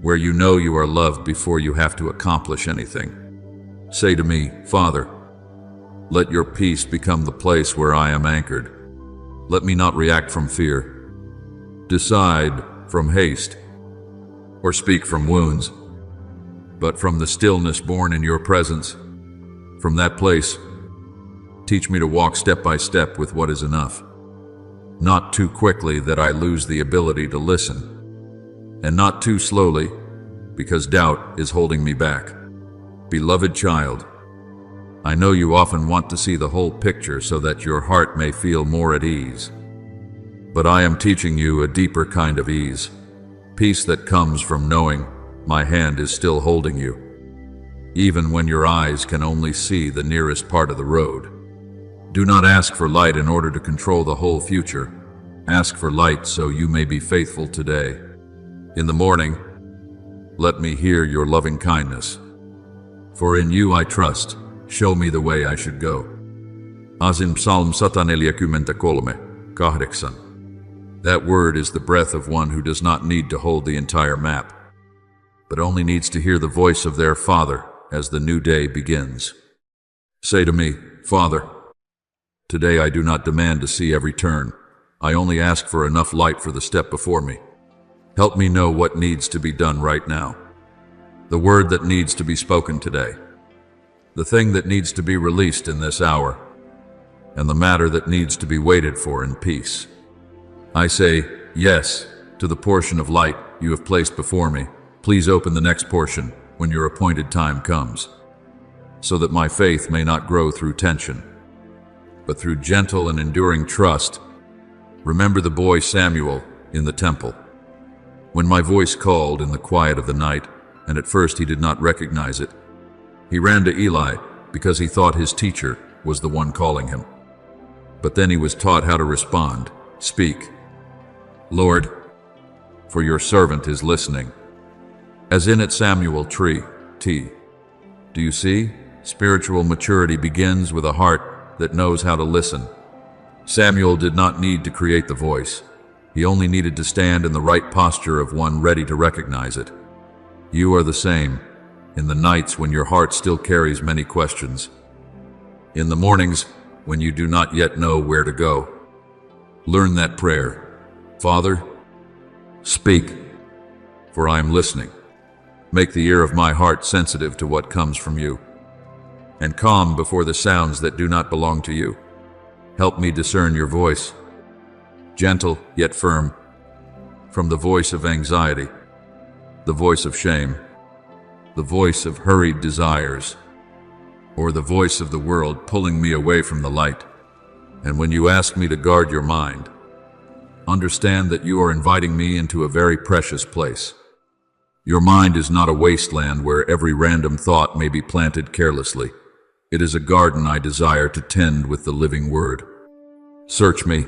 where you know you are loved before you have to accomplish anything. Say to me, Father, let your peace become the place where I am anchored. Let me not react from fear, decide from haste, or speak from wounds, but from the stillness born in your presence. From that place, teach me to walk step by step with what is enough, not too quickly that I lose the ability to listen, and not too slowly because doubt is holding me back. Beloved child, I know you often want to see the whole picture so that your heart may feel more at ease. But I am teaching you a deeper kind of ease, peace that comes from knowing my hand is still holding you, even when your eyes can only see the nearest part of the road. Do not ask for light in order to control the whole future. Ask for light so you may be faithful today. In the morning, let me hear your loving kindness. For in you I trust. Show me the way I should go. As in Psalm 143:8. That word is the breath of one who does not need to hold the entire map, but only needs to hear the voice of their Father as the new day begins. Say to me, Father, today I do not demand to see every turn. I only ask for enough light for the step before me. Help me know what needs to be done right now, the word that needs to be spoken today, the thing that needs to be released in this hour, and the matter that needs to be waited for in peace. I say yes to the portion of light you have placed before me. Please open the next portion when your appointed time comes, so that my faith may not grow through tension, but through gentle and enduring trust. Remember the boy Samuel in the temple. When my voice called in the quiet of the night, and at first he did not recognize it, he ran to Eli because he thought his teacher was the one calling him. But then he was taught how to respond. Speak, Lord, for your servant is listening. As in at Samuel tree, T. Do you see? Spiritual maturity begins with a heart that knows how to listen. Samuel did not need to create the voice. He only needed to stand in the right posture of one ready to recognize it. You are the same. In the nights when your heart still carries many questions. In the mornings when you do not yet know where to go. Learn that prayer. Father, speak, for I am listening. Make the ear of my heart sensitive to what comes from you, and calm before the sounds that do not belong to you. Help me discern your voice, gentle yet firm, from the voice of anxiety, the voice of shame, the voice of hurried desires, or the voice of the world pulling me away from the light. And when you ask me to guard your mind, understand that you are inviting me into a very precious place. Your mind is not a wasteland where every random thought may be planted carelessly. It is a garden I desire to tend with the living word. Search me,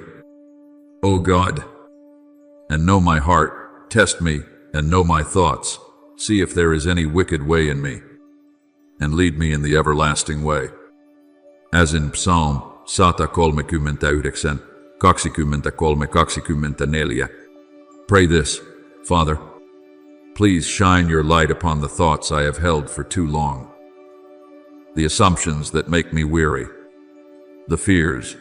O God, and know my heart. Test me and know my thoughts. see if there is any wicked way in me, and lead me in the everlasting way. As in Psalm 139, 23-24. Pray this, Father, please shine your light upon the thoughts I have held for too long, the assumptions that make me weary, the fears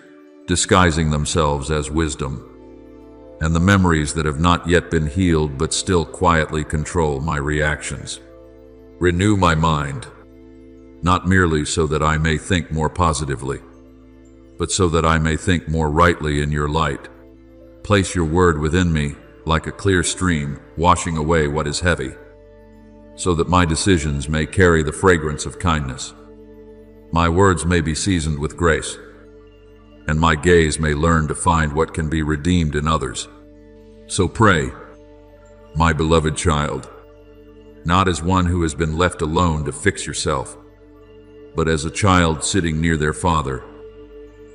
disguising themselves as wisdom, and the memories that have not yet been healed but still quietly control my reactions. Renew my mind, not merely so that I may think more positively, but so that I may think more rightly in your light. Place your word within me like a clear stream, washing away what is heavy, so that my decisions may carry the fragrance of kindness. My words may be seasoned with grace, and my gaze may learn to find what can be redeemed in others. So pray, my beloved child, not as one who has been left alone to fix yourself, but as a child sitting near their father,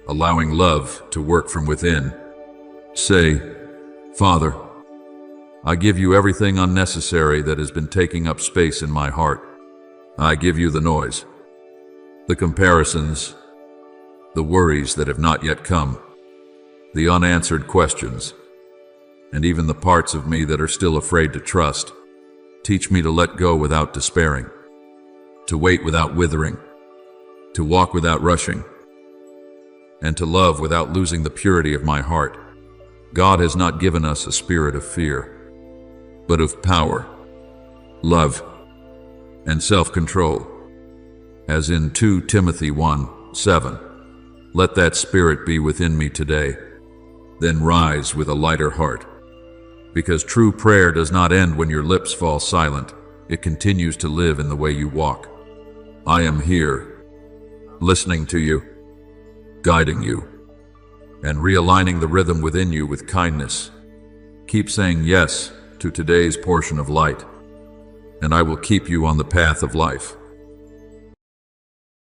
allowing love to work from within. Say, Father, I give you everything unnecessary that has been taking up space in my heart. I give you the noise, the comparisons, the worries that have not yet come, the unanswered questions, and even the parts of me that are still afraid to trust. Teach me to let go without despairing, to wait without withering, to walk without rushing, and to love without losing the purity of my heart. God has not given us a spirit of fear, but of power, love, and self-control. As in 2 Timothy 1:7. Let that spirit be within me today, then rise with a lighter heart. Because true prayer does not end when your lips fall silent. It continues to live in the way you walk. I am here, listening to you, guiding you, and realigning the rhythm within you with kindness. Keep saying yes to today's portion of light, and I will keep you on the path of life.